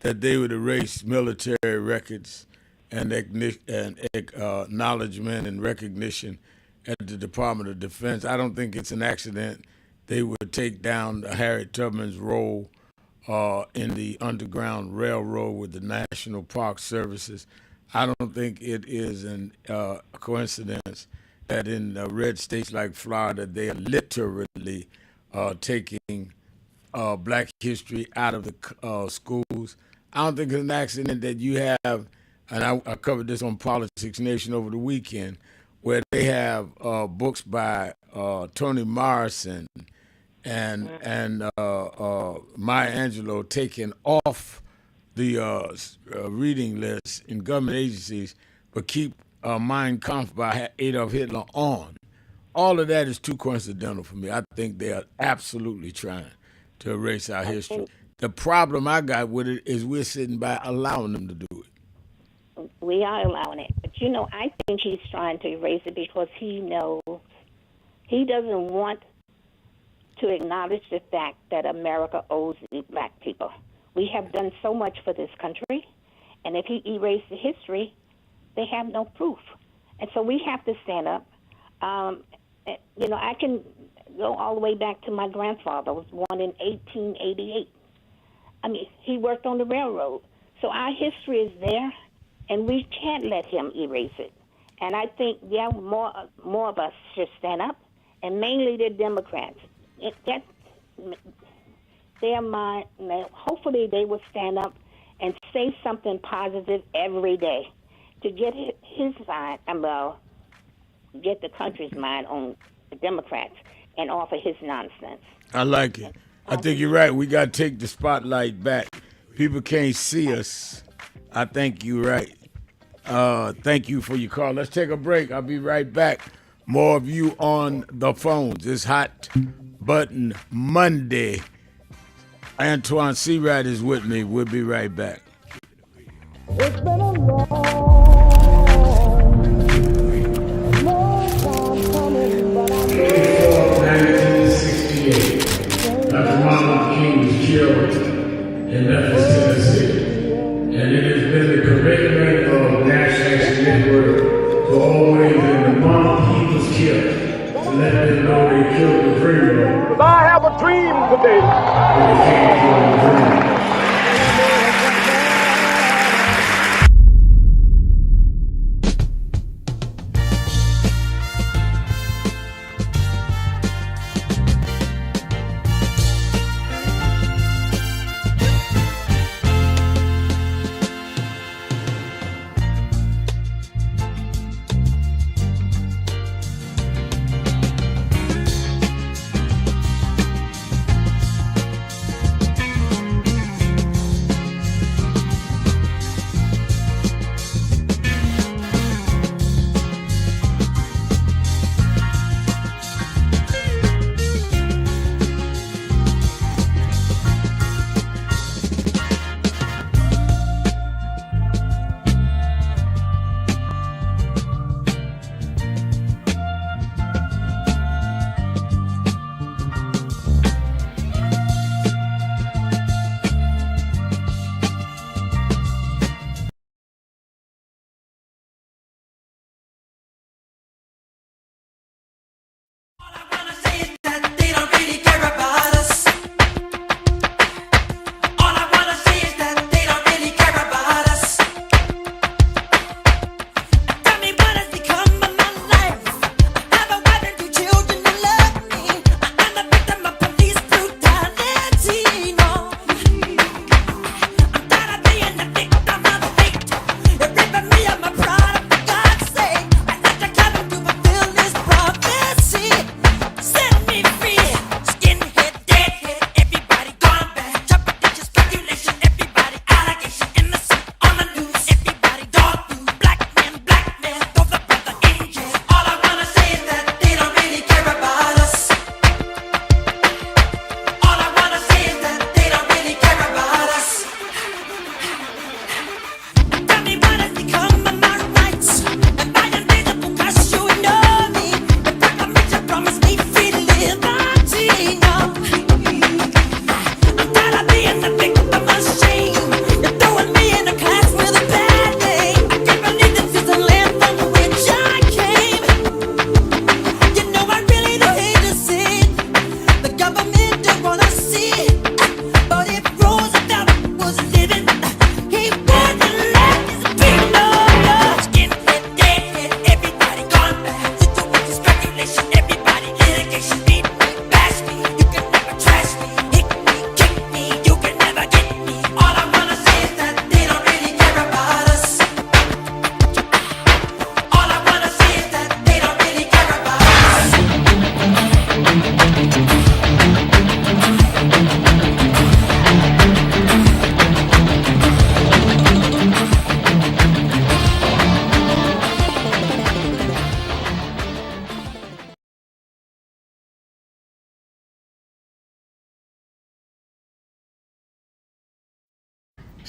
Speaker 3: that they would erase military records and acknowledgement and recognition at the Department of Defense. I don't think it's an accident they would take down Harriet Tubman's role in the Underground Railroad with the National Park Services. I don't think it is a coincidence that in red states like Florida, they are literally taking black history out of the schools. I don't think it's an accident that you have, and I covered this on Politics Nation over the weekend, where they have books by Toni Morrison and Maya Angelou taken off the reading list in government agencies, but keep Mein Kampf by Adolf Hitler on. All of that is too coincidental for me. I think they are absolutely trying to erase our history. The problem I got with it is we're sitting by allowing them to do it.
Speaker 17: We are allowing it. But, you know, I think he's trying to erase it because he knows he doesn't want to acknowledge the fact that America owes the black people. We have done so much for this country, and if he erased the history, they have no proof. And so we have to stand up. You know, I can go all the way back to my grandfather, was born in 1888. I mean, he worked on the railroad. So our history is there, and we can't let him erase it. And I think, yeah, more of us should stand up, and mainly the Democrats. Hopefully they will stand up and say something positive every day to get his side, get the country's mind on the Democrats and offer his nonsense.
Speaker 3: I like it. I think you're right. We got to take the spotlight back. People can't see us. I think you're right. Thank you for your call. Let's take a break. I'll be right back. More of you on the phones. It's Hot Button Monday. Antoine Seawright is with me. We'll be right back.
Speaker 1: It's been a long time coming, but I know
Speaker 6: 1968, Dr. Martin King was killed in Memphis, Tennessee. And it has been the commitment of National Action Network to always, in the month he was killed, to let them know they killed the dreamer.
Speaker 16: I have a dream today.
Speaker 6: When they came to the dream.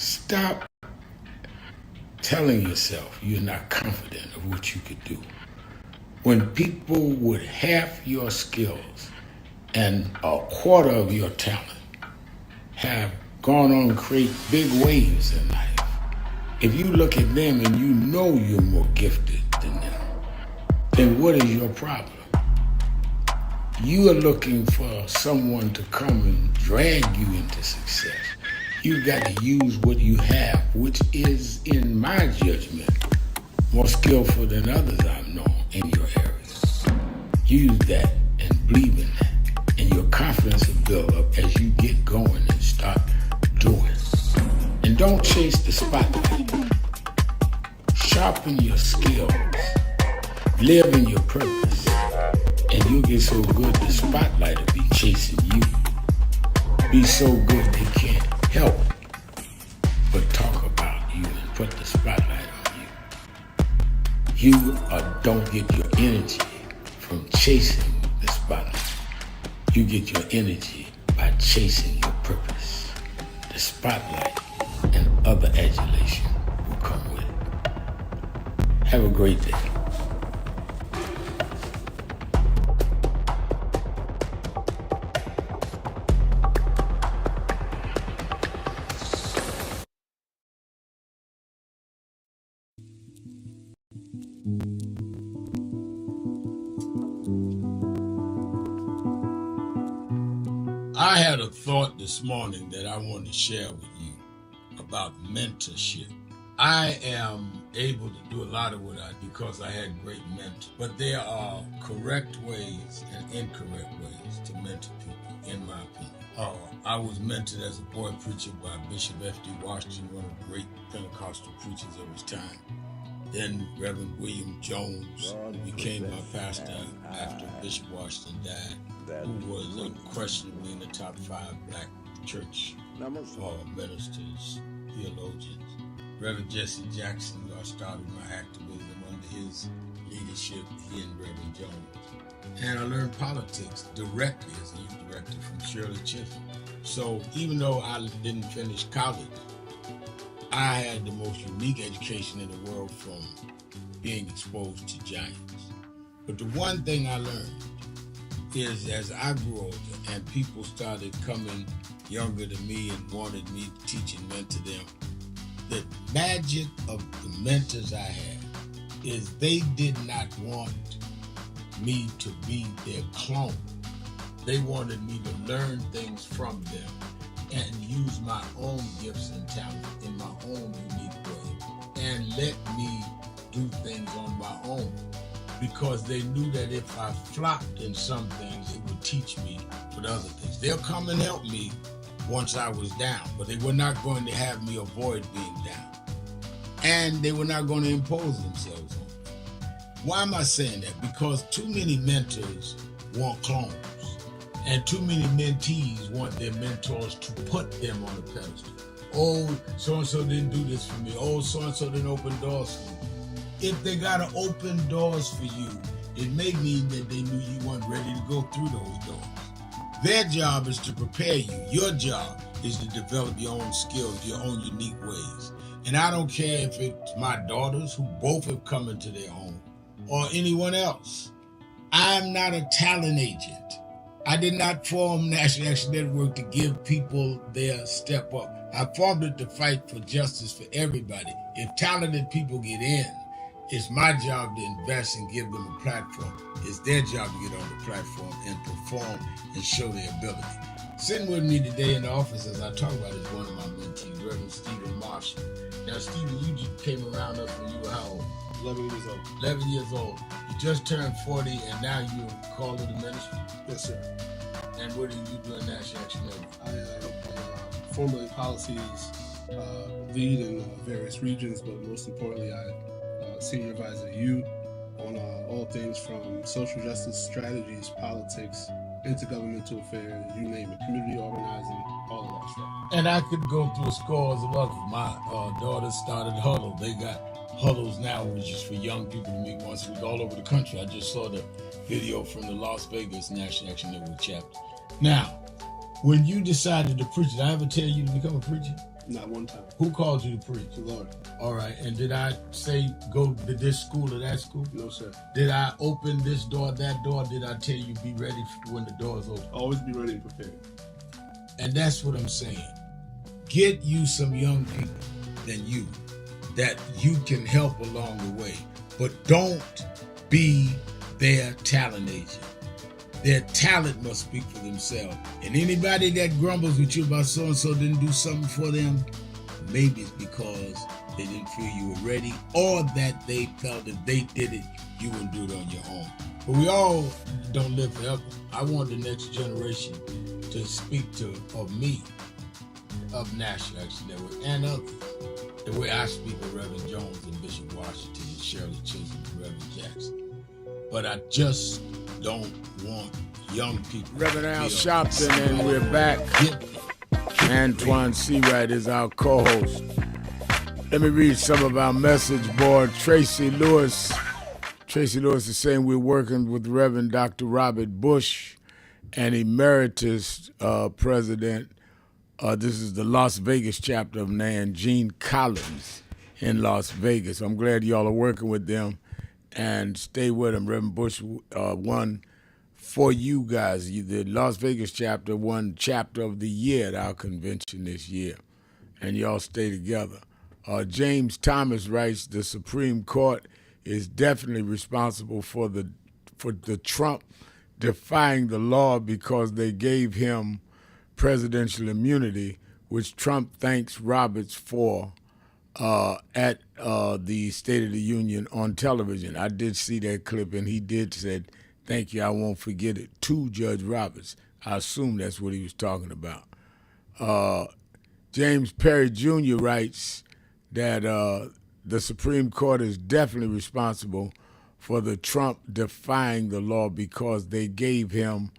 Speaker 3: Stop telling yourself you're not confident of what you could do. When people with half your skills and a quarter of your talent have gone on to create big waves in life, if you look at them and you know you're more gifted than them, then what is your problem? You are looking for someone to come and drag you into success. You've got to use what you have, which is, in my judgment, more skillful than others I've known in your areas. Use that and believe in that, and your confidence will build up as you get going and start doing. And don't chase the spotlight. Sharpen your skills. Live in your purpose. And you'll get so good the spotlight will be chasing you. Be so good they can't help but talk about you and put the spotlight on you. You don't get your energy from chasing the spotlight. You get your energy by chasing your purpose. The spotlight and other adulation will come with it. Have a great day. I had a thought this morning that I wanted to share with you about mentorship. I am able to do a lot of what I do because I had great mentors, but there are correct ways and incorrect ways to mentor people, in my opinion. I was mentored as a boy preacher by Bishop F.D. Washington, one of the great Pentecostal preachers of his time. Then Reverend William Jones, who became my pastor after Bishop Washington died, who was unquestionably in the top 5 black church ministers, theologians. Reverend Jesse Jackson, who I started my activism under his leadership, he and Reverend Jones. And I learned politics directly as a youth director from Shirley Chisholm. So even though I didn't finish college, I had the most unique education in the world from being exposed to giants. But the one thing I learned is as I grew older and people started coming younger than me and wanted me to teach and mentor them, the magic of the mentors I had is they did not want me to be their clone. They wanted me to learn things from them and use my own gifts and talent in my own unique way and let me do things on my own, because they knew that if I flopped in some things, it would teach me with other things. They'll come and help me once I was down, but they were not going to have me avoid being down. And they were not going to impose themselves on me. Why am I saying that? Because too many mentors want clones. And too many mentees want their mentors to put them on a pedestal. Oh, so-and-so didn't do this for me. Oh, so-and-so didn't open doors for me. If they got to open doors for you, it may mean that they knew you weren't ready to go through those doors. Their job is to prepare you. Your job is to develop your own skills, your own unique ways. And I don't care if it's my daughters, who both have come into their own, or anyone else. I'm not a talent agent. I did not form National Action Network to give people their step up. I formed it to fight for justice for everybody. If talented people get in, it's my job to invest and give them a platform. It's their job to get on the platform and perform and show their ability. Sitting with me today in the office as I talk about it is one of my mentees, Reverend Stephen Marshall. Now, Stephen, you just came around us when you were how old?
Speaker 7: 11 years old.
Speaker 3: 11 years old. You just turned 40 and now you're called to the ministry?
Speaker 7: Yes, sir.
Speaker 3: And what do you do in National Action Network?
Speaker 7: I formulate policies, lead in various regions, but most importantly, I senior advisor to you on all things from social justice strategies, politics, intergovernmental affairs, you name it, community organizing, all of that stuff.
Speaker 3: And I could go through scores of others. My daughter started Huddle. They got Huddles now, which is for young people to meet once a week all over the country. I just saw the video from the Las Vegas National Action Network chapter. Now, when you decided to preach, did I ever tell you to become a preacher?
Speaker 7: Not one time.
Speaker 6: Who called you to preach?
Speaker 7: The Lord.
Speaker 6: All right. And did I say go to this school or that school?
Speaker 7: No, sir.
Speaker 6: Did I open this door, that door? Did I tell you be ready when the doors open?
Speaker 7: Always be ready and prepared.
Speaker 6: And that's what I'm saying. Get you some young people than you that you can help along the way. But don't be their talent agent. Their talent must speak for themselves. And anybody that grumbles with you about so-and-so didn't do something for them, maybe it's because they didn't feel you were ready, or that they felt that they did it, you wouldn't do it on your own. But we all don't live forever. I want the next generation to speak of me, of National Action Network, and others. The way I speak of Reverend Jones and Bishop Washington and Shirley Chisholm and Reverend Jackson. But I just don't want young people.
Speaker 3: Reverend Al Sharpton, and we're back. Antoine Seawright is our co-host. Let me read some of our message board. Tracy Lewis is saying we're working with Reverend Dr. Robert Bush and Emeritus President. This is the Las Vegas chapter of NAN, Gene Collins in Las Vegas. I'm glad y'all are working with them, and stay with them. Reverend Bush won for you guys. The Las Vegas chapter won chapter of the year at our convention this year, and y'all stay together. James Thomas writes, the Supreme Court is definitely responsible for the Trump defying the law because they gave him presidential immunity, which Trump thanks Roberts for at the State of the Union on television. I did see that clip, and he did say, thank you, I won't forget it, to Judge Roberts. I assume that's what he was talking about. James Perry Jr. writes that the Supreme Court is definitely responsible for the Trump defying the law because they gave him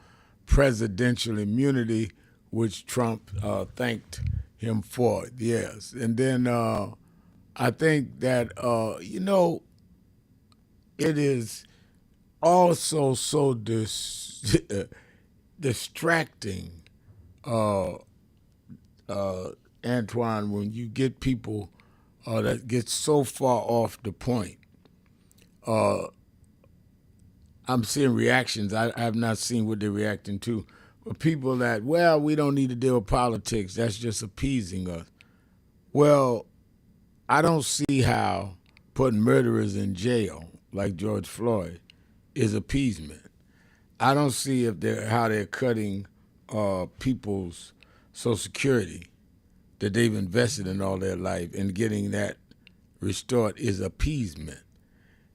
Speaker 3: presidential immunity, which Trump thanked him for. Yes. And then I think that, it is also so distracting, Antoine, when you get people that get so far off the point. I'm seeing reactions. I have not seen what they're reacting to. But people that, we don't need to deal with politics. That's just appeasing us. Well, I don't see how putting murderers in jail like George Floyd is appeasement. I don't see how they're cutting people's Social Security that they've invested in all their life, and getting that restored is appeasement.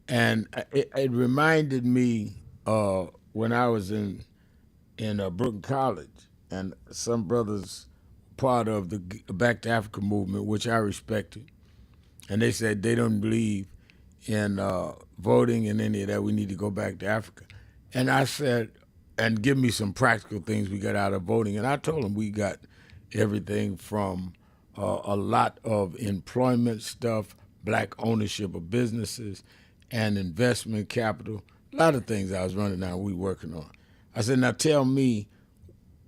Speaker 3: And it reminded me when I was in Brooklyn College, and some brothers part of the Back to Africa movement, which I respected, and they said they don't believe in voting and any of that. We need to go back to Africa. And I said, and give me some practical things we got out of voting. And I told them we got everything from a lot of employment stuff, black ownership of businesses, and investment capital. A lot of things I was running down we working on. I said, now tell me,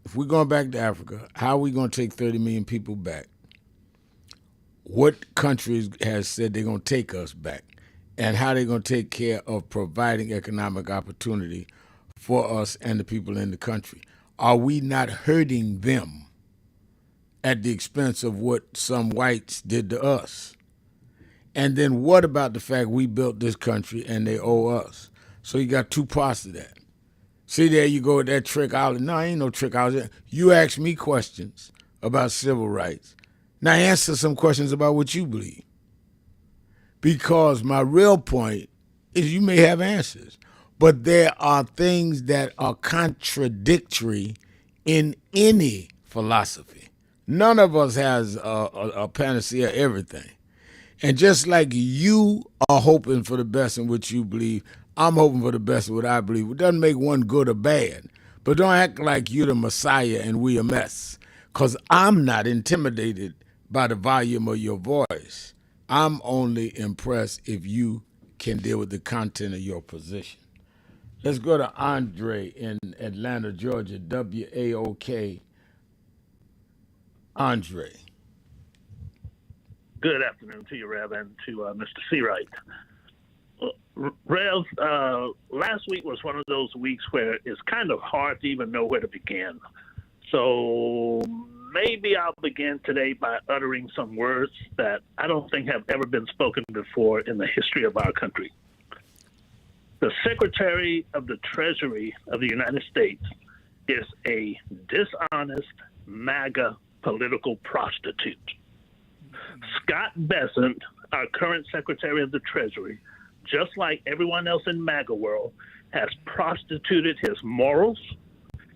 Speaker 3: if we're going back to Africa, how are we going to take 30 million people back? What countries has said they're going to take us back? And how they're going to take care of providing economic opportunity for us and the people in the country? Are we not hurting them at the expense of what some whites did to us? And then what about the fact we built this country and they owe us? So you got two parts to that. See, there you go with that trick. No, ain't no trick. You ask me questions about civil rights. Now answer some questions about what you believe. Because my real point is you may have answers, but there are things that are contradictory in any philosophy. None of us has a panacea of everything. And just like you are hoping for the best in what you believe, I'm hoping for the best in what I believe. It doesn't make one good or bad. But don't act like you're the Messiah and we a mess. Because I'm not intimidated by the volume of your voice. I'm only impressed if you can deal with the content of your position. Let's go to Andre in Atlanta, Georgia, WAOK. Andre.
Speaker 20: Good afternoon to you, Rev, and to Mr. Seawright. Rev, last week was one of those weeks where it's kind of hard to even know where to begin. So maybe I'll begin today by uttering some words that I don't think have ever been spoken before in the history of our country. The Secretary of the Treasury of the United States is a dishonest MAGA political prostitute. Scott Bessent, our current Secretary of the Treasury, just like everyone else in MAGA world, has prostituted his morals.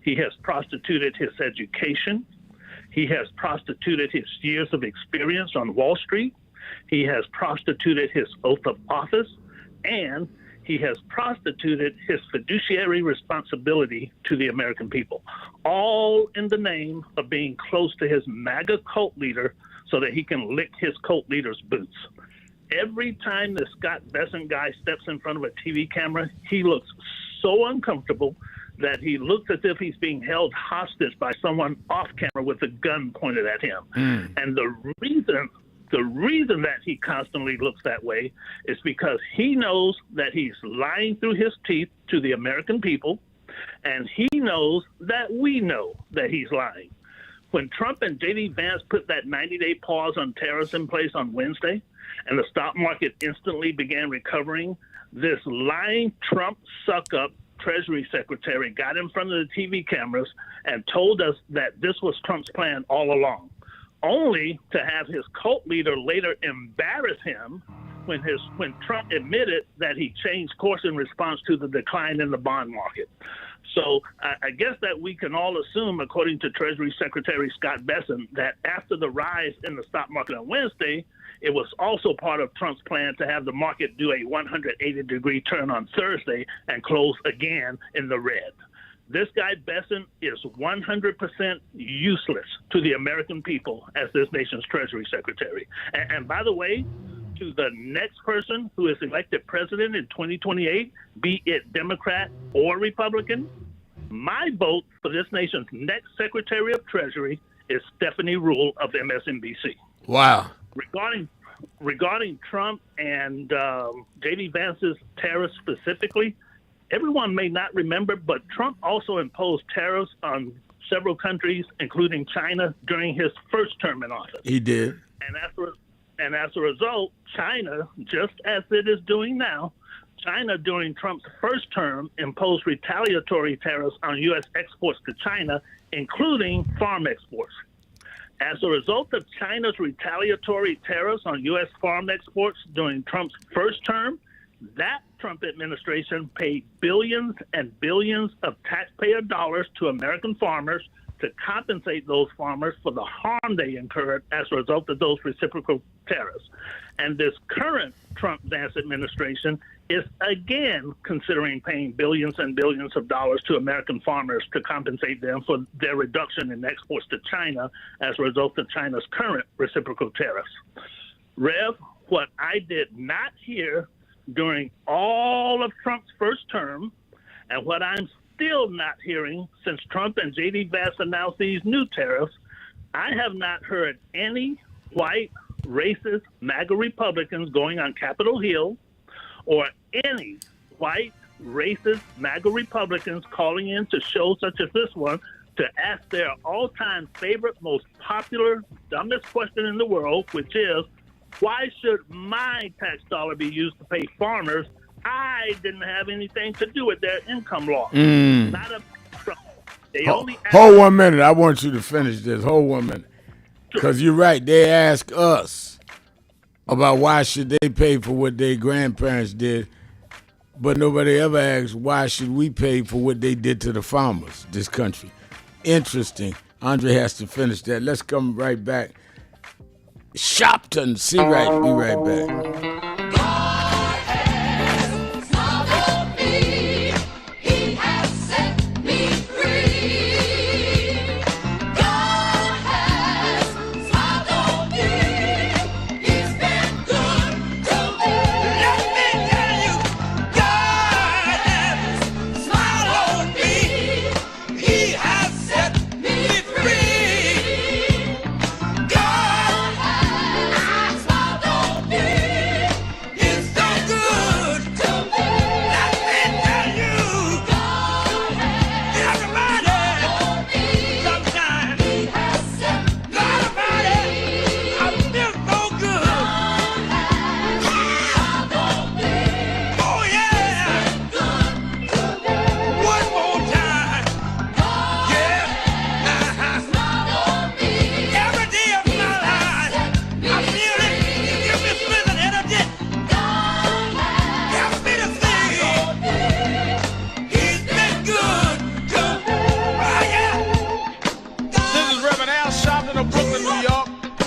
Speaker 20: He has prostituted his education. He has prostituted his years of experience on Wall Street. He has prostituted his oath of office, and he has prostituted his fiduciary responsibility to the American people, all in the name of being close to his MAGA cult leader so that he can lick his cult leader's boots. Every time the Scott Bessent guy steps in front of a TV camera, he looks so uncomfortable that he looks as if he's being held hostage by someone off camera with a gun pointed at him. And the reason that he constantly looks that way is because he knows that he's lying through his teeth to the American people, and he knows that we know that he's lying. When Trump and J.D. Vance put that 90-day pause on tariffs in place on Wednesday, and the stock market instantly began recovering, this lying Trump suck-up Treasury Secretary got in front of the TV cameras and told us that this was Trump's plan all along, only to have his cult leader later embarrass him when Trump admitted that he changed course in response to the decline in the bond market. So I guess that we can all assume, according to Treasury Secretary Scott Bessent, that after the rise in the stock market on Wednesday, it was also part of Trump's plan to have the market do a 180-degree turn on Thursday and close again in the red. This guy Bessent is 100% useless to the American people as this nation's Treasury Secretary. And by the way, to the next person who is elected president in 2028, be it Democrat or Republican, my vote for this nation's next Secretary of Treasury is Stephanie Rule of MSNBC.
Speaker 3: Wow.
Speaker 20: Regarding Trump and J.D. Vance's tariffs specifically, everyone may not remember, but Trump also imposed tariffs on several countries, including China, during his first term in office.
Speaker 3: He did.
Speaker 20: And as a result, China, just as it is doing now, China during Trump's first term imposed retaliatory tariffs on U.S. exports to China, including farm exports. As a result of China's retaliatory tariffs on U.S. farm exports during Trump's first term, that Trump administration paid billions and billions of taxpayer dollars to American farmers to compensate those farmers for the harm they incurred as a result of those reciprocal tariffs. And this current Trump-Vance administration is again considering paying billions and billions of dollars to American farmers to compensate them for their reduction in exports to China as a result of China's current reciprocal tariffs. Rev, what I did not hear during all of Trump's first term, and what I'm still not hearing since Trump and J.D. Vance announced these new tariffs, I have not heard any white, racist MAGA Republicans going on Capitol Hill, or any white, racist MAGA Republicans calling in to shows such as this one to ask their all-time favorite, most popular, dumbest question in the world, which is, why should my tax dollar be used to pay farmers? I didn't have anything to do with their income loss. Not a they only
Speaker 3: hold 1 minute. I want you to finish this. Hold 1 minute. Because you're right. They ask us about why should they pay for what their grandparents did, but nobody ever asks why should we pay for what they did to the farmers, this country. Interesting. Andre has to finish that. Let's come right back. Sharpton, be right back.
Speaker 1: Smile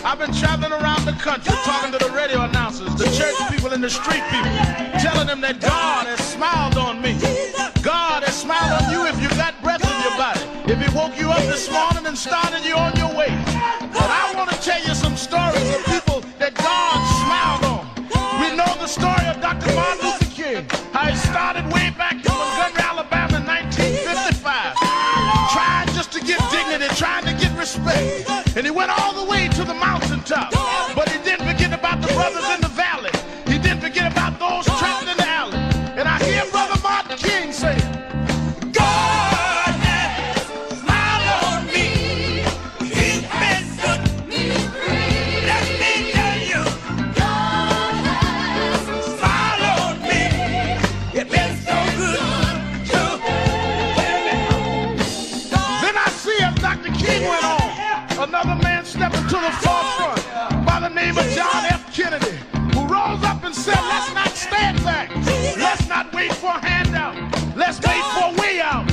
Speaker 8: I've been traveling around the country talking to the radio announcers, the church people and the street people, telling them that God has smiled on me. God has smiled on you if you got breath in your body. If he woke you up this morning and started you on your way. But I want to tell you some stories of people that God smiled on. We know the story of Dr. Martin Luther King, how he started way back in Montgomery, Alabama in 1955, trying just to get dignity, trying to get respect. And he went all the way to the mountaintop. But he didn't forget about the brothers in the valley. He didn't forget about those trapped in the alley. And I hear Brother Martin King say, God has smiled on me. He's been good to me. Let me tell you, God has smiled on me. It's been so good to me. Then I see as Dr. King went on, another man stepping to the forefront by the name of John F. Kennedy, who rose up and said, let's not stand back. Let's not wait for a handout. Let's wait for a way out.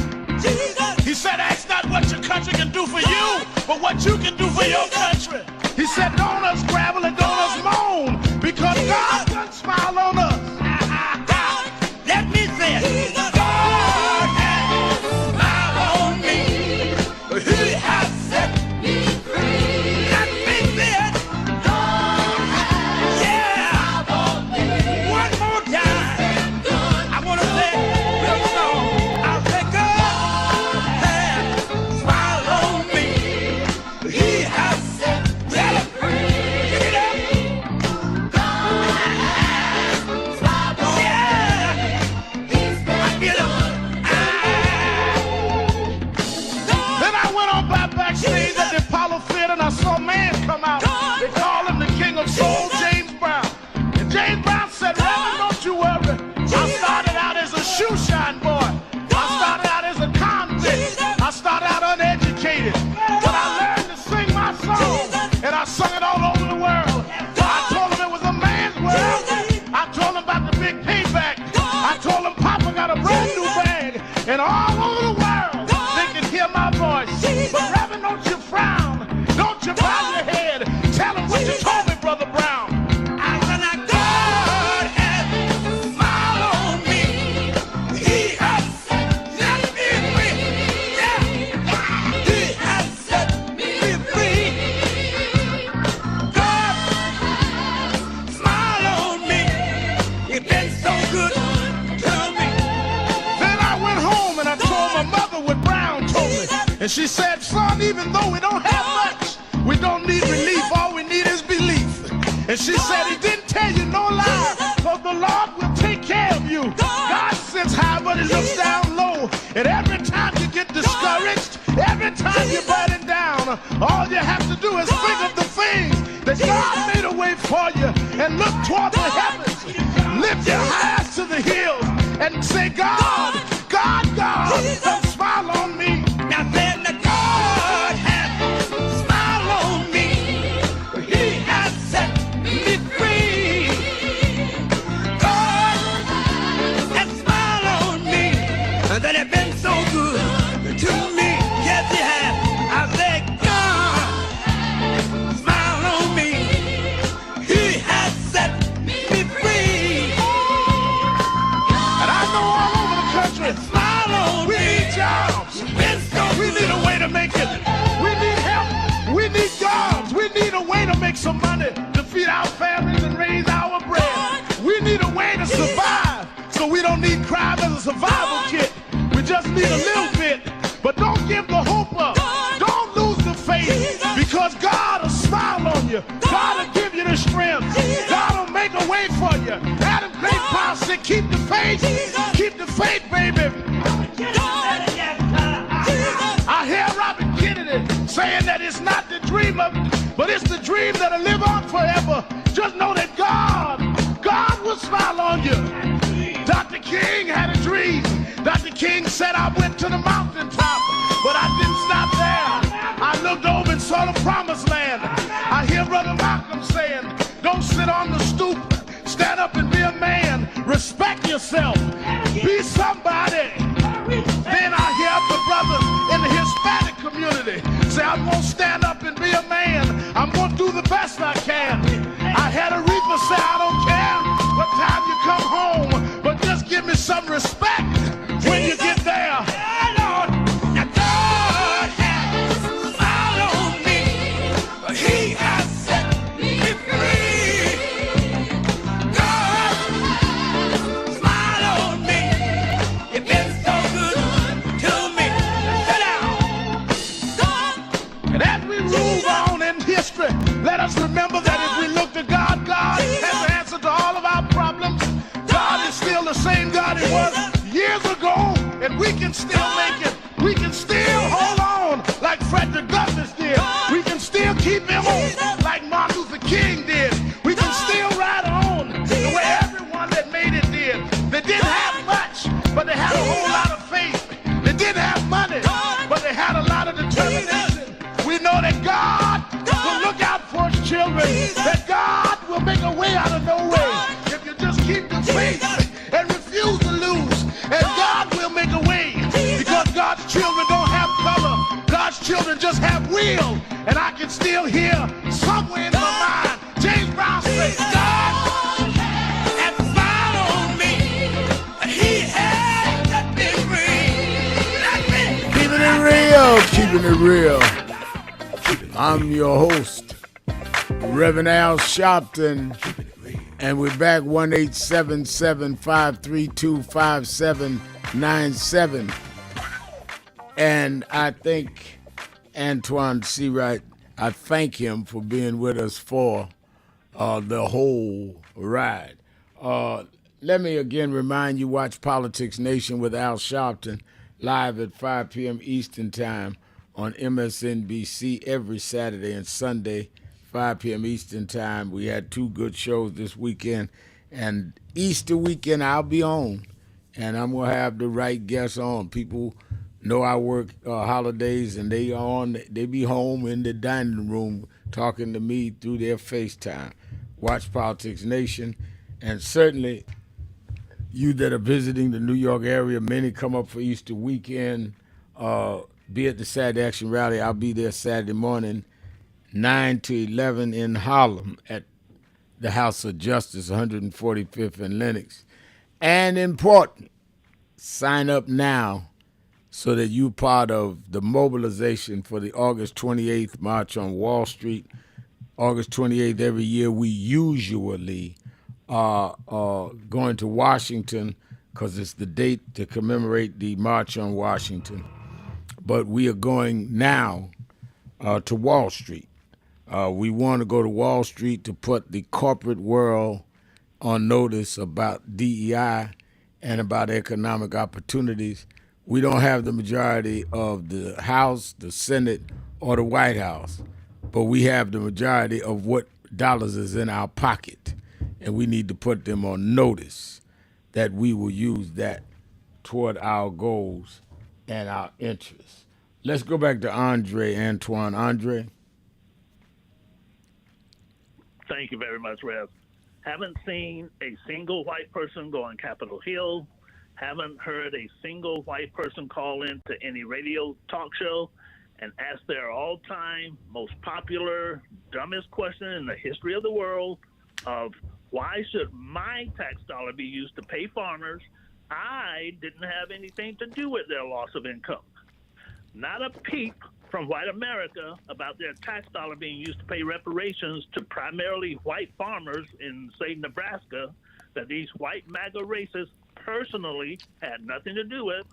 Speaker 8: He said, ask not what your country can do for you, but what you can do for your country. He said, don't us gravel and don't us moan, because God done smile on us. Let me say it. God has smiled on me. He has set me free. Let me say it. God has smiled on me. One more time. I want to say real song. I'll say God has smiled on me. He has set me free. Get up. God has smiled on me. He's been good. Then I went on backstage at the Apollo Theater and I saw a man come out. They call him the King of Soul, James Brown. And James Brown said, Reverend, don't you worry. I started out as a shoe shine boy. I started out as a convict. I started out uneducated. But I learned to sing my song. And I sung it all over the world. I told him it was a man's world. I told him about the big payback. I told him Papa got a brand new bag. And all over the world, they can hear my voice. But Reverend, don't you frown. Don't you bow your head. Tell him what you told me, Brother Brown. I said, now God has smiled on me. He has set me free. Yeah. He has set me free. God has smiled on me. It's been so good to me. Then I went home and I told my mother what Brown told me. And she said, son, even though we don't have much, we don't need relief. All we need is belief. And she said, he didn't tell you no lie, because the Lord will take care of you. God sits high, but he looks down low. And every time you get discouraged, every time you're burning down, all you have to do is think of the things that God made a way for you and look toward the heavens. Lift your eyes to the hills and say, God, God, God, don't smile on me. Now then, the God has smiled on me. He has set me free. God has smiled on me. And that has been so good to me. Yes, he has. I said, God smiled on me. He has set me free. And I know all over the country, smile on me. We need jobs. We need a way to make it. We need help. We need jobs. We need a way to make some money to feed our families and raise our bread. We need a way to survive, so we don't need crime as a survival kit. We just need a little bit. But don't give the hope up. Don't lose the faith, because God will smile on you. God will give you the strength. God will make a way for you. Adam Great Power said, keep the faith. Keep the faith, baby. I hear Robert Kennedy saying that it's not the dream of, but it's the dream that'll live on forever. Just know that God will smile on you. Dr. King had a dream. Dr. King said, I went to the mountaintop, but I didn't stop there. I looked over and saw the promised land. I hear Brother Malcolm saying, don't sit on the stoop. Stand up and be a man. Respect yourself. Be somebody. Then I hear the brothers in the Hispanic community say, I'm going to stand up and be a man. I'm going to do the best say, I don't care what time you come home, but just give me some respect when you get there. Yeah, Lord. Now God has smiled on me. He has set me free. God has smiled on me. You've been so good to me. Sit down. And as we move on in history, let us remember that if we look to God, God has the answer to all of our problems. God is still the same God He was years ago, and we can still make it. We can still hold on like Frederick Douglass did. We can still keep Him on like Martin Luther King did. We can still ride on the way everyone that made it did. They didn't have much, but they had a whole lot of faith. They didn't have money, but they had a lot of determination. We know that God will look out for His children, that God will make a way out of no way. If you just keep the faith and refuse to lose, and God will make a way, because God's children don't have color. God's children just have will. And I can still hear somewhere in my mind James Brown say, God has smiled on me. He has set me free.
Speaker 3: Keeping it real, keeping it real. I'm your host, Reverend Al Sharpton, and we're back 1-877-532-5797. And I think Antoine Seawright, I thank him for being with us for the whole ride. Let me again remind you, watch Politics Nation with Al Sharpton live at 5 p.m. Eastern Time on MSNBC every Saturday and Sunday, 5 p.m. Eastern Time. We had 2 good shows this weekend. And Easter weekend, I'll be on. And I'm going to have the right guests on. People know I work holidays, and they be home in the dining room talking to me through their FaceTime. Watch Politics Nation. And certainly, you that are visiting the New York area, many come up for Easter weekend. Be at the Saturday Action Rally. I'll be there Saturday morning, 9 to 11 in Harlem at the House of Justice, 145th and Lenox. And important, sign up now so that you're part of the mobilization for the August 28th March on Wall Street. August 28th, every year we usually are going to Washington because it's the date to commemorate the March on Washington. But we are going now to Wall Street. We want to go to Wall Street to put the corporate world on notice about DEI and about economic opportunities. We don't have the majority of the House, the Senate, or the White House, but we have the majority of what dollars is in our pocket, and we need to put them on notice that we will use that toward our goals and our interests. Let's go back to Antoine. Andre?
Speaker 20: Thank you very much, Rev. Haven't seen a single white person go on Capitol Hill. Haven't heard a single white person call in to any radio talk show and ask their all-time most popular, dumbest question in the history of the world of why should my tax dollar be used to pay farmers? I didn't have anything to do with their loss of income. Not a peep from white America about their tax dollar being used to pay reparations to primarily white farmers in, say, Nebraska, that these white MAGA racists personally had nothing to do with.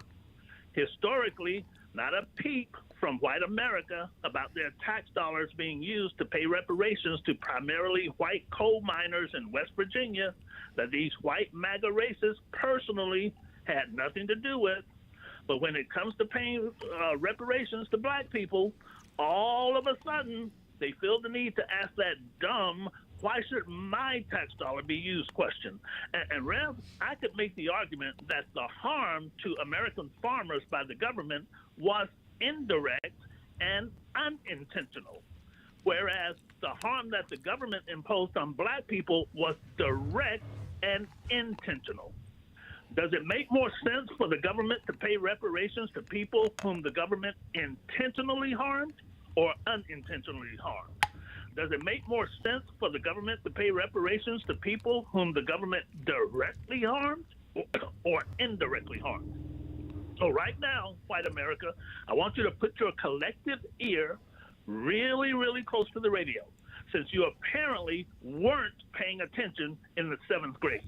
Speaker 20: Historically, not a peep from white America about their tax dollars being used to pay reparations to primarily white coal miners in West Virginia, that these white MAGA racists personally had nothing to do with. But when it comes to paying reparations to black people, all of a sudden, they feel the need to ask that dumb, why should my tax dollar be used question. And Rev, I could make the argument that the harm to American farmers by the government was indirect and unintentional, whereas the harm that the government imposed on black people was direct and intentional. Does it make more sense for the government to pay reparations to people whom the government intentionally harmed or unintentionally harmed? Does it make more sense for the government to pay reparations to people whom the government directly harmed or indirectly harmed? So right now, white America, I want you to put your collective ear really, really close to the radio, since you apparently weren't paying attention in the 7th grade.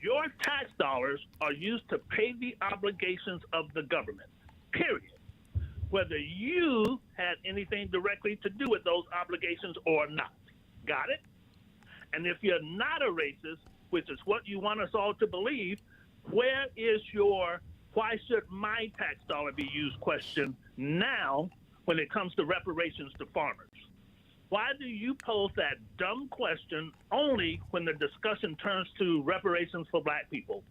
Speaker 20: Your tax dollars are used to pay the obligations of the government, period. Whether you had anything directly to do with those obligations or not. Got it? And if you're not a racist, which is what you want us all to believe, where is your why should my tax dollar be used question now when it comes to reparations to farmers? Why do you pose that dumb question only when the discussion turns to reparations for black people?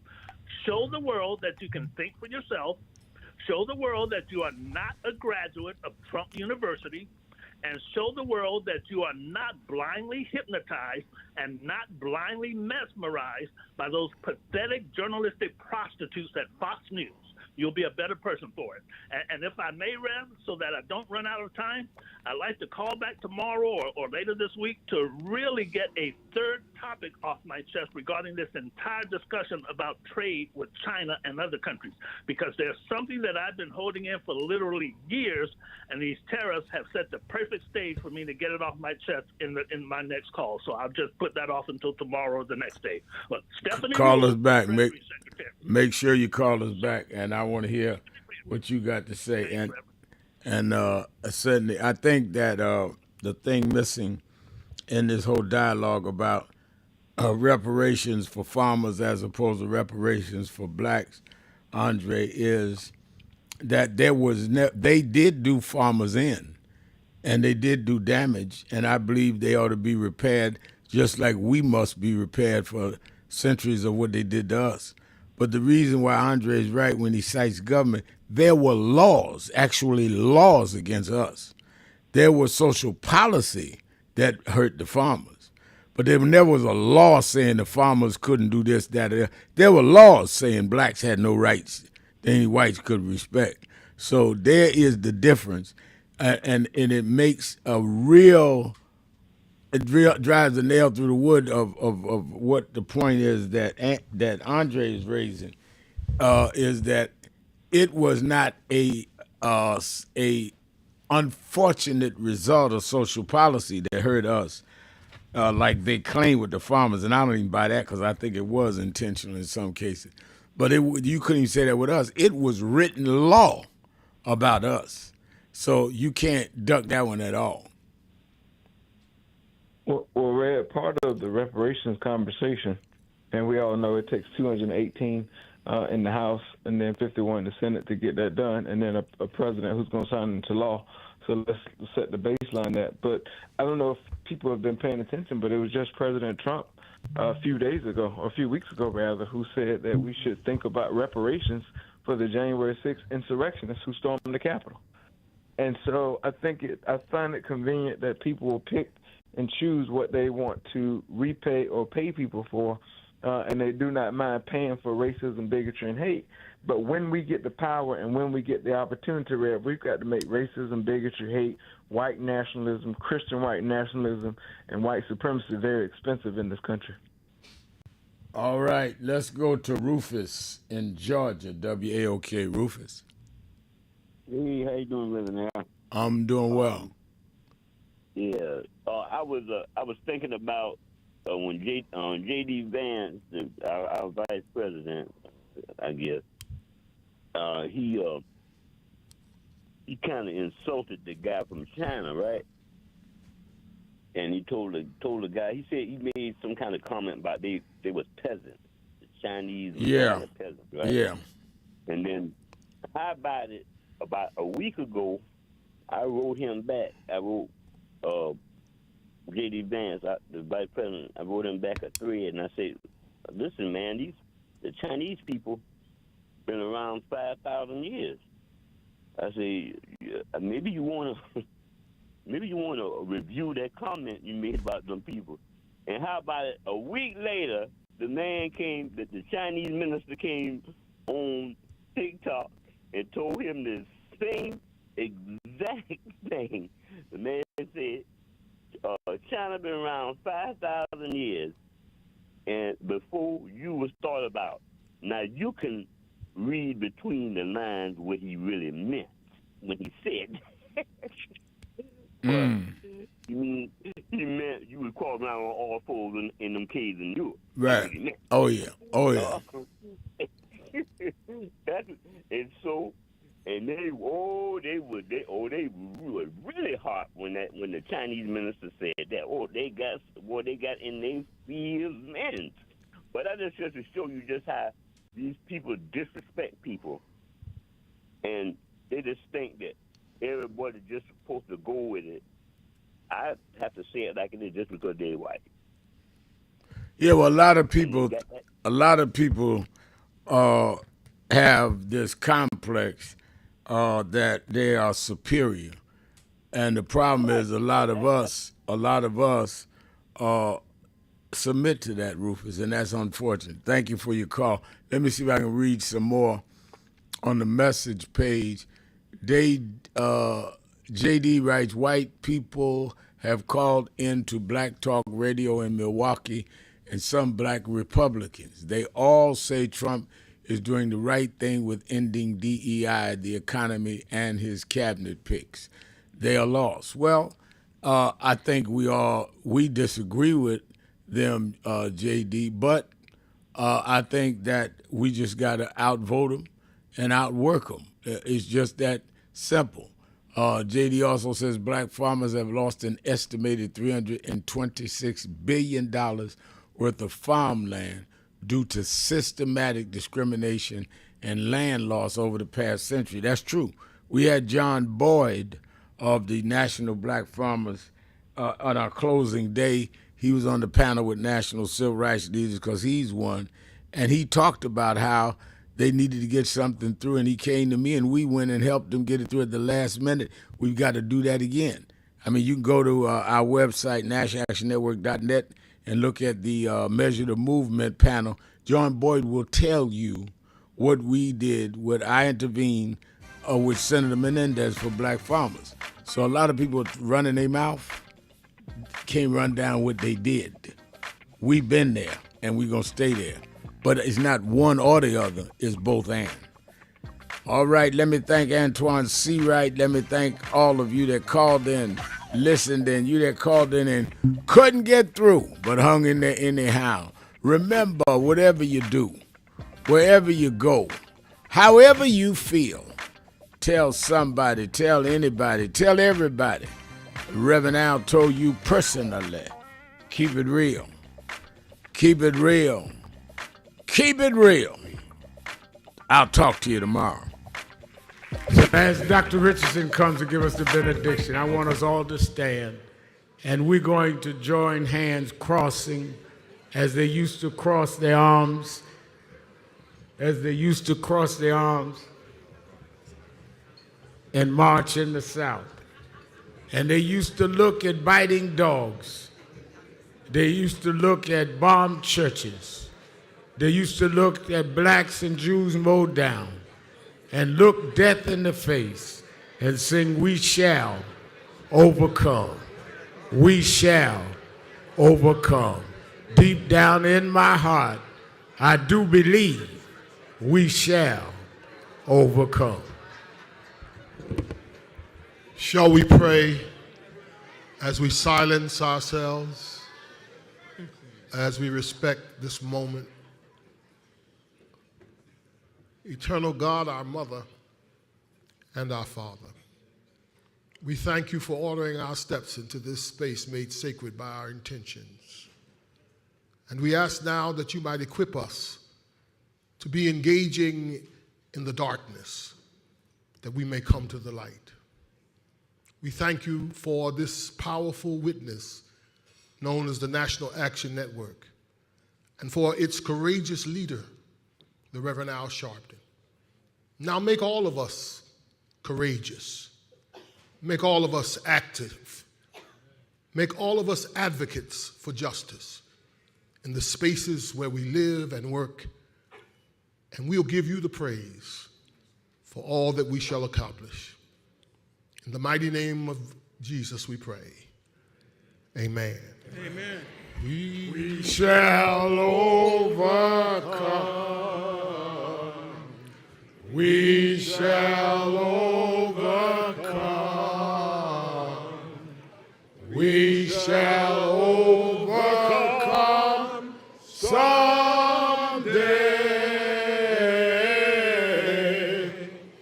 Speaker 20: Show the world that you can think for yourself. Show the world that you are not a graduate of Trump University, and show the world that you are not blindly hypnotized and not blindly mesmerized by those pathetic journalistic prostitutes at Fox News. You'll be a better person for it. And if I may, Rev, so that I don't run out of time, I'd like to call back tomorrow or later this week to really get a third topic off my chest regarding this entire discussion about trade with China and other countries, because there's something that I've been holding in for literally years, and these tariffs have set the perfect stage for me to get it off my chest in my next call. So I'll just put that off until tomorrow or the next day. But Stephanie,
Speaker 3: call us back. Make sure you call us back, and I want to hear what you got to say. And certainly, I think that the thing missing in this whole dialogue about reparations for farmers as opposed to reparations for blacks, Andre, is that they did do farmers in, and they did do damage, and I believe they ought to be repaired just like we must be repaired for centuries of what they did to us. But the reason why Andre is right when he cites government, there were laws, actually laws against us. There was social policy that hurt the farmers. But there never was a law saying the farmers couldn't do this, that, or that. There were laws saying blacks had no rights that any whites could respect. So there is the difference. And it makes it drives the nail through the wood of what the point is that Andre is raising, is that it was not a unfortunate result of social policy that hurt us, like they claim with the farmers, and I don't even buy that because I think it was intentional in some cases. But you couldn't even say that with us. It was written law about us, so you can't duck that one at all.
Speaker 21: Well, Red, part of the reparations conversation, and we all know it takes 218 in the House and then 51 in the Senate to get that done, and then a president who's going to sign into law. So let's set the baseline that. But I don't know if people have been paying attention, but it was just President Trump a few weeks ago, who said that we should think about reparations for the January 6th insurrectionists who stormed the Capitol. And so I find it convenient that people will pick and choose what they want to repay or pay people for, and they do not mind paying for racism, bigotry, and hate. But when we get the power and when we get the opportunity, Rev, we've got to make racism, bigotry, hate, white nationalism, Christian white nationalism, and white supremacy very expensive in this country.
Speaker 3: All right, let's go to Rufus in Georgia, WAOK. Rufus.
Speaker 9: Hey, how you doing, Reverend Al?
Speaker 3: I'm doing well.
Speaker 9: Yeah, I was thinking about when J.D. Vance, our vice president, I guess, he kind of insulted the guy from China, right? And he told the guy, he said he made some kind of comment about they was peasants, the Chinese were peasants, right?
Speaker 3: Yeah.
Speaker 9: And then how about it? About a week ago, I wrote him back. I wrote J.D. Vance, the vice president. I wrote him back a thread, and I said, "Listen, man, the Chinese people been around 5,000 years." I say, maybe you want to review that comment you made about them people. And how about it? A week later, the Chinese minister came on TikTok and told him the same exact thing. The man said, China been around 5,000 years, and before you was thought about. Now you can read between the lines what he really meant when he said. He meant you would crawl around on all fours in them caves in Europe.
Speaker 3: Right. Oh yeah. Oh yeah.
Speaker 9: And so, and they were really hot when the Chinese minister said that. Oh, they got in their fields, man. But I just to show you just how these people disrespect people, and they just think that everybody's just supposed to go with it. I have to say it like it is just because they're white.
Speaker 3: Yeah, well, a lot of people have this complex that they are superior, and the problem is a lot of us submit to that, Rufus, and that's unfortunate. Thank you for your call. Let me see if I can read some more on the message page. JD writes, white people have called into Black Talk Radio in Milwaukee and some black Republicans. They all say Trump is doing the right thing with ending DEI, the economy, and his cabinet picks. They are lost. Well, I think we disagree with them, JD, but I think that we just got to outvote them and outwork them. It's just that simple. JD also says black farmers have lost an estimated $326 billion worth of farmland due to systematic discrimination and land loss over the past century. That's true. We had John Boyd of the National Black Farmers on our closing day. He was on the panel with National Civil Rights Leaders because he's one, and he talked about how they needed to get something through, and he came to me, and we went and helped them get it through at the last minute. We've got to do that again. I mean, you can go to our website, nationalactionnetwork.net, and look at the Measure the Movement panel. John Boyd will tell you what we did, what I intervened with Senator Menendez for black farmers. So a lot of people running their mouth can't run down what they did. We've been there, and we're going to stay there. But it's not one or the other, it's both and. All right, let me thank Antoine Seawright. Let me thank all of you that called in, listened in, you that called in and couldn't get through, but hung in there anyhow. Remember, whatever you do, wherever you go, however you feel, tell somebody, tell anybody, tell everybody. Reverend Al told you personally, keep it real. Keep it real. Keep it real. I'll talk to you tomorrow. So as Dr. Richardson comes to give us the benediction, I want us all to stand, and we're going to join hands crossing as they used to cross their arms, and march in the South. And they used to look at biting dogs. They used to look at bombed churches. They used to look at blacks and Jews mowed down and look death in the face and sing, "We shall overcome. We shall overcome." Deep down in my heart, I do believe we shall overcome.
Speaker 10: Shall we pray as we silence ourselves, as we respect this moment? Eternal God, our Mother and our Father, we thank you for ordering our steps into this space made sacred by our intentions. And we ask now that you might equip us to be engaging in the darkness, that we may come to the light. We thank you for this powerful witness known as the National Action Network, and for its courageous leader, the Reverend Al Sharpton. Now make all of us courageous. Make all of us active. Make all of us advocates for justice in the spaces where we live and work, and we'll give you the praise for all that we shall accomplish. In the mighty name of Jesus we pray. Amen.
Speaker 1: Amen.
Speaker 10: We shall overcome. We shall overcome. We shall overcome someday.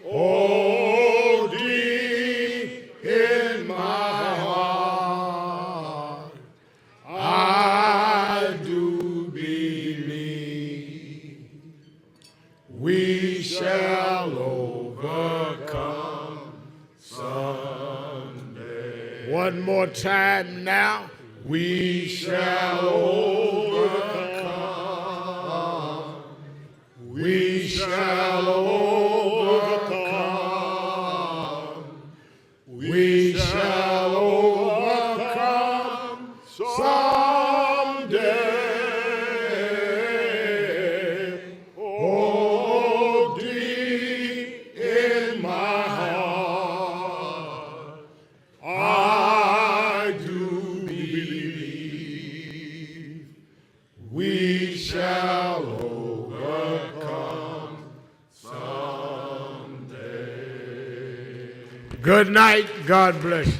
Speaker 10: Oh, deep in my heart, I do believe we shall overcome someday. One more time now. We shall overcome. We shall overcome. We shall overcome someday. Oh, deep in my heart, I do believe we shall overcome someday. Good night. God bless you.